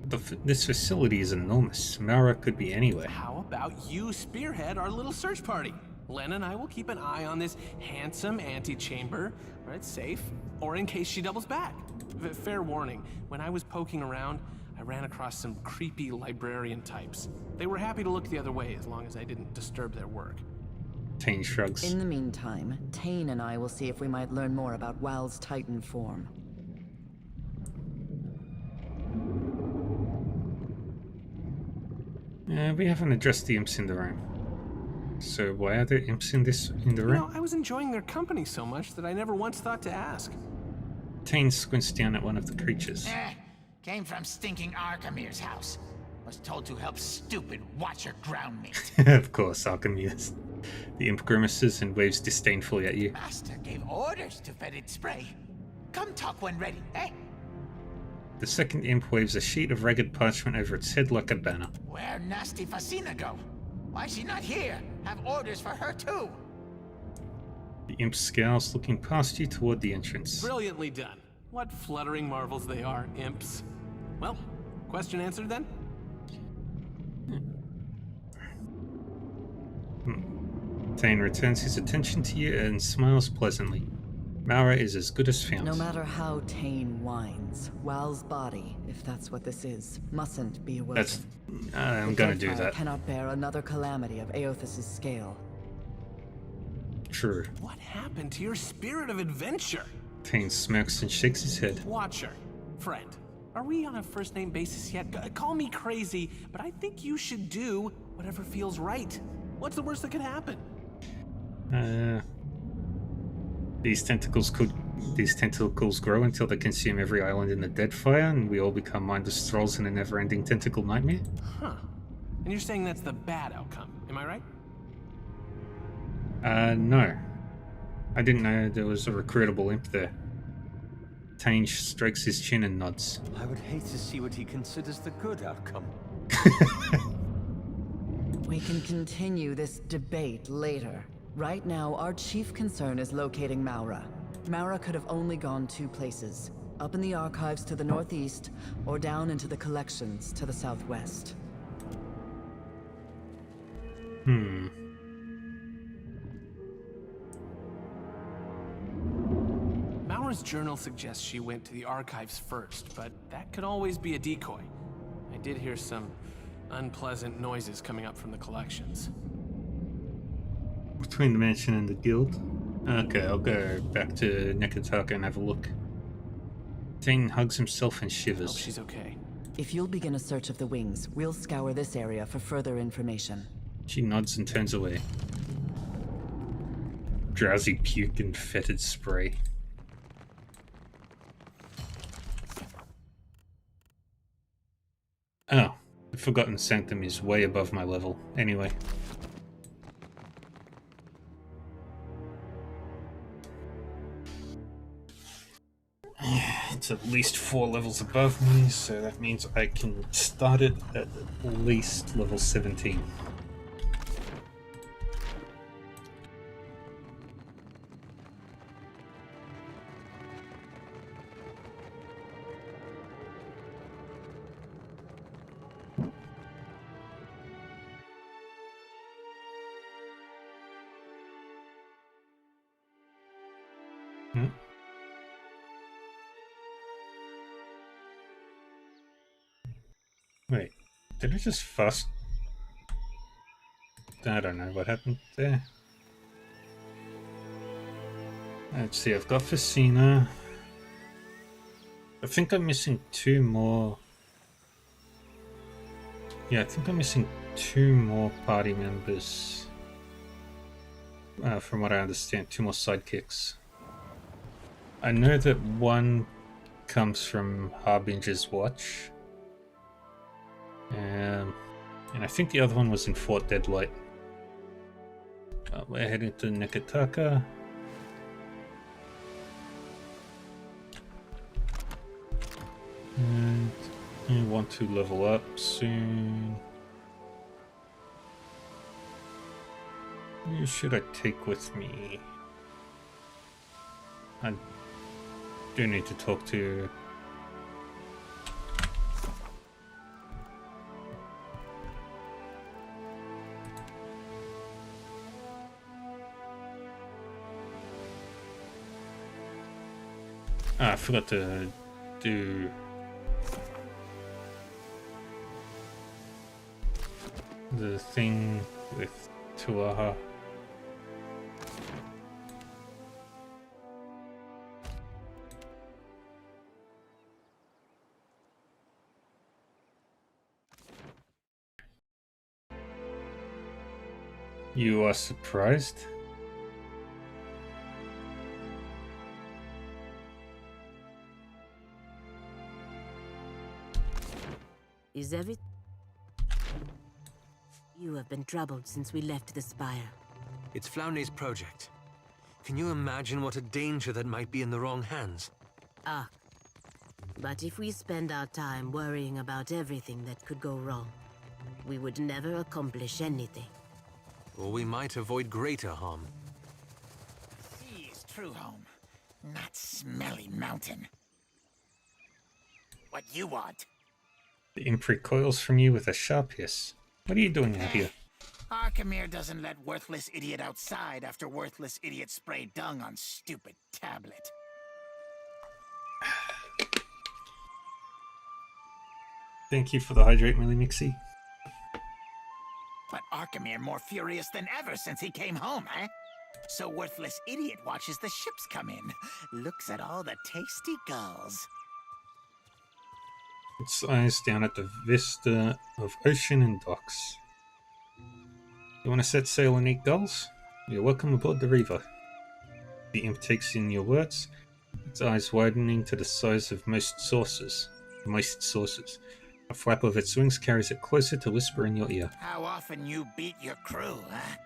This facility is enormous. Mara could be anywhere. How about you spearhead our little search party? Len and I will keep an eye on this handsome antechamber, where it's safe, or in case she doubles back. Fair warning, when I was poking around, I ran across some creepy librarian types. They were happy to look the other way as long as I didn't disturb their work. Tane shrugs. In the meantime, Tane and I will see if we might learn more about Wal's Titan form. We haven't addressed the imps in the room. So why are there imps in the room? You know, I was enjoying their company so much that I never once thought to ask. Tane squints down at one of the creatures. Came from stinking Arkamir's house. Was told to help stupid Watcher ground meat. Of course, Archimedes. The imp grimaces and waves disdainfully at you. Master gave orders to fed it spray. Come talk when ready, eh? The second imp waves a sheet of ragged parchment over its head like a banner. Where nasty Fasina go? Why's she not here? Have orders for her too. The imp scowls, looking past you toward the entrance. Brilliantly done. What fluttering marvels they are, imps. Well, question answered then? Tane returns his attention to you and smiles pleasantly. Mara is as good as found. No matter how Tane whines, Wal's body, if that's what this is, mustn't be awoken. I'm gonna do Deadfire that. Cannot bear another calamity of Aothis' scale. True. What happened to your spirit of adventure? Tane smirks and shakes his head. Watcher, friend, are we on a first-name basis yet? Call me crazy, but I think you should do whatever feels right. What's the worst that could happen? These tentacles grow until they consume every island in the Deadfire, and we all become mindless thralls in a never-ending tentacle nightmare? Huh. And you're saying that's the bad outcome, am I right? No. I didn't know there was a recruitable imp there. Tane strokes his chin and nods. I would hate to see what he considers the good outcome. We can continue this debate later. Right now, our chief concern is locating Maura. Maura could have only gone two places. Up in the archives to the northeast, or down into the collections to the southwest. Maura's journal suggests she went to the archives first, but that could always be a decoy. I did hear some unpleasant noises coming up from the collections. Between the mansion and the guild? Okay, I'll go back to Nekataka and have a look. Tane hugs himself and shivers. Hope she's okay. If you'll begin a search of the wings, we'll scour this area for further information. She nods and turns away. Drowsy puke and fetid spray. Oh, the Forgotten Sanctum is way above my level. Anyway. It's at least 4 levels above me, so that means I can start it at least level 17. Wait, did I just fast? I don't know what happened there. Let's see, I've got Fasina. I think I'm missing 2 more. Yeah, I think I'm missing 2 more party members. From what I understand, 2 more sidekicks. I know that one comes from Harbinger's Watch. And I think the other one was in Fort Deadlight. We're heading to Nekataka. And I want to level up soon. Who should I take with me? I do need to talk to Ah, I forgot to do the thing with Tuaha. You are surprised? Is everything? You have been troubled since we left the Spire. It's Flaunay's project. Can you imagine what a danger that might be in the wrong hands? Ah. But if we spend our time worrying about everything that could go wrong, we would never accomplish anything. Or we might avoid greater harm. Sea's true home, not smelly mountain. What you want? The imp recoils from you with a sharp hiss. What are you doing out here? Arkemir doesn't let worthless idiot outside after worthless idiot sprayed dung on stupid tablet. Thank you for the hydrate, Millie Mixie. But Arkemir more furious than ever since he came home, eh? So worthless idiot watches the ships come in, looks at all the tasty gulls. Its eyes down at the vista of ocean and docks. You want to set sail and eat gulls? You're welcome aboard the Reaver. The imp takes in your words, its eyes widening to the size of moist saucers. A flap of its wings carries it closer to whisper in your ear. How often you beat your crew, huh?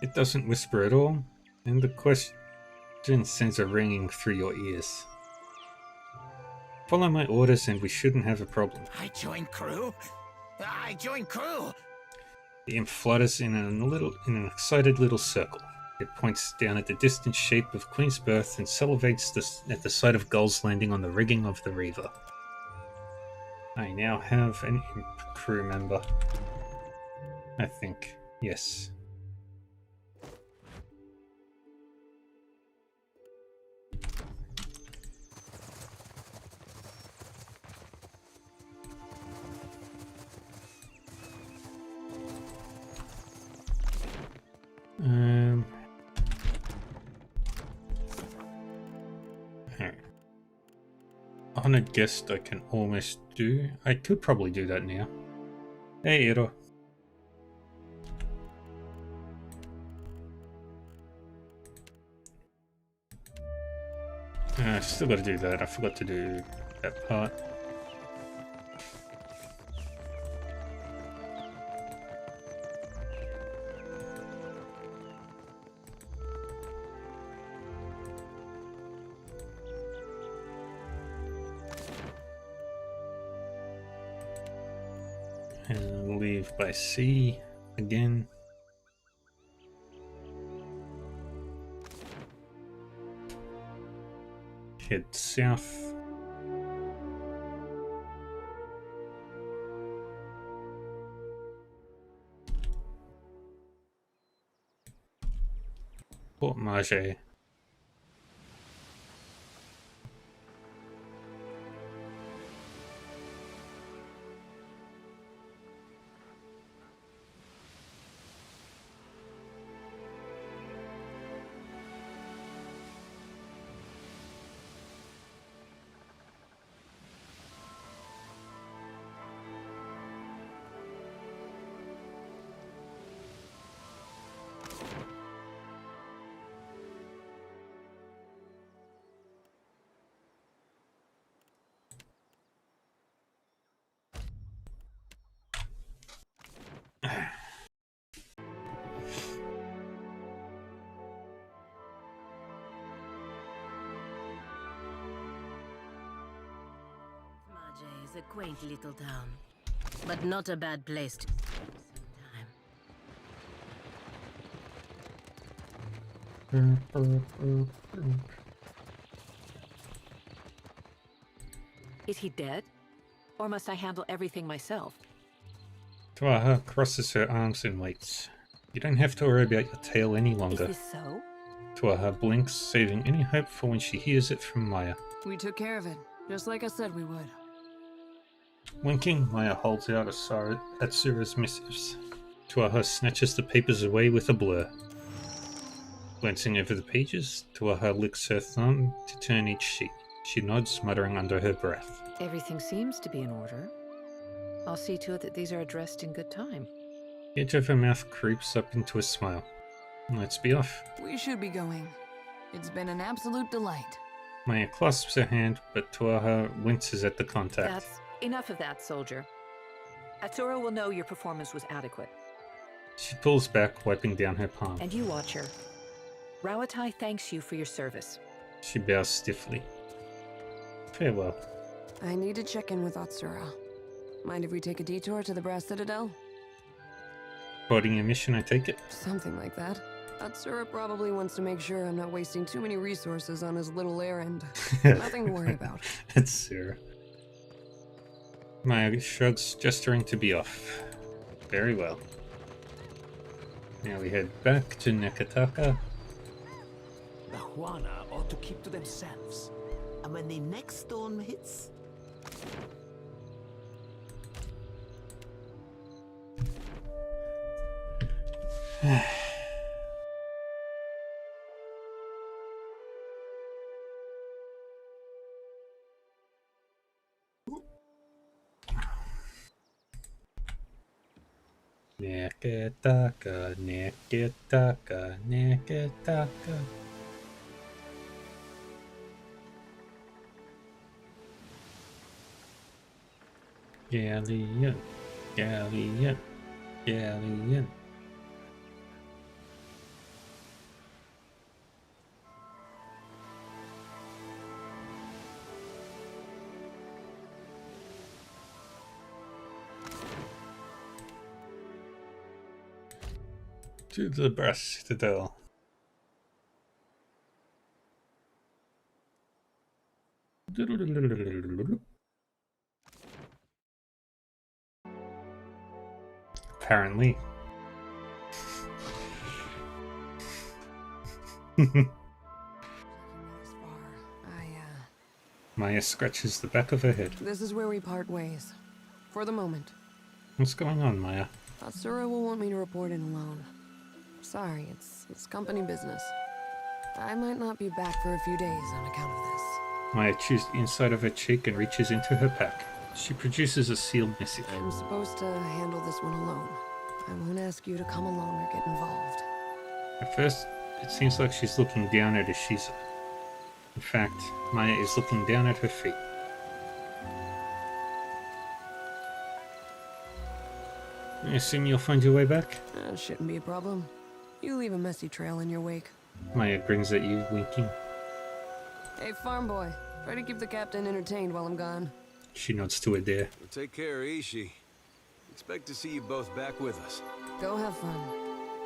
It doesn't whisper at all, and the question sends a ringing through your ears. Follow my orders and we shouldn't have a problem. I join crew? I join crew! The imp flutters in an excited little circle. It points down at the distant shape of Queen's Berth and salivates at the sight of gulls landing on the rigging of the Reaver. I now have an imp crew member. I think. Yes. Honored guest I can almost do. I could probably do that now. Hey, Iro. Still gotta do that. I forgot to do that part. And leave by sea again. Head south. Port Marge. Is a quaint little town, but not a bad place to spend some time. Is he dead? Or must I handle everything myself? Tuaha crosses her arms and waits. You don't have to worry about your tail any Is longer. this so? Tuaha blinks, saving any hope for when she hears it from Maya. We took care of it, just like I said we would. Winking, Maya holds out Atsura's missives. Tuaha snatches the papers away with a blur. Glancing over the pages, Tuaha licks her thumb to turn each sheet. She nods, muttering under her breath. Everything seems to be in order. I'll see to it that these are addressed in good time. The edge of her mouth creeps up into a smile. Let's be off. We should be going. It's been an absolute delight. Maya clasps her hand, but Tuaha winces at the contact. That's enough of that, soldier. Atsura will know your performance was adequate. She pulls back, wiping down her palm. And you, Watcher. Rawatai thanks you for your service. She bows stiffly. Farewell. I need to check in with Atsura. Mind if we take a detour to the Brass Citadel? Boarding your mission, I take it? Something like that. Atsura probably wants to make sure I'm not wasting too many resources on his little errand. Nothing to worry about. Atsura. Maya shrugs, gesturing to be off. Very well. Now we head back to Nekataka. The Huana ought to keep to themselves. And when the next storm hits... Nekataka, Nekataka, Nekataka. Galleon, Galleon, Galleon. To the Brass Citadel. Apparently. Maya scratches the back of her head. This is where we part ways. For the moment. What's going on, Maya? Atsura will want me to report in alone. Sorry, it's company business. I might not be back for a few days on account of this. Maya chews the inside of her cheek and reaches into her pack. She produces a sealed missive. I'm supposed to handle this one alone. I won't ask you to come along or get involved. At first, it seems like she's looking down at Ishiza. In fact, Maya is looking down at her feet. I assume you'll find your way back? That shouldn't be a problem. You leave a messy trail in your wake. Maya grins at you, winking. Hey, farm boy. Try to keep the captain entertained while I'm gone. She nods to Adair. Well, take care, Ishi. Expect to see you both back with us. Go have fun.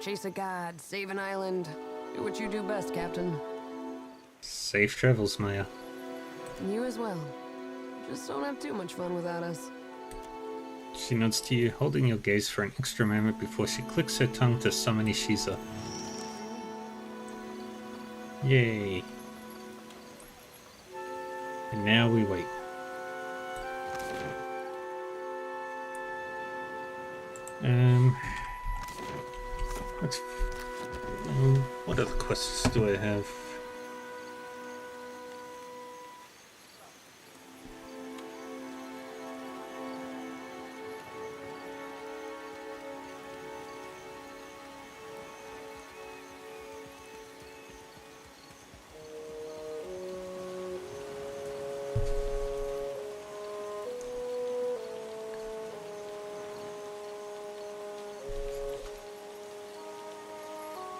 Chase a god, save an island. Do what you do best, Captain. Safe travels, Maya. You as well. Just don't have too much fun without us. She nods to you, holding your gaze for an extra moment before she clicks her tongue to summon Ishiza. Yay. And now we wait. What other quests do I have?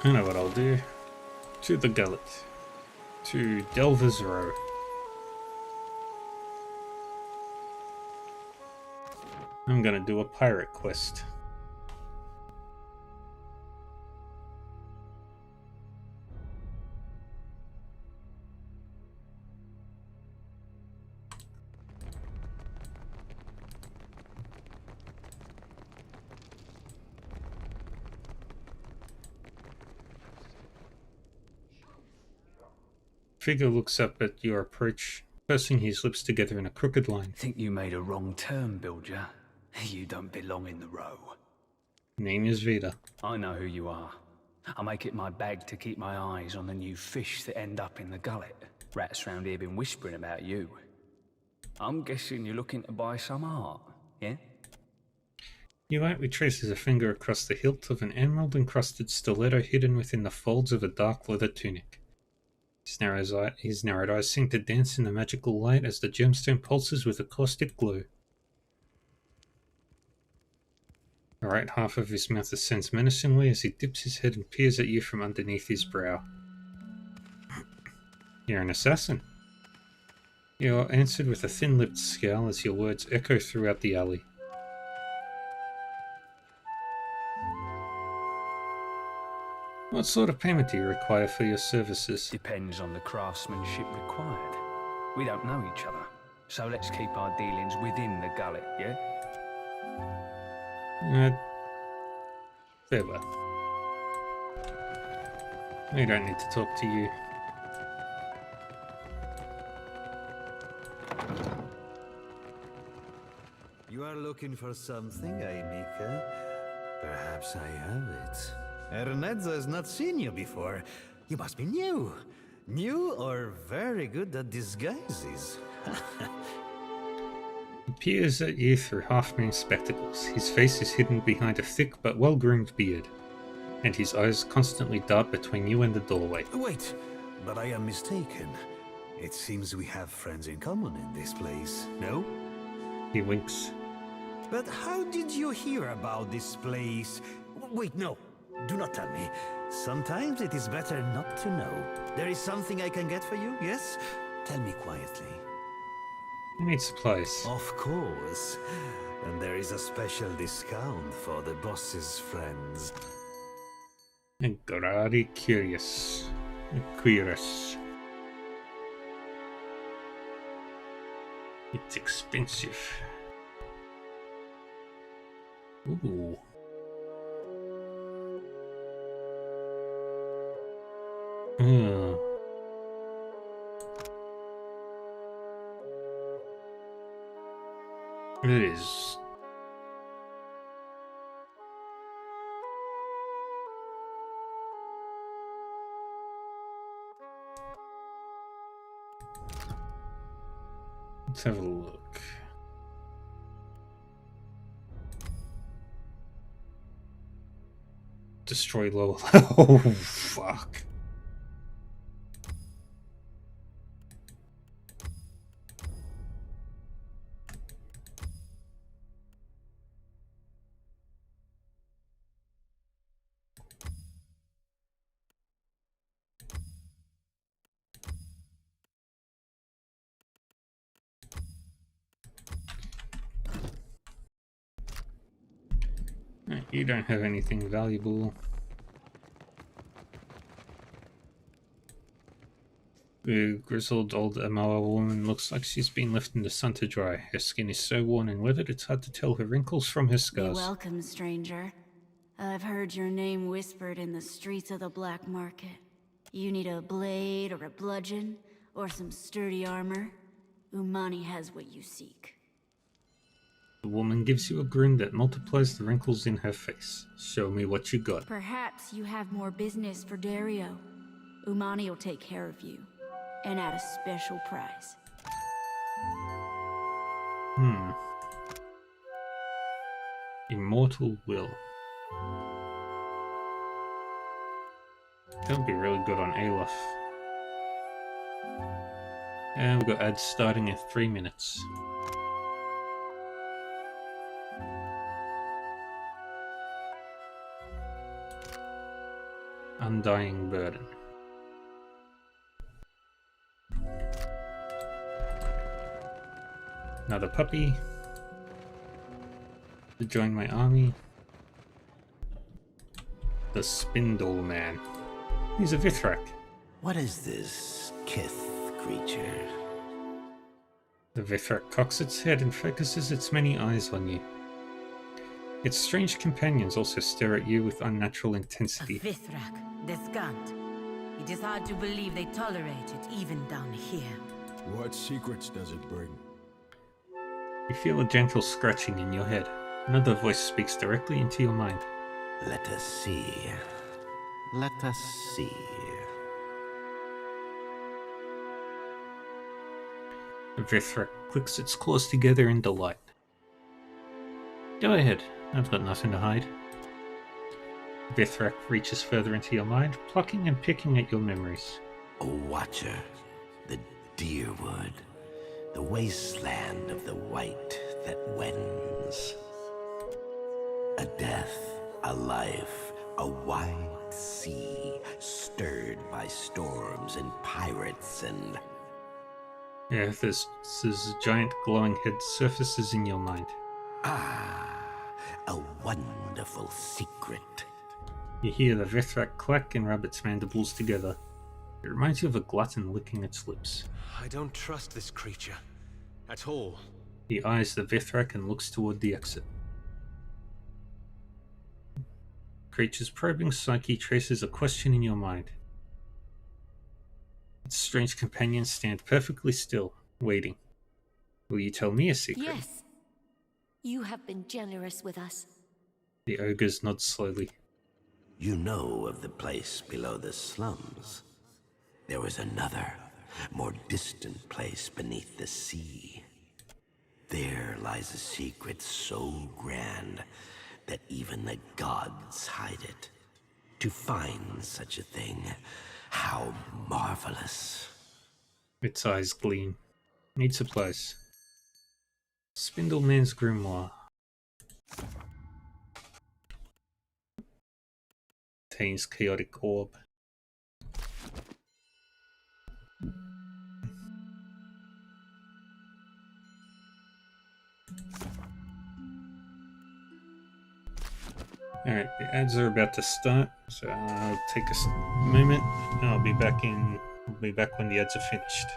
I know what I'll do. To the Gullet. To Delver's Row. I'm gonna do a pirate quest. Figure looks up at your approach, pursing his lips together in a crooked line. Think you made a wrong turn, Bilger. You don't belong in the row. Name is Vita. I know who you are. I make it my bag to keep my eyes on the new fish that end up in the gullet. Rats round here been whispering about you. I'm guessing you're looking to buy some art, yeah? He lightly traces a finger across the hilt of an emerald-encrusted stiletto hidden within the folds of a dark leather tunic. His narrowed eyes seem to dance in the magical light as the gemstone pulses with a caustic glow. The right half of his mouth ascends menacingly as he dips his head and peers at you from underneath his brow. You're an assassin. You are answered with a thin-lipped scowl as your words echo throughout the alley. What sort of payment do you require for your services? Depends on the craftsmanship required. We don't know each other, so let's keep our dealings within the gullet, yeah? Very well. We don't need to talk to you. You are looking for something, Mika? Perhaps I have it. Ernezzo has not seen you before. You must be new. New or very good at disguises. He peers at you through half-moon spectacles. His face is hidden behind a thick but well-groomed beard, and his eyes constantly dart between you and the doorway. Wait, but I am mistaken. It seems we have friends in common in this place, no? He winks. But how did you hear about this place? Wait, no. Do not tell me. Sometimes it is better not to know. There is something I can get for you, yes? Tell me quietly. I need supplies. Of course. And there is a special discount for the boss's friends. Grady curious. Curious. It's expensive. Ooh. It is. Let's have a look. Destroy lower level. Oh, fuck. You don't have anything valuable. The grizzled old Amara woman looks like she's been left in the sun to dry. Her skin is so worn and weathered it's hard to tell her wrinkles from her Be scars. welcome, stranger. I've heard your name whispered in the streets of the black market. You need a blade or a bludgeon or some sturdy armor? Umani has what you seek. The woman gives you a grin that multiplies the wrinkles in her face. Show me what you got. Perhaps you have more business for Dario. Umani will take care of you, and at a special price. Immortal Will. That would be really good on Aleph. And we've got ads starting in 3 minutes. Undying Burden. Another puppy. To join my army. The Spindle Man. He's a Vithrak. What is this Kith creature? The Vithrak cocks its head and focuses its many eyes on you. Its strange companions also stare at you with unnatural intensity. Vithrak, Descant. It It is hard to believe they tolerate it, even down here. What secrets does it bring? You feel a gentle scratching in your head. Another voice speaks directly into your mind. Let us see. Let us see. The Vithrak clicks its claws together in delight. Go ahead, I've got nothing to hide. Vithrak reaches further into your mind, plucking and picking at your memories. A watcher, the Deerwood, the wasteland of the white that wends. A death, a life, a wide sea, stirred by storms and pirates and... Yeah, there's a giant glowing head surfaces in your mind. Ah, a wonderful secret. You hear the Vithrak clack and rub its mandibles together. It reminds you of a glutton licking its lips. I don't trust this creature. At all. He eyes the Vithrak and looks toward the exit. Creature's probing psyche traces a question in your mind. Its strange companions stand perfectly still, waiting. Will you tell me a secret? Yes. You have been generous with us. The ogres nod slowly. You know of the place below the slums. There was another, more distant place beneath the sea. There lies a secret so grand that even the gods hide it. To find such a thing, how marvelous. Its eyes gleam. Need supplies. Spindleman's grimoire. Contains chaotic orb. Alright, the ads are about to start, so I'll take a moment and I'll be back when the ads are finished.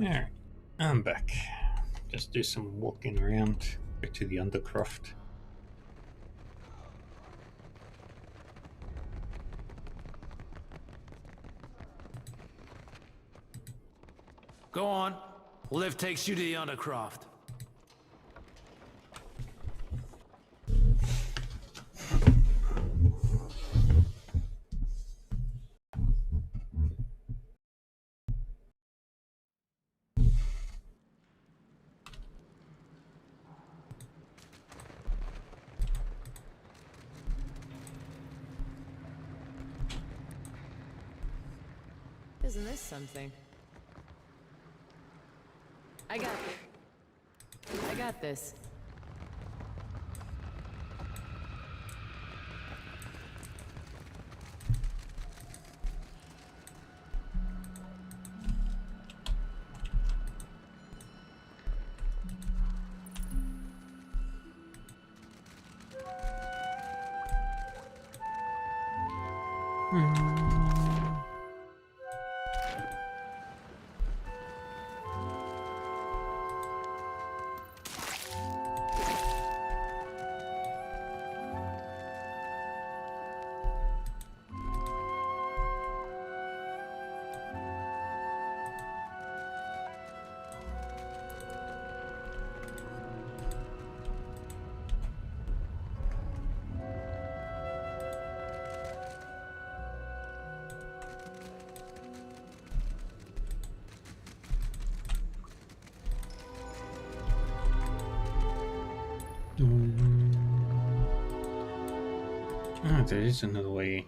Alright, I'm back. Just do some walking around back to the Undercroft. Go on. Lift takes you to the Undercroft. Isn't this something? I got it. got this. Ah, there is another way.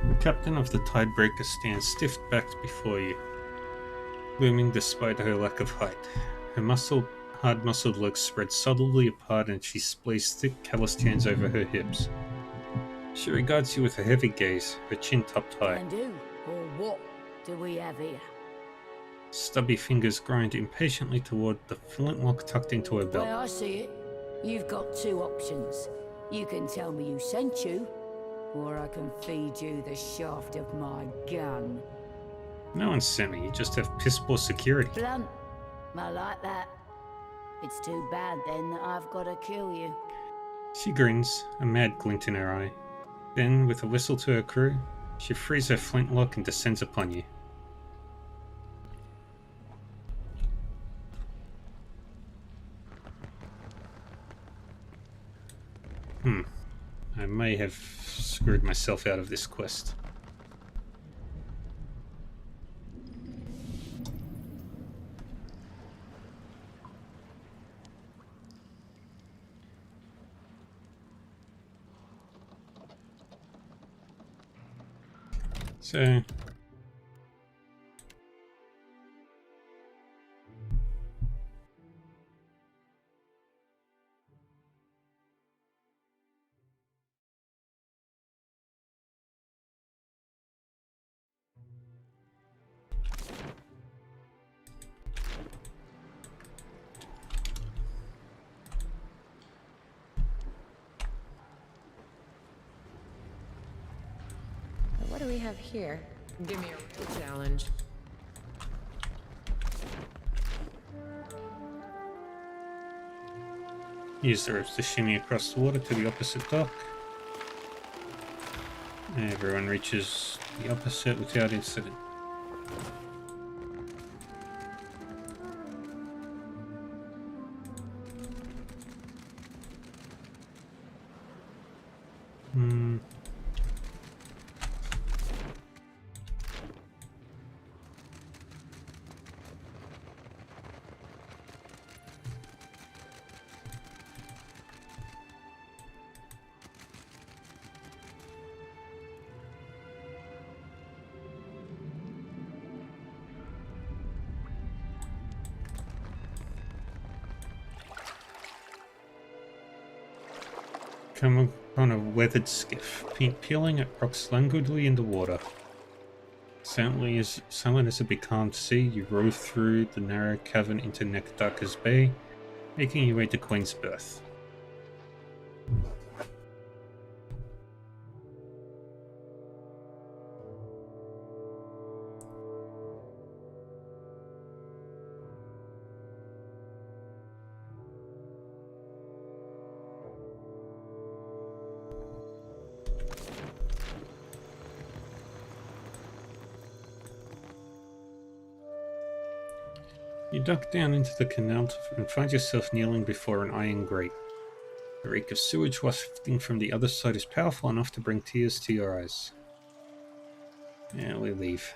The captain of the Tidebreaker stands stiff-backed before you, looming despite her lack of height. Her hard-muscled legs spread subtly apart and she splays thick, calloused hands over her hips. She regards you with a heavy gaze, her chin topped high. And who or what do we have here? Stubby fingers grind impatiently toward the flintlock tucked into her The belt. way I see it, you've got two options. You can tell me who sent you, or I can feed you the shaft of my gun. No one sent me, you just have piss-poor security. Blunt. I like that. It's too bad then that I've got to kill you. She grins, a mad glint in her eye. Then, with a whistle to her crew, she frees her flintlock and descends upon you. I may have screwed myself out of this quest. So... What do we have here? Give me a real challenge. Use the ropes to shimmy across the water to the opposite dock. Everyone reaches the opposite without incident. Come upon a weathered skiff, paint peeling at rocks languidly in the water. Silent as it becalmed sea, you row through the narrow cavern into Nekdarka's Bay, making your way to Queen's Berth. You duck down into the canal and find yourself kneeling before an iron grate. The reek of sewage wafting from the other side is powerful enough to bring tears to your eyes. And we leave.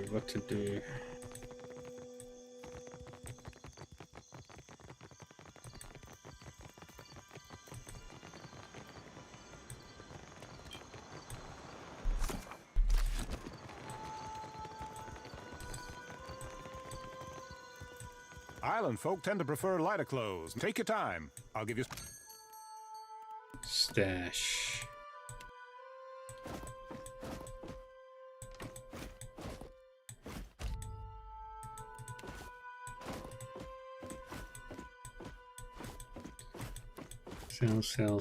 What to do. Island folk tend to prefer lighter clothes. Take your time. I'll give you... Stash. Sell.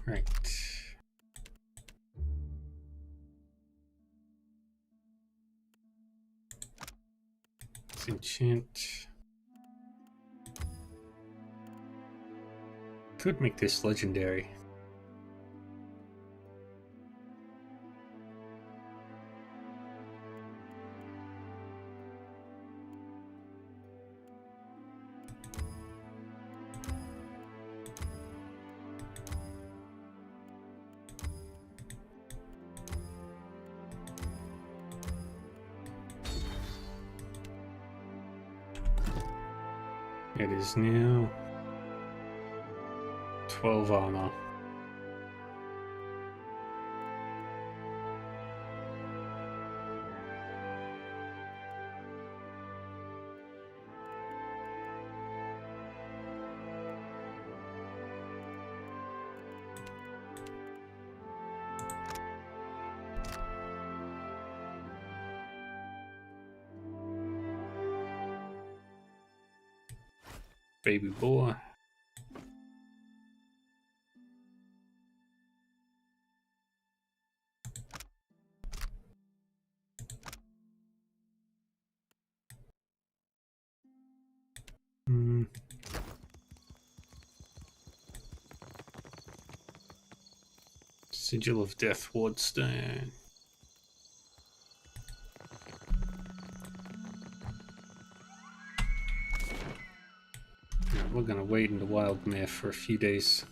Right. Let's enchant. Could make this legendary. It is now 12 armor. Baby boy. Sigil of Death Wardstone. We're gonna wait in the wild mare for a few days.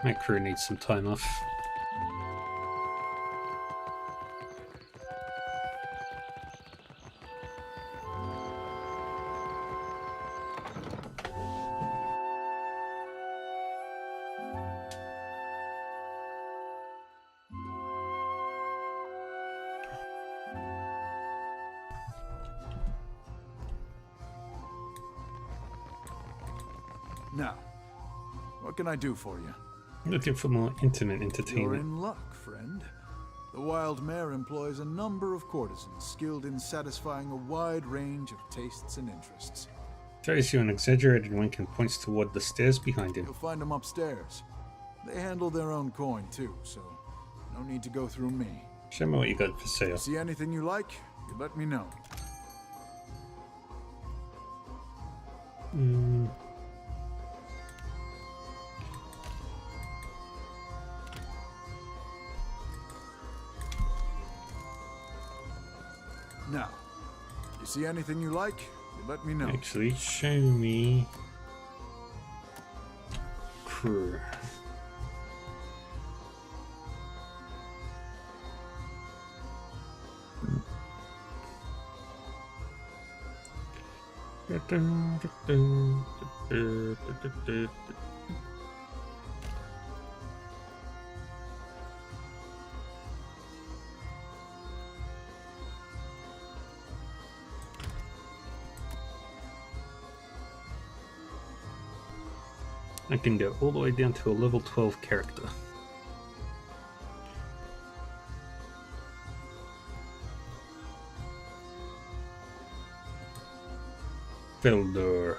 My crew needs some time off. Now, what can I do for you? Looking for more intimate You're entertainment. in luck, friend. The Wild Mare employs a number of courtesans skilled in satisfying a wide range of tastes and interests. Throws you an exaggerated wink and points toward the stairs behind him. You'll find them upstairs. They handle their own coin too, so no need to go through me. Show me what you got for sale. See anything you like, you let me know. Now, you see anything you like, you let me know. Actually, show me crew. I can go all the way down to a level 12 character. Felder.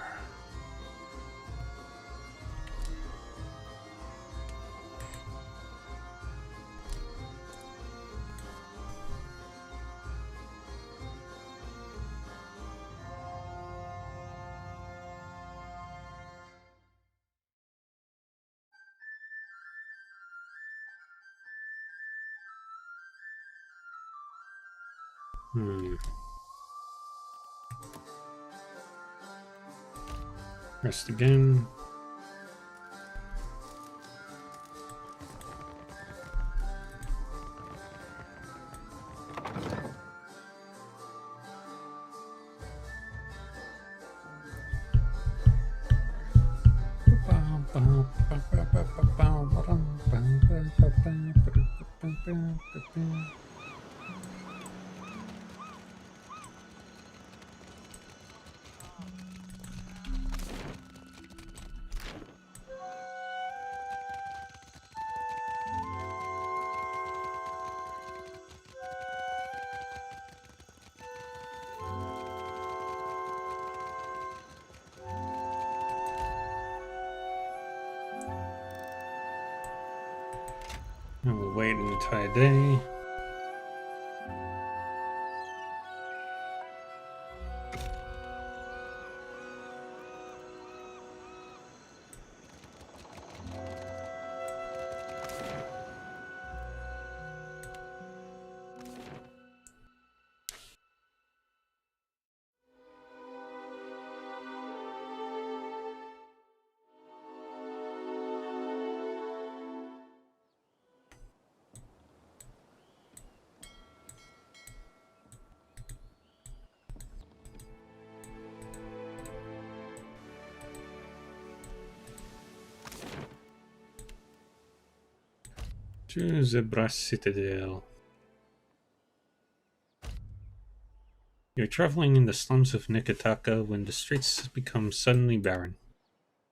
Rest again. And we'll wait an entire day. To Zebra Citadel. You're traveling in the slums of Nekataka when the streets become suddenly barren.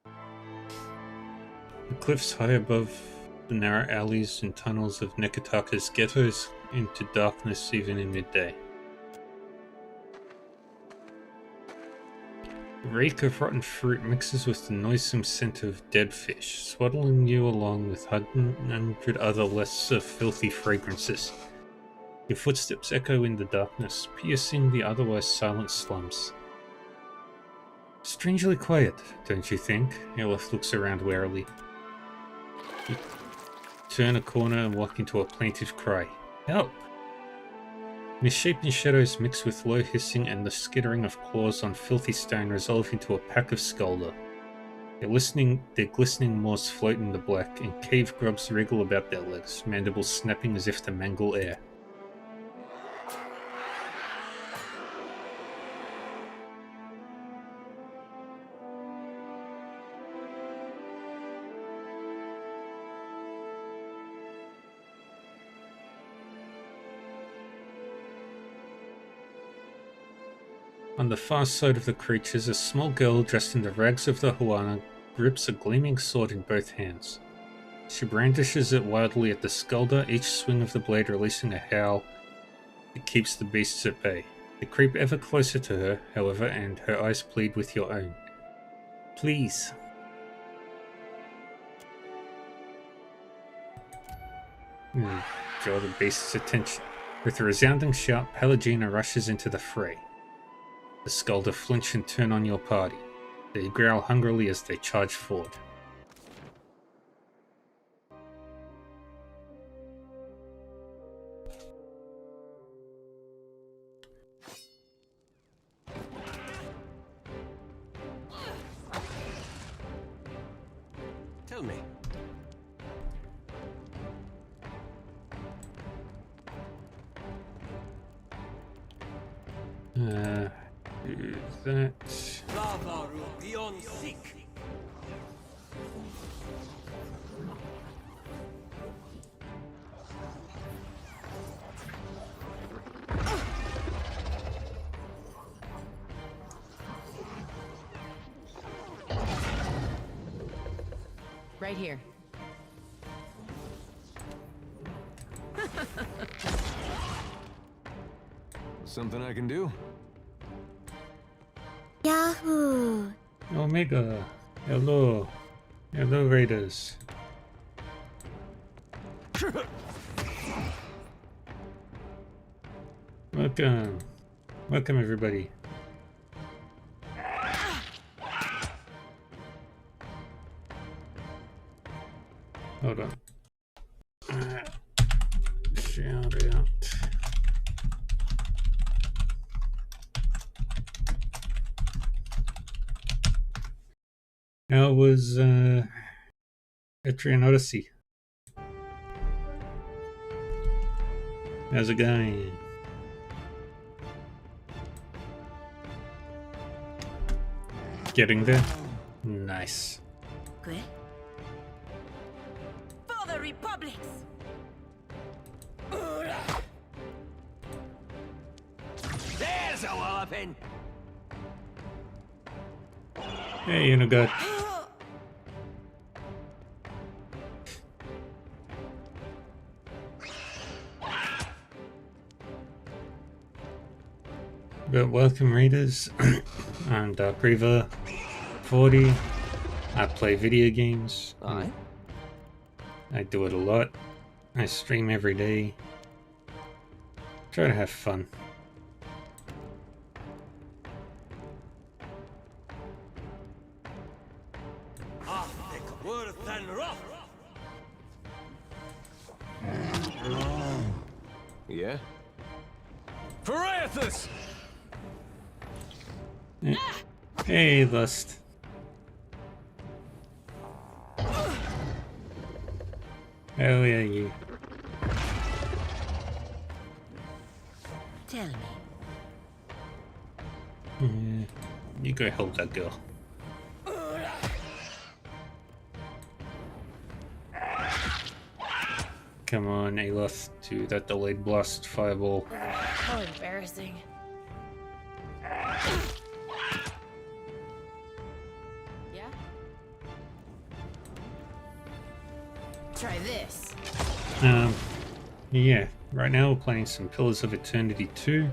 The cliffs high above the narrow alleys and tunnels of Nekataka's ghettos into darkness even in midday. The reek of rotten fruit mixes with the noisome scent of dead fish, swaddling you along with 100 other less filthy fragrances. Your footsteps echo in the darkness, piercing the otherwise silent slums. Strangely quiet, don't you think? Elif looks around warily. You turn a corner and walk into a plaintive cry. Help! Misshapen shadows mix with low hissing and the skittering of claws on filthy stone resolve into a pack of Skulder. Their glistening maws float in the black, and cave grubs wriggle about their legs, mandibles snapping as if to mangle air. On the far side of the creatures, a small girl dressed in the rags of the Huana grips a gleaming sword in both hands. She brandishes it wildly at the Skulder, each swing of the blade releasing a howl that keeps the beasts at bay. They creep ever closer to her, however, and her eyes plead with your own. Please. Draw the beast's attention. With a resounding shout, Pelagina rushes into the fray. The Skulder flinch and turn on your party. They growl hungrily as they charge forward. Tell me. Is that... Right here. Something I can do? Yahoo! Omega. Hello. Hello, Raiders. Welcome. Welcome, everybody. Hold on. Shout out. How was Etrian Odyssey? How's it going? Getting there? Nice. Okay. For the Republics! There's a walloping! Hey, you know, God. But welcome, readers. I'm Dark Reaver 40. I play video games. I do it a lot. I stream every day. Try to have fun. Yeah? Pariathus! Hey, Lust. Oh yeah, you. Tell me. Yeah, you go help that girl. Come on, Aloth, to that delayed blast fireball. How embarrassing. Yeah? Try this. Yeah, right now we're playing some Pillars of Eternity 2.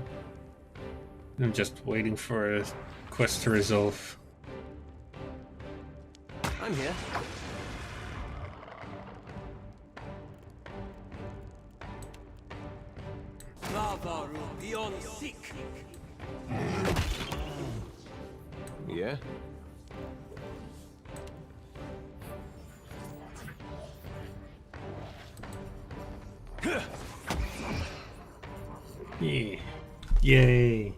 I'm just waiting for a quest to resolve. I'm here. Yeah? Yeah. Yay.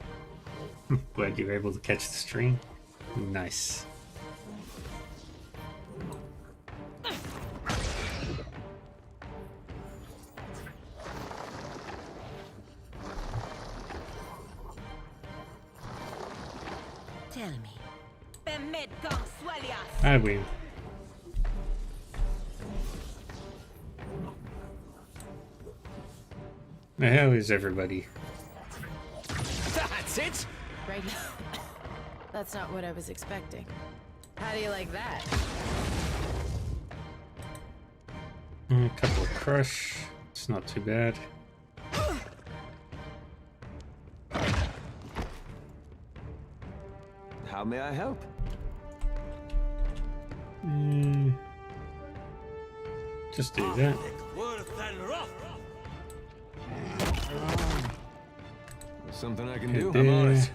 Glad you were able to catch the stream. Nice. Tell me. I win. The hell is everybody? That's it? Right here. That's not what I was expecting. How do you like that? A couple of crush. It's not too bad. How may I help? Just do that. Something I can do. I'm on it.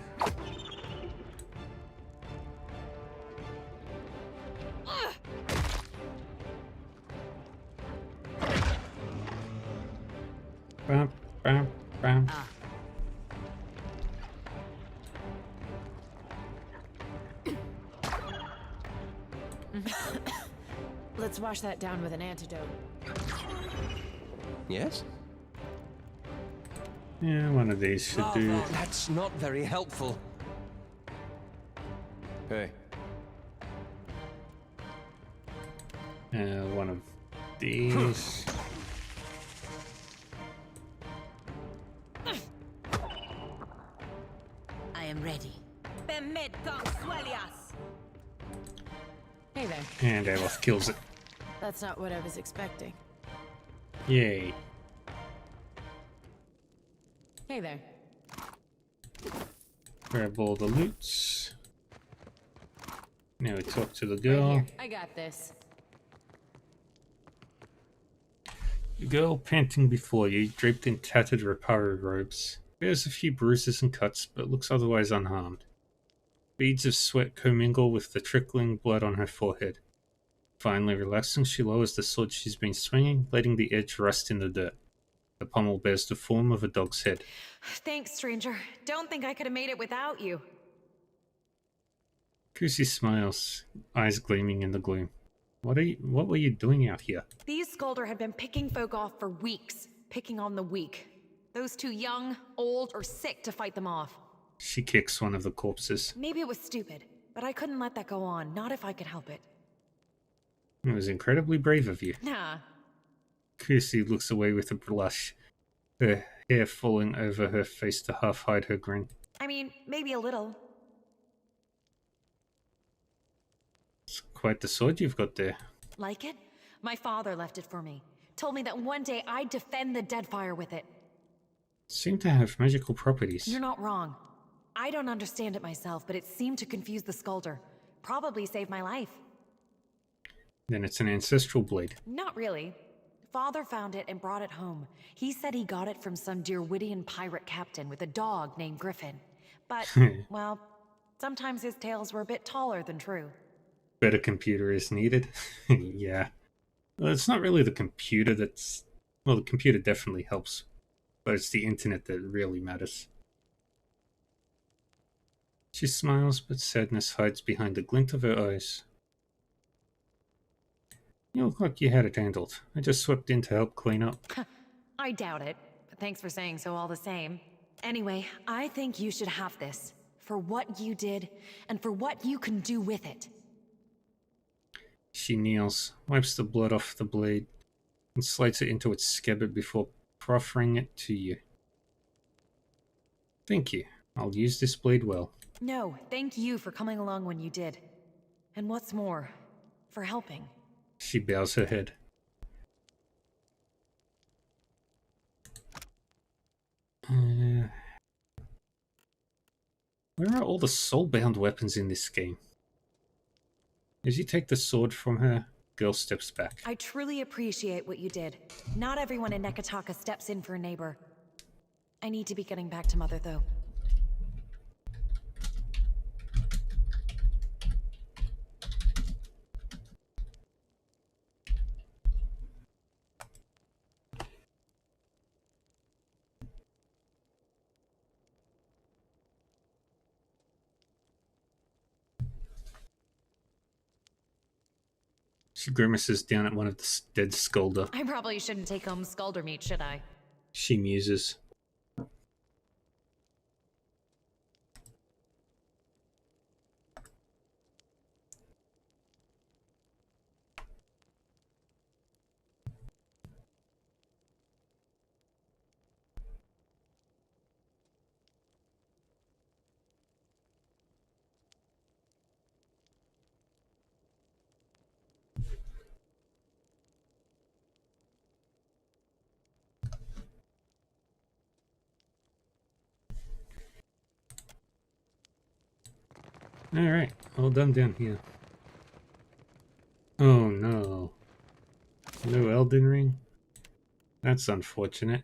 Bam, bam, bam. Let's Let's wash that down with an antidote. Yes? Yeah, one of these should do. That's not very helpful. Hey. One of these. I am ready. Hey there. And Aloth kills it. That's not what I was expecting. Yay. Hey there. Grab all the loots. Now we talk to the Right girl. here. I got this. The girl panting before you, draped in tattered reparo robes, bears a few bruises and cuts, but looks otherwise unharmed. Beads of sweat commingle with the trickling blood on her forehead. Finally relaxing, she lowers the sword she's been swinging, letting the edge rust in the dirt. The pommel bears the form of a dog's head. Thanks, stranger. Don't think I could have made it without you. Kusi smiles, eyes gleaming in the gloom. What were you doing out here? These Skulder had been picking folk off for weeks, picking on the weak. Those too young, old, or sick to fight them off. She kicks one of the corpses. Maybe it was stupid, but I couldn't let that go on, not if I could help it. It was incredibly brave of you. Nah. Kusi looks away with a blush, her hair falling over her face to half hide her grin. I mean, maybe a little. It's quite the sword you've got there. Like it? My father left it for me. Told me that one day I'd defend the Deadfire with it. Seem to have magical properties. You're not wrong. I don't understand it myself, but it seemed to confuse the Skulder. Probably saved my life. Then it's an ancestral blade. Not really. Father found it and brought it home. He said he got it from some Dirwittian pirate captain with a dog named Griffin. But, well, sometimes his tales were a bit taller than true. Better computer is needed. Yeah. Well, it's not really the computer that's... Well, the computer definitely helps. But it's the internet that really matters. She smiles, but sadness hides behind the glint of her eyes. You look like you had it handled. I just swept in to help clean up. I doubt it, but thanks for saying so all the same. Anyway, I think you should have this. For what you did, and for what you can do with it. She kneels, wipes the blood off the blade, and slides it into its scabbard before proffering it to you. Thank you. I'll use this blade well. No, thank you for coming along when you did. And what's more, for helping. She bows her head. Where are all the soul-bound weapons in this game? As you take the sword from her, girl steps back. I truly appreciate what you did. Not everyone in Nekataka steps in for a neighbor. I need to be getting back to Mother, though. She grimaces down at one of the dead Skulder. I probably shouldn't take home Skulder meat, should I? She muses. Alright, all done down here. Oh no. No Elden Ring? That's unfortunate.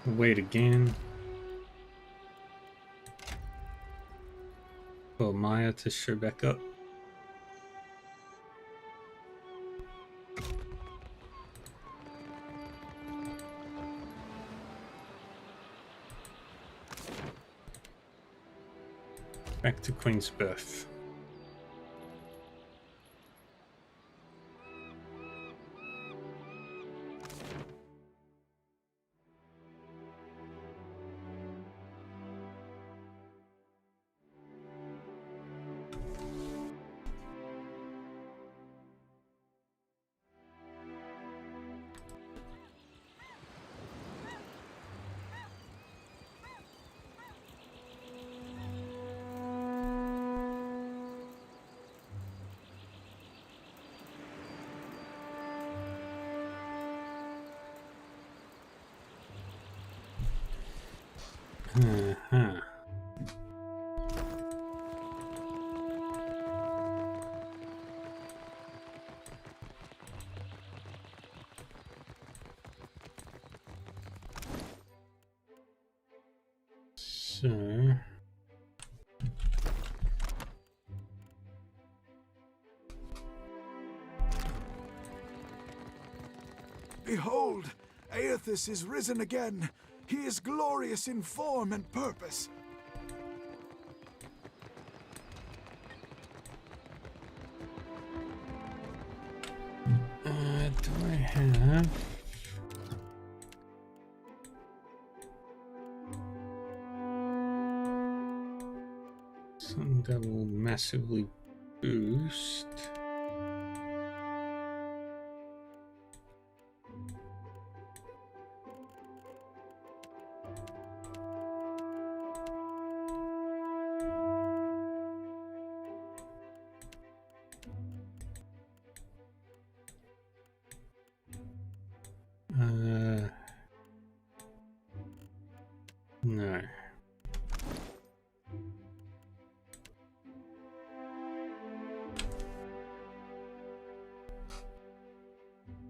Wait again. For Maya to show back up. Back to Queen's Birth. Uh-huh. So... Behold, Aethys is risen again. He is glorious in form and purpose. Do I have... something that will massively boost? No.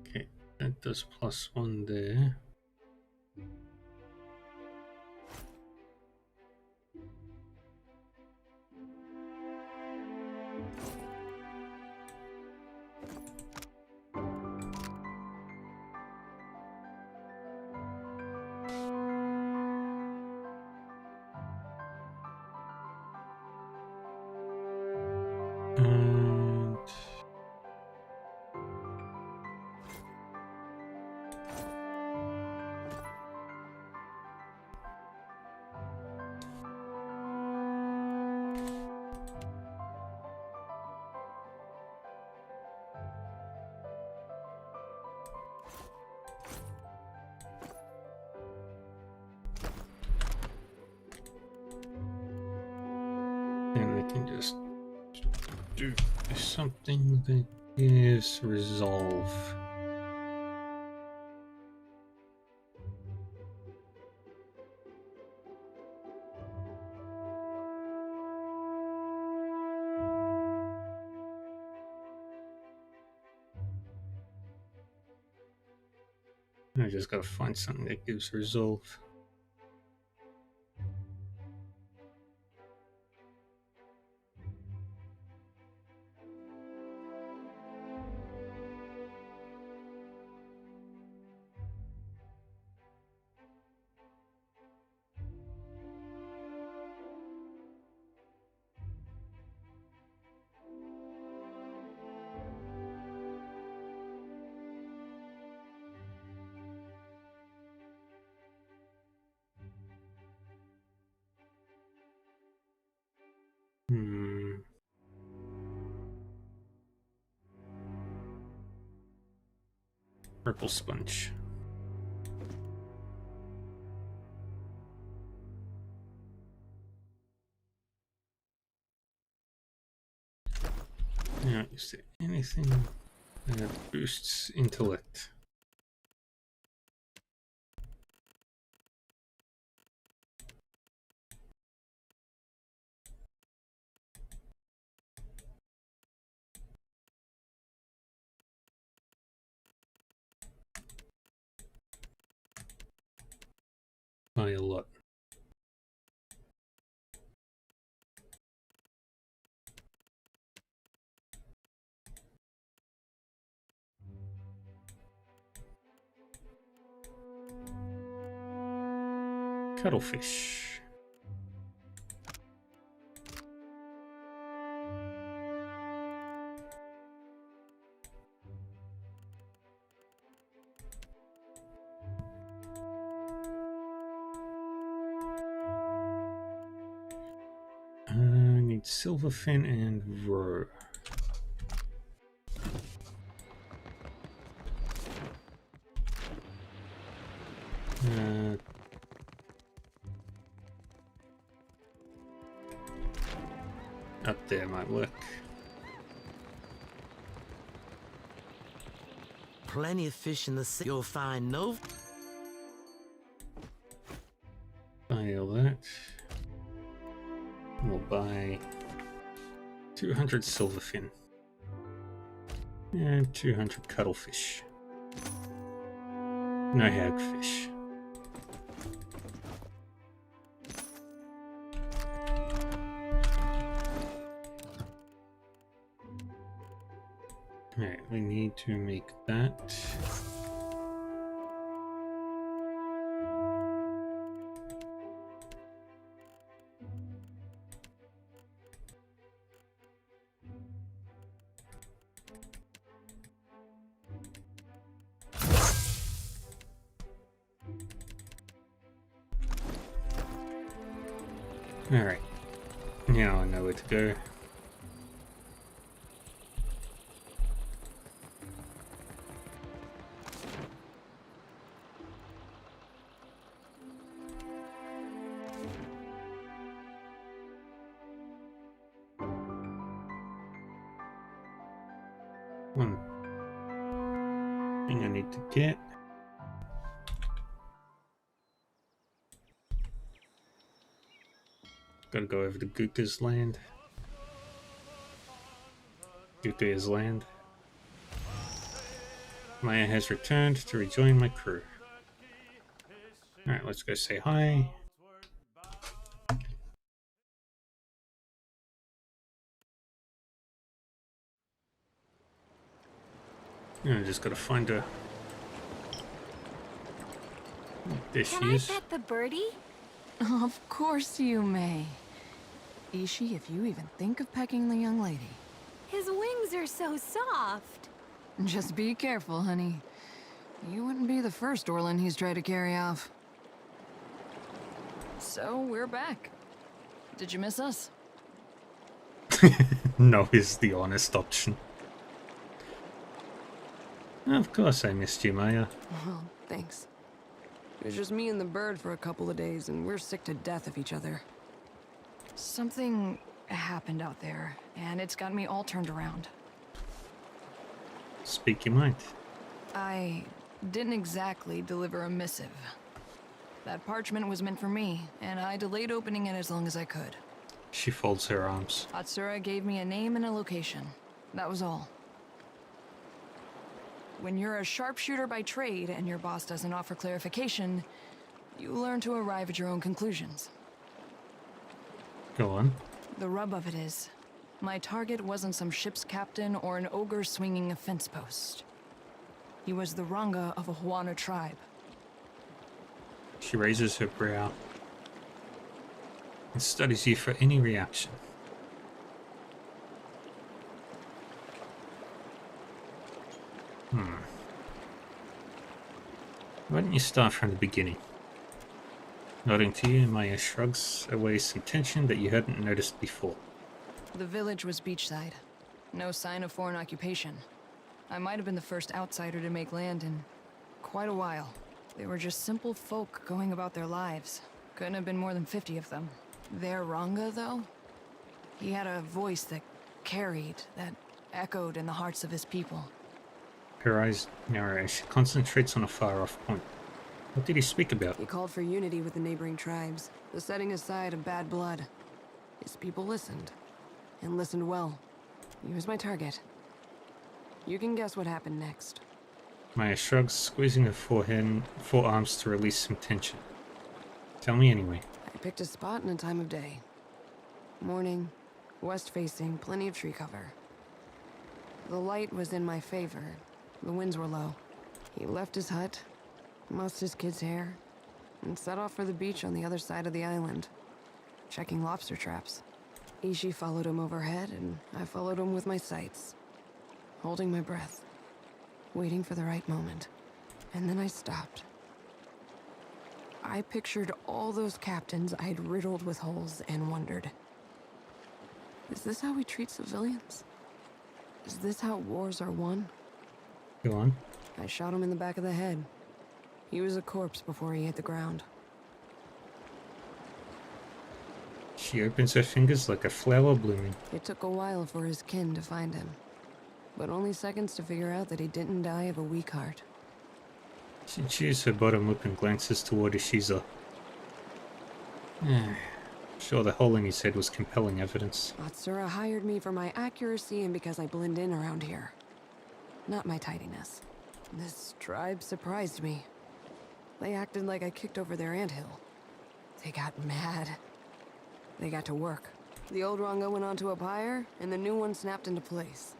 Okay, that does +1 there. And I can just do something that gives resolve. I just gotta find something that gives resolve. Purple sponge. Now, is there anything that boosts intellect? Cuttlefish. I need silverfin and roe. Up there might work. Plenty of fish in the sea. You'll find no. Buy all that. We'll buy 200 silverfin and 200 cuttlefish. No hagfish. Alright, we need to make that. Alright, now I know where to go. One thing I need to get. Gotta go over to Guka's land. Guka's land. Maya has returned to rejoin my crew. Alright, let's go say hi. I just gotta find her. There she is. Can I pet the birdie? Of course you may. Ishi, if you even think of pecking the young lady. His wings are so soft. Just be careful, honey. You wouldn't be the first Orlin he's tried to carry off. So, we're back. Did you miss us? No is the honest option. Of course I missed you, Maya. Well, thanks. It was just me and the bird for a couple of days, and we're sick to death of each other. Something happened out there, and it's got me all turned around. Speak your mind. I didn't exactly deliver a missive. That parchment was meant for me, and I delayed opening it as long as I could. She folds her arms. Hatsura gave me a name and a location. That was all. When you're a sharpshooter by trade and your boss doesn't offer clarification, you learn to arrive at your own conclusions. Go on. The rub of it is, my target wasn't some ship's captain or an ogre swinging a fence post. He was the Ranga of a Huana tribe. She raises her brow and studies you for any reaction. Why don't you start from the beginning? Nodding to you, Maya shrugs away some tension that you hadn't noticed before. The village was beachside. No sign of foreign occupation. I might have been the first outsider to make land in quite a while. They were just simple folk going about their lives. Couldn't have been more than 50 of them. Their Ranga, though? He had a voice that carried, that echoed in the hearts of his people. Her eyes narrow as she concentrates on a far-off point. What did he speak about? He called for unity with the neighboring tribes, the setting aside of bad blood. His people listened, and listened well. He was my target. You can guess what happened next. Maya shrugs, squeezing her forearms to release some tension. Tell me anyway. I picked a spot and a time of day. Morning, west-facing, plenty of tree cover. The light was in my favor. The winds were low. He left his hut, mussed his kid's hair, and set off for the beach on the other side of the island, checking lobster traps. Ishi followed him overhead, and I followed him with my sights, holding my breath, waiting for the right moment. And then I stopped. I pictured all those captains I'd riddled with holes and wondered, is this how we treat civilians? Is this how wars are won? Go on. I shot him in the back of the head. He was a corpse before he hit the ground. She opens her fingers like a flower blooming. It took a while for his kin to find him, but only seconds to figure out that he didn't die of a weak heart. She chews her bottom lip and glances toward Ishiza. Sure, the hole in his head was compelling evidence. Atsura hired me for my accuracy and because I blend in around here. Not my tidiness. This tribe surprised me. They acted like I kicked over their anthill. They got mad. They got to work. The old Ranga went onto a pyre, and the new one snapped into place.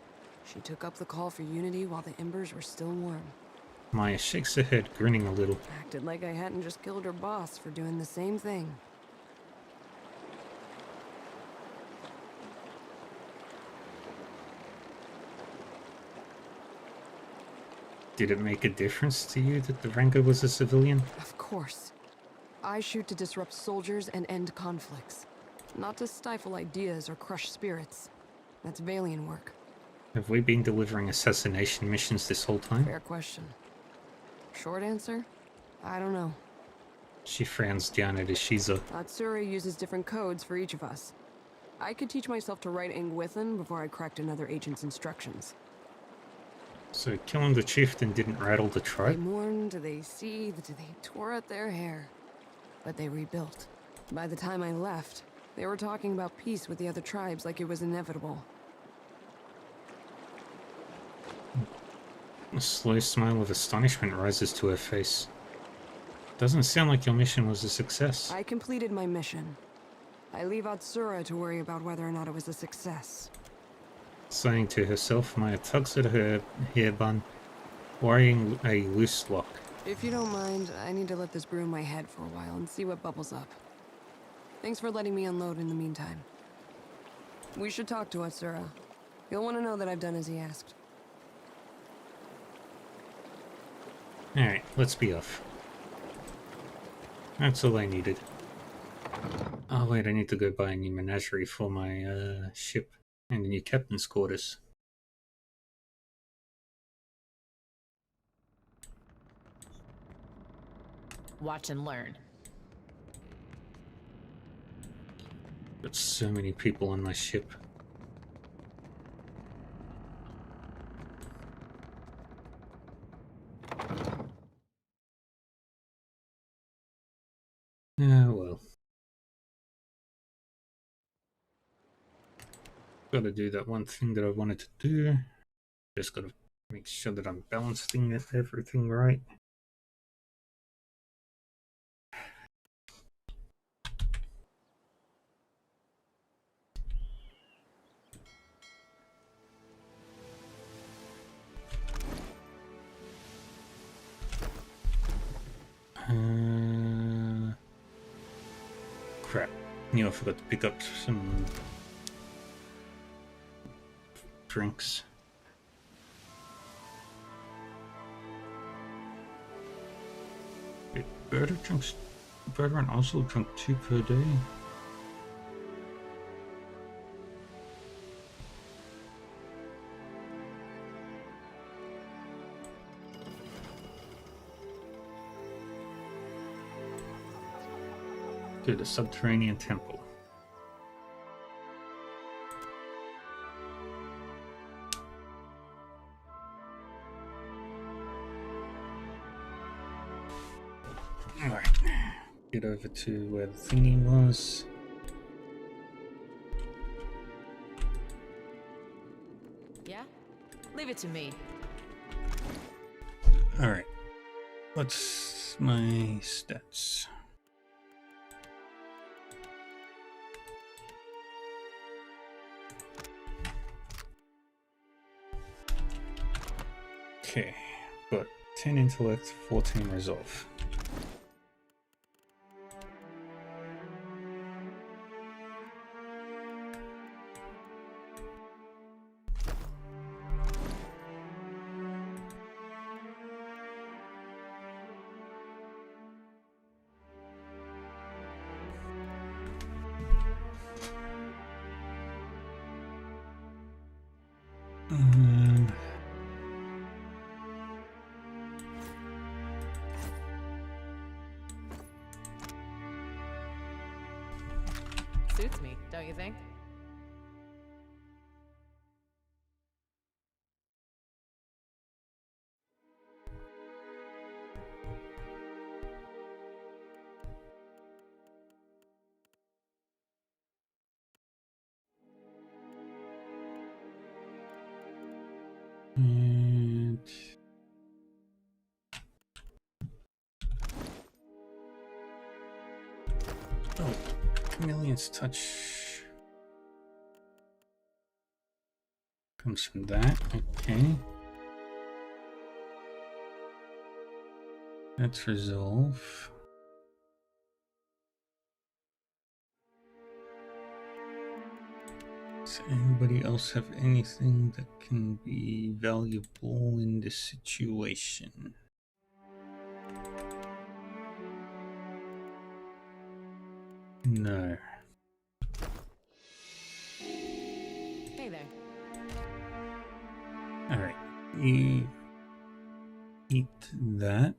She took up the call for unity while the embers were still warm. Maya shakes her head, grinning a little. Acted like I hadn't just killed her boss for doing the same thing. Did it make a difference to you that the Ranga was a civilian? Of course. I shoot to disrupt soldiers and end conflicts. Not to stifle ideas or crush spirits. That's Valian work. Have we been delivering assassination missions this whole time? Fair question. Short answer? I don't know. She frowns down at Ishiza. Atsura uses different codes for each of us. I could teach myself to write Ingwithan before I cracked another agent's instructions. So killing the chieftain didn't rattle the They tribe? mourned, they seethed, they tore at their hair. But they rebuilt. By the time I left, they were talking about peace with the other tribes like it was inevitable. A slow smile of astonishment rises to her face. Doesn't sound like your mission was a success. I completed my mission. I leave Atsura to worry about whether or not it was a success. Saying to herself, Maya tugs at her hair bun, worrying a loose lock. If you don't mind, I need to let this brew in my head for a while and see what bubbles up. Thanks for letting me unload in the meantime. We should talk to Atsura. He'll want to know that I've done as he asked. Alright, let's be off. That's all I needed. Oh wait, I need to go buy a new menagerie for my ship and a new captain's quarters. Watch and learn. Got so many people on my ship. Yeah, well. Gotta do that one thing that I wanted to do. Just gotta make sure that I'm balancing everything right. Crap. Knew I forgot to pick up some drinks. Wait, Bertrand also drunk 2 per day? To the subterranean temple. Alright, get over to where the thingy was. Yeah? Leave it to me. Alright, what's my stats? Okay, got 10 intellect, 14 resolve. Suits me, don't you think? And oh, Chameleon's touch comes from that. Okay, that's resolve. Does anybody else have anything that can be valuable in this situation? No. Hey there. Alright, you eat that.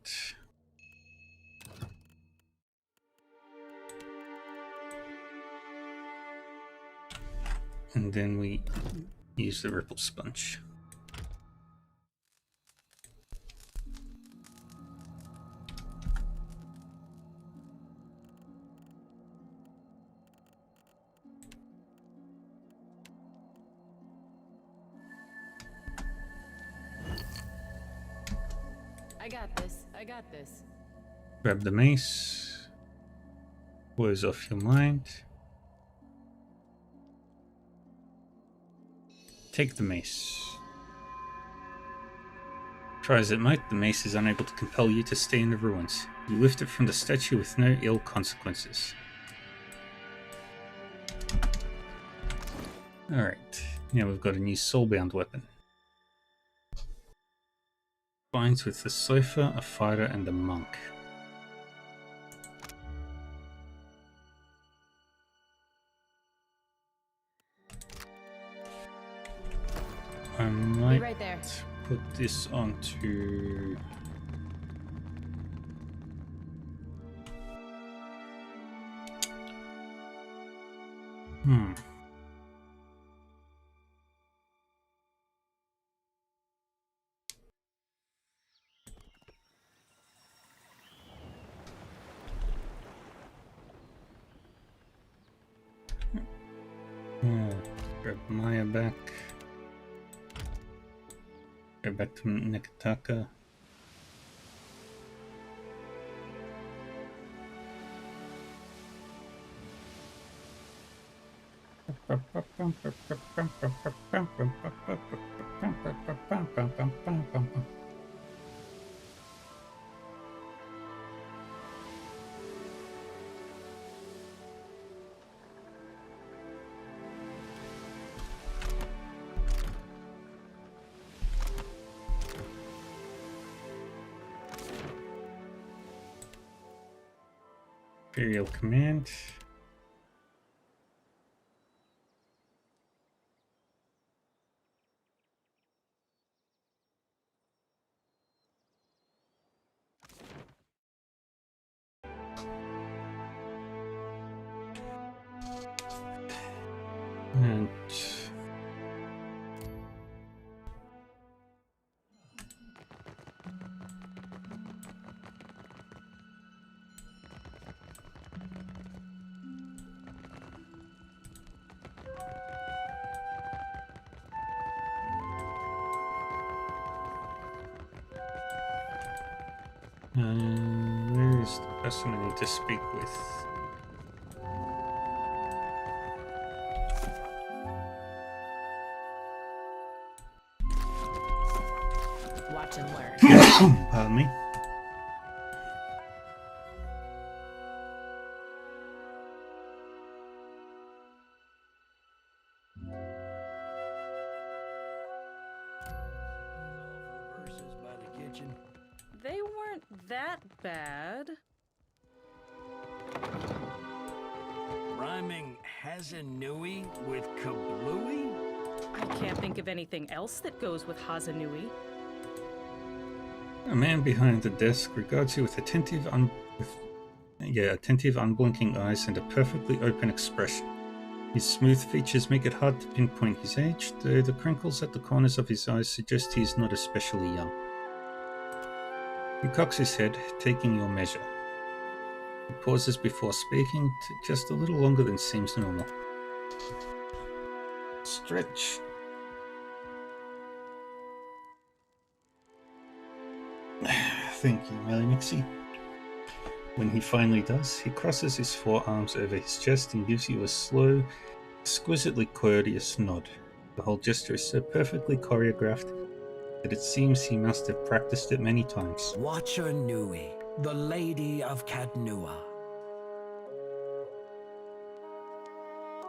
And then we use the ripple sponge. I got this. I got this. Grab the mace. What is off your mind? Take the mace. Try as it might, the mace is unable to compel you to stay in the ruins. You lift it from the statue with no ill consequences. Alright, now we've got a new soulbound weapon. Binds with the Cypher, a fighter, and a monk. I might right there. put this onto... Grab Maya back. Go back to Nekataka. Imperial Command. And where is the person I need to speak with? Watch and learn. Pardon me. They weren't that bad. Rhyming Hazanui with Kablooey? I can't think of anything else that goes with Hazanui. A man behind the desk regards you with attentive, unblinking eyes and a perfectly open expression. His smooth features make it hard to pinpoint his age, though the crinkles at the corners of his eyes suggest he is not especially young. He cocks his head, taking your measure. He pauses before speaking, just a little longer than seems normal. Stretch. Thank you, Melimixie. When he finally does, he crosses his forearms over his chest and gives you a slow, exquisitely courteous nod. The whole gesture is so perfectly choreographed that it seems he must have practiced it many times. Watcher Nui, the Lady of Cadnua.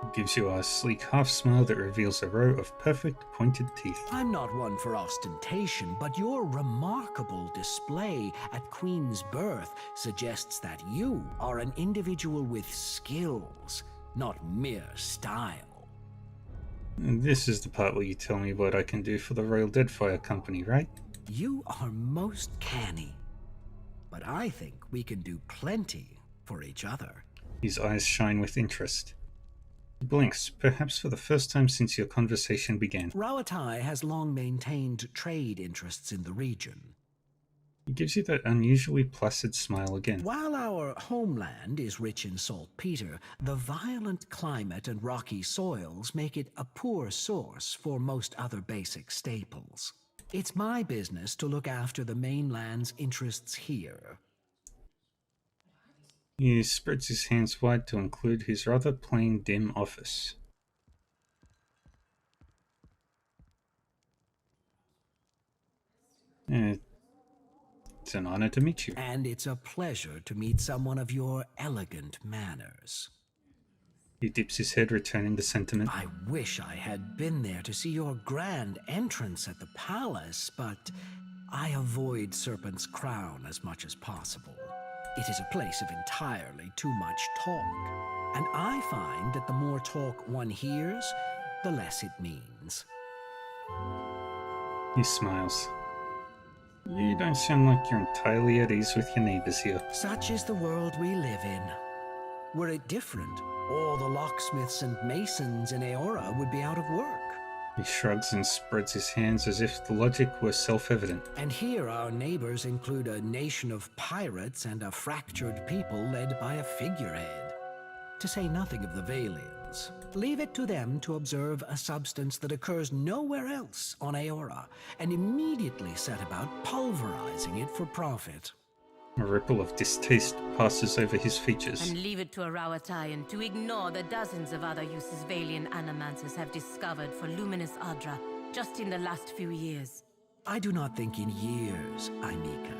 He gives you a sleek half smile that reveals a row of perfect pointed teeth. I'm not one for ostentation, but your remarkable display at Queen's birth suggests that you are an individual with skills, not mere style. And this is the part where you tell me what I can do for the Royal Deadfire Company, right? You are most canny, but I think we can do plenty for each other. His eyes shine with interest. He blinks, perhaps for the first time since your conversation began. Rawatai has long maintained trade interests in the region. He gives you that unusually placid smile again. While our homeland is rich in saltpeter, the violent climate and rocky soils make it a poor source for most other basic staples. It's my business to look after the mainland's interests here. He spreads his hands wide to include his rather plain, dim office. It's an honor to meet you. And it's a pleasure to meet someone of your elegant manners. He dips his head, returning the sentiment. I wish I had been there to see your grand entrance at the palace, but I avoid Serpent's Crown as much as possible. It is a place of entirely too much talk, and I find that the more talk one hears, the less it means. He smiles. You don't sound like you're entirely at ease with your neighbors here. Such is the world we live in. Were it different, all the locksmiths and masons in Aora would be out of work. He shrugs and spreads his hands as if the logic were self-evident. And here our neighbors include a nation of pirates and a fractured people led by a figurehead. To say nothing of the Valians. Leave it to them to observe a substance that occurs nowhere else on Aora, and immediately set about pulverizing it for profit. A ripple of distaste passes over his features. And leave it to a Rawatayan to ignore the dozens of other uses Valian animancers have discovered for luminous Adra just in the last few years. I do not think in years, Aimika.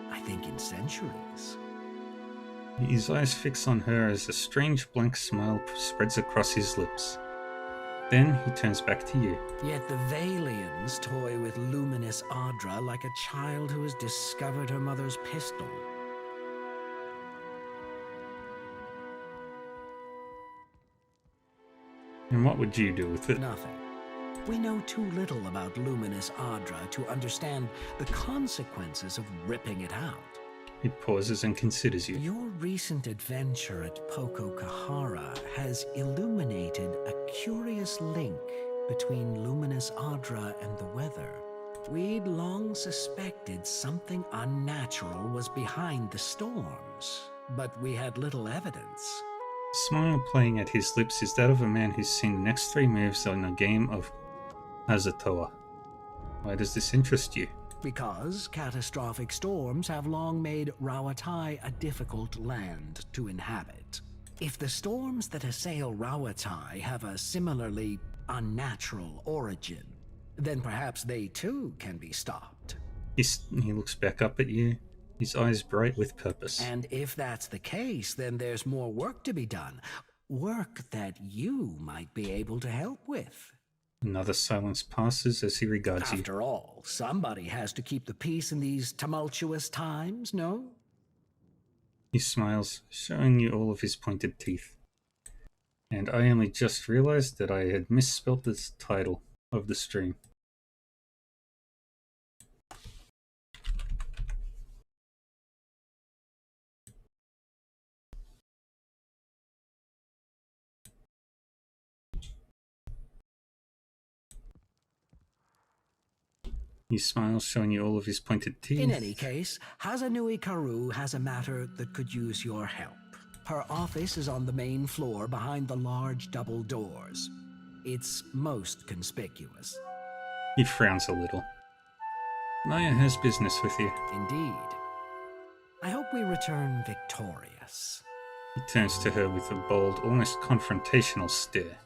I think in centuries. His eyes fix on her as a strange blank smile spreads across his lips. Then he turns back to you. Yet the Valians toy with luminous Adra like a child who has discovered her mother's pistol. And what would you do with it? Nothing. We know too little about luminous Adra to understand the consequences of ripping it out. He pauses and considers you. Your recent adventure at Poko Kahara has illuminated a curious link between luminous Adra and the weather. We'd long suspected something unnatural was behind the storms, but we had little evidence. The smile playing at his lips is that of a man who's seen the next 3 moves in a game of Azatoa. Why does this interest you? Because catastrophic storms have long made Rawatai a difficult land to inhabit. If the storms that assail Rawatai have a similarly unnatural origin, then perhaps they too can be stopped. He looks back up at you, his eyes bright with purpose. And if that's the case, then there's more work to be done. Work that you might be able to help with. Another silence passes as he regards you. After all, somebody has to keep the peace in these tumultuous times, no? He smiles, showing you all of his pointed teeth. And I only just realized that I had misspelt this title. of the stream. He smiles, showing you all of his pointed teeth. In any case, Hazanui Karu has a matter that could use your help. Her office is on the main floor behind the large double doors. It's most conspicuous. He frowns a little. Maya has business with you. Indeed. I hope we return victorious. He turns to her with a bold, almost confrontational stare.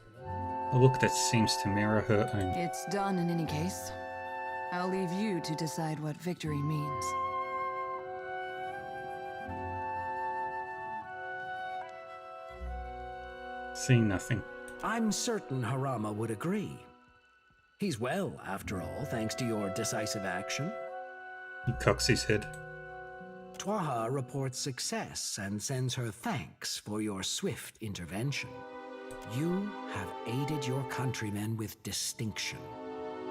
A look that seems to mirror her own. It's done in any case. I'll leave you to decide what victory means. Seeing nothing. I'm certain Harama would agree. He's well, after all, thanks to your decisive action. He cocks his head. Twaha reports success and sends her thanks for your swift intervention. You have aided your countrymen with distinction.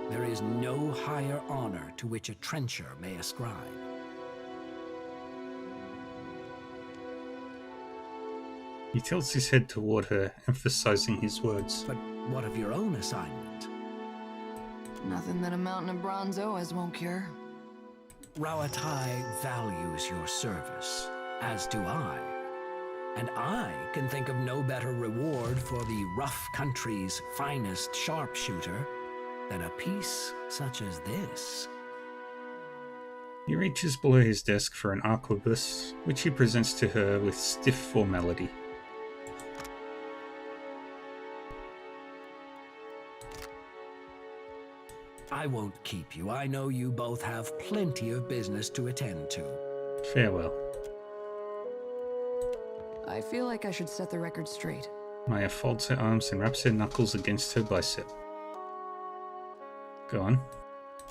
There is no higher honor to which a trencher may ascribe. He tilts his head toward her, emphasizing his words. But what of your own assignment? Nothing that a mountain of bronzos won't cure. Rawatai values your service, as do I. And I can think of no better reward for the rough country's finest sharpshooter than a piece such as this. He reaches below his desk for an arquebus, which he presents to her with stiff formality. I won't keep you. I know you both have plenty of business to attend to. Farewell. I feel like I should set the record straight. Maya folds her arms and wraps her knuckles against her bicep. Go on.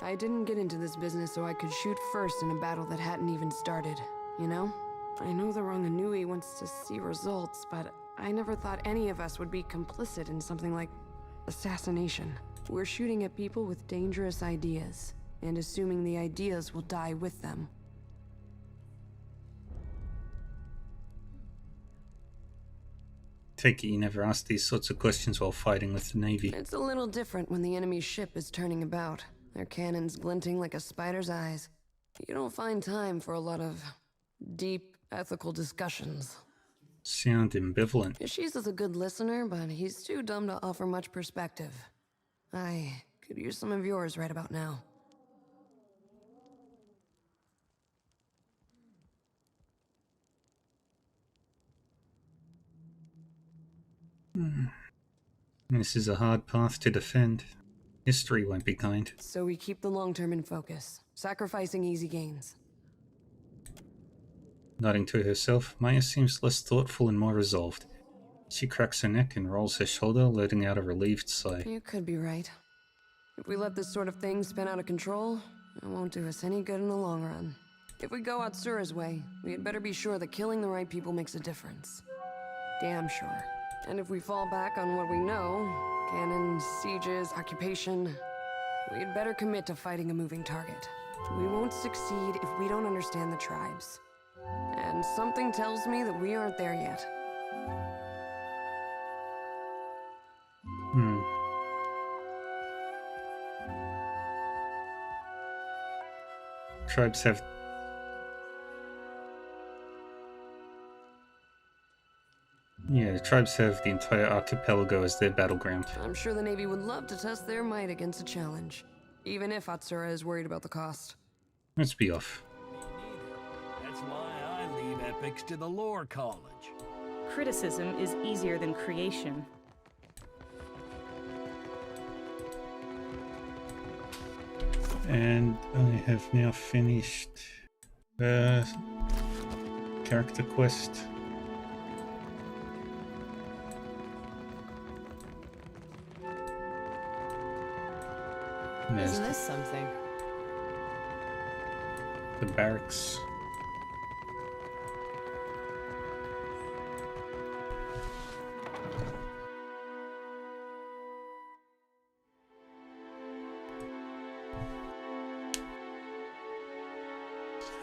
I didn't get into this business so I could shoot first in a battle that hadn't even started, you know? I know the Ranganui wants to see results, but I never thought any of us would be complicit in something like assassination. We're shooting at people with dangerous ideas, and assuming the ideas will die with them. Take it you never asked these sorts of questions while fighting with the Navy. It's a little different when the enemy's ship is turning about, their cannons glinting like a spider's eyes. You don't find time for a lot of deep, ethical discussions. Sound ambivalent. Yashiz is a good listener, but he's too dumb to offer much perspective. I could use some of yours right about now. This is a hard path to defend. History won't be kind. So we keep the long term in focus, sacrificing easy gains. Nodding to herself, Maya seems less thoughtful and more resolved. She cracks her neck and rolls her shoulder, letting out a relieved sigh. You could be right. If we let this sort of thing spin out of control, it won't do us any good in the long run. If we go Atsura's way, we had better be sure that killing the right people makes a difference. Damn sure. And if we fall back on what we know, cannons, sieges, occupation, we'd better commit to fighting a moving target. We won't succeed if we don't understand the tribes. And something tells me that we aren't there yet. Tribes have... Yeah, the tribes have the entire archipelago as their battleground. I'm sure the Navy would love to test their might against a challenge, even if Atsura is worried about the cost. Let's be off. That's why I leave epics to the lore college. Criticism is easier than creation. And I have now finished character quest. Isn't this something? The barracks.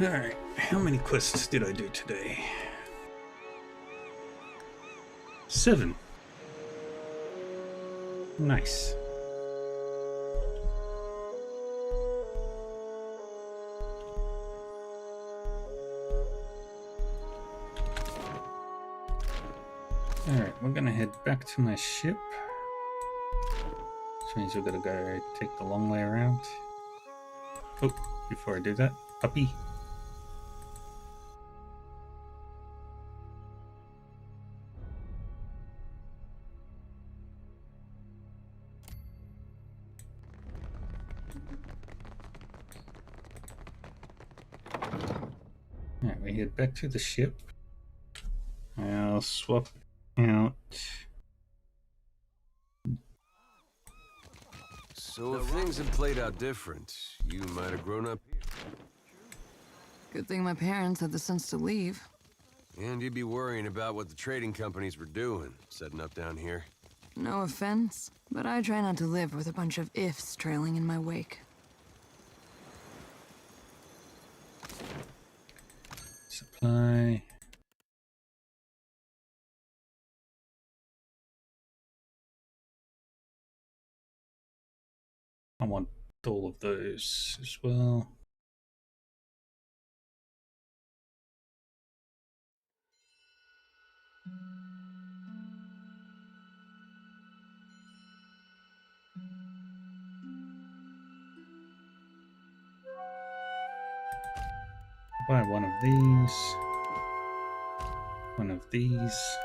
Alright, how many quests did I do today? 7. Nice. Alright, we're gonna head back to my ship. Which means we're gonna go take the long way around. Oh, before I do that, puppy. Alright, we head back to the ship. I'll swap out. So if things had played out different, you might have grown up here. Good thing my parents had the sense to leave. And you'd be worrying about what the trading companies were doing, setting up down here. No offense, but I try not to live with a bunch of ifs trailing in my wake. Supply. I want all of those as well. Buy one of these. One of these.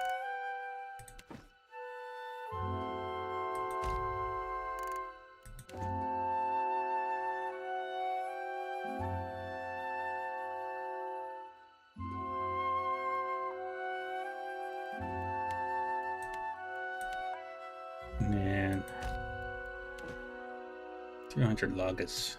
And 200 lagers.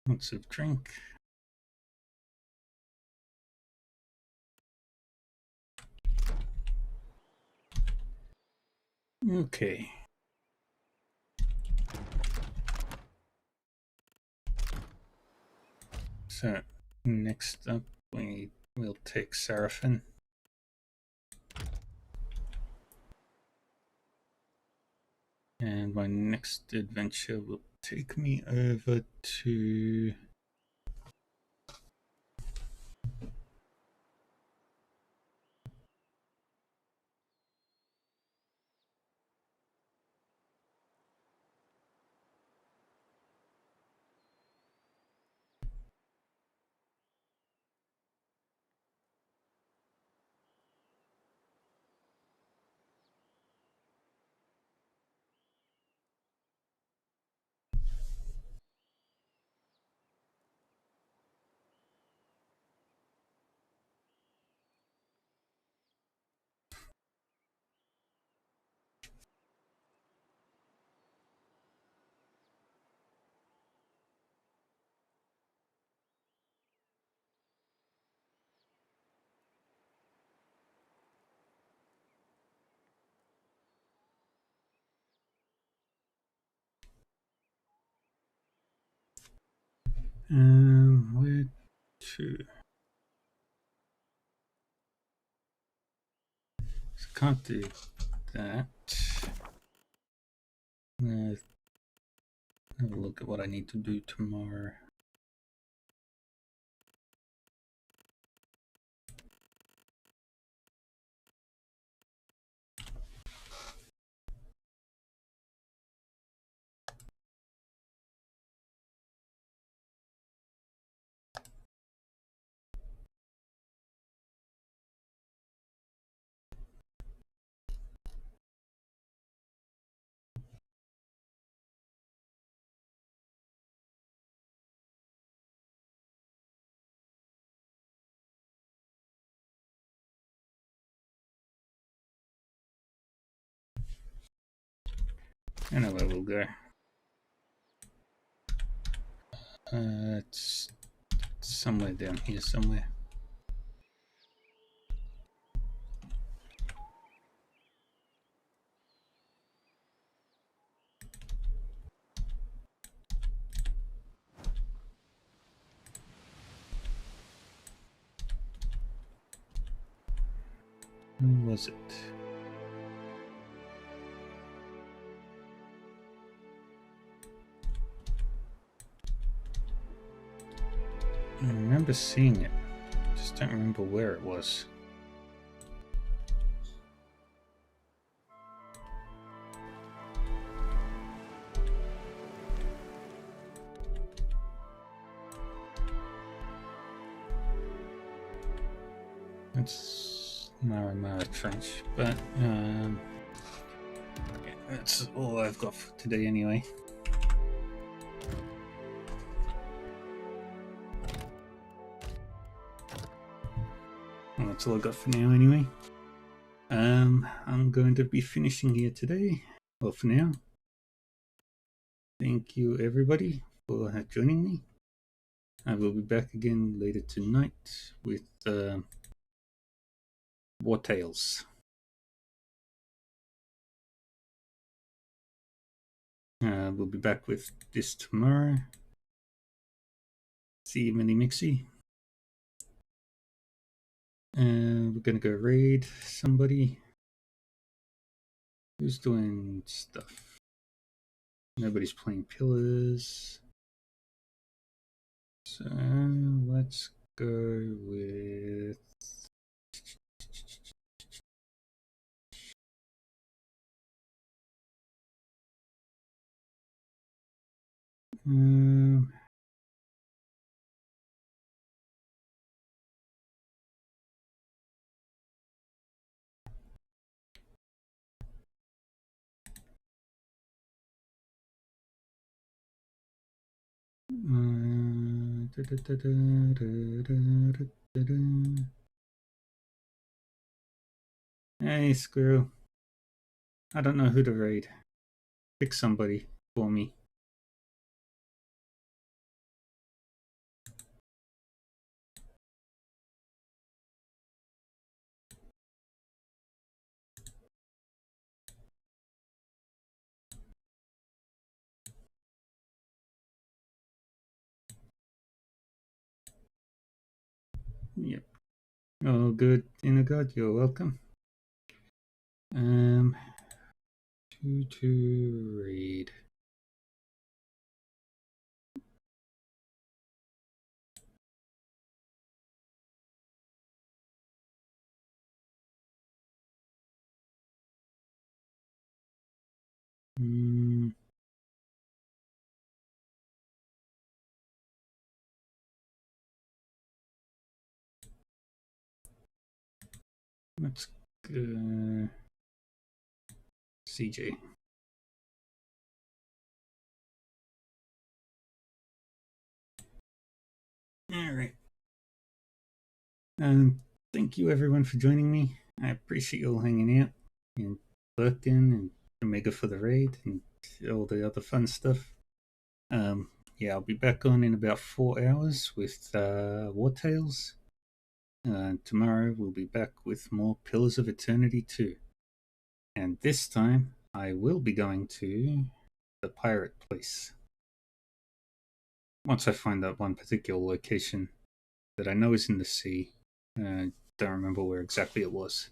Lots of drink. Okay. So next up we will take Seraphim. And my next adventure will take me over to where to? So can't do that. Have a look at what I need to do tomorrow. I know where we'll go. It's somewhere down here somewhere. Where was it? I remember seeing it. Just don't remember where it was. It's Mara Trench, but yeah, that's all I've got for today anyway. Well, that's all I got for now anyway. I'm going to be finishing here today. Well, for now. Thank you everybody for joining me. I will be back again later tonight with War Tales. We'll be back with this tomorrow. See you, Mini Mixie. We're gonna go raid somebody. Who's doing stuff? Nobody's playing Pillars. So let's go with Hey, Squirrel. I don't know who to raid. Pick somebody for me. Yep. Oh, good. Inner God, you're welcome. To raid. Let's go CJ. Alright. Thank you everyone for joining me. I appreciate you all hanging out and lurking and Omega for the raid and all the other fun stuff. Yeah, I'll be back on in about 4 hours with War Tales. Tomorrow we'll be back with more Pillars of Eternity 2. And this time I will be going to the pirate place. Once I find that one particular location that I know is in the sea. Don't remember where exactly it was.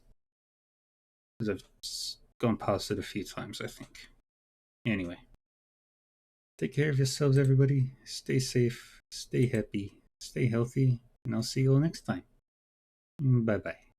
Because I've gone past it a few times, I think. Anyway. Take care of yourselves, everybody. Stay safe, stay happy, stay healthy, and I'll see you all next time. Bye-bye.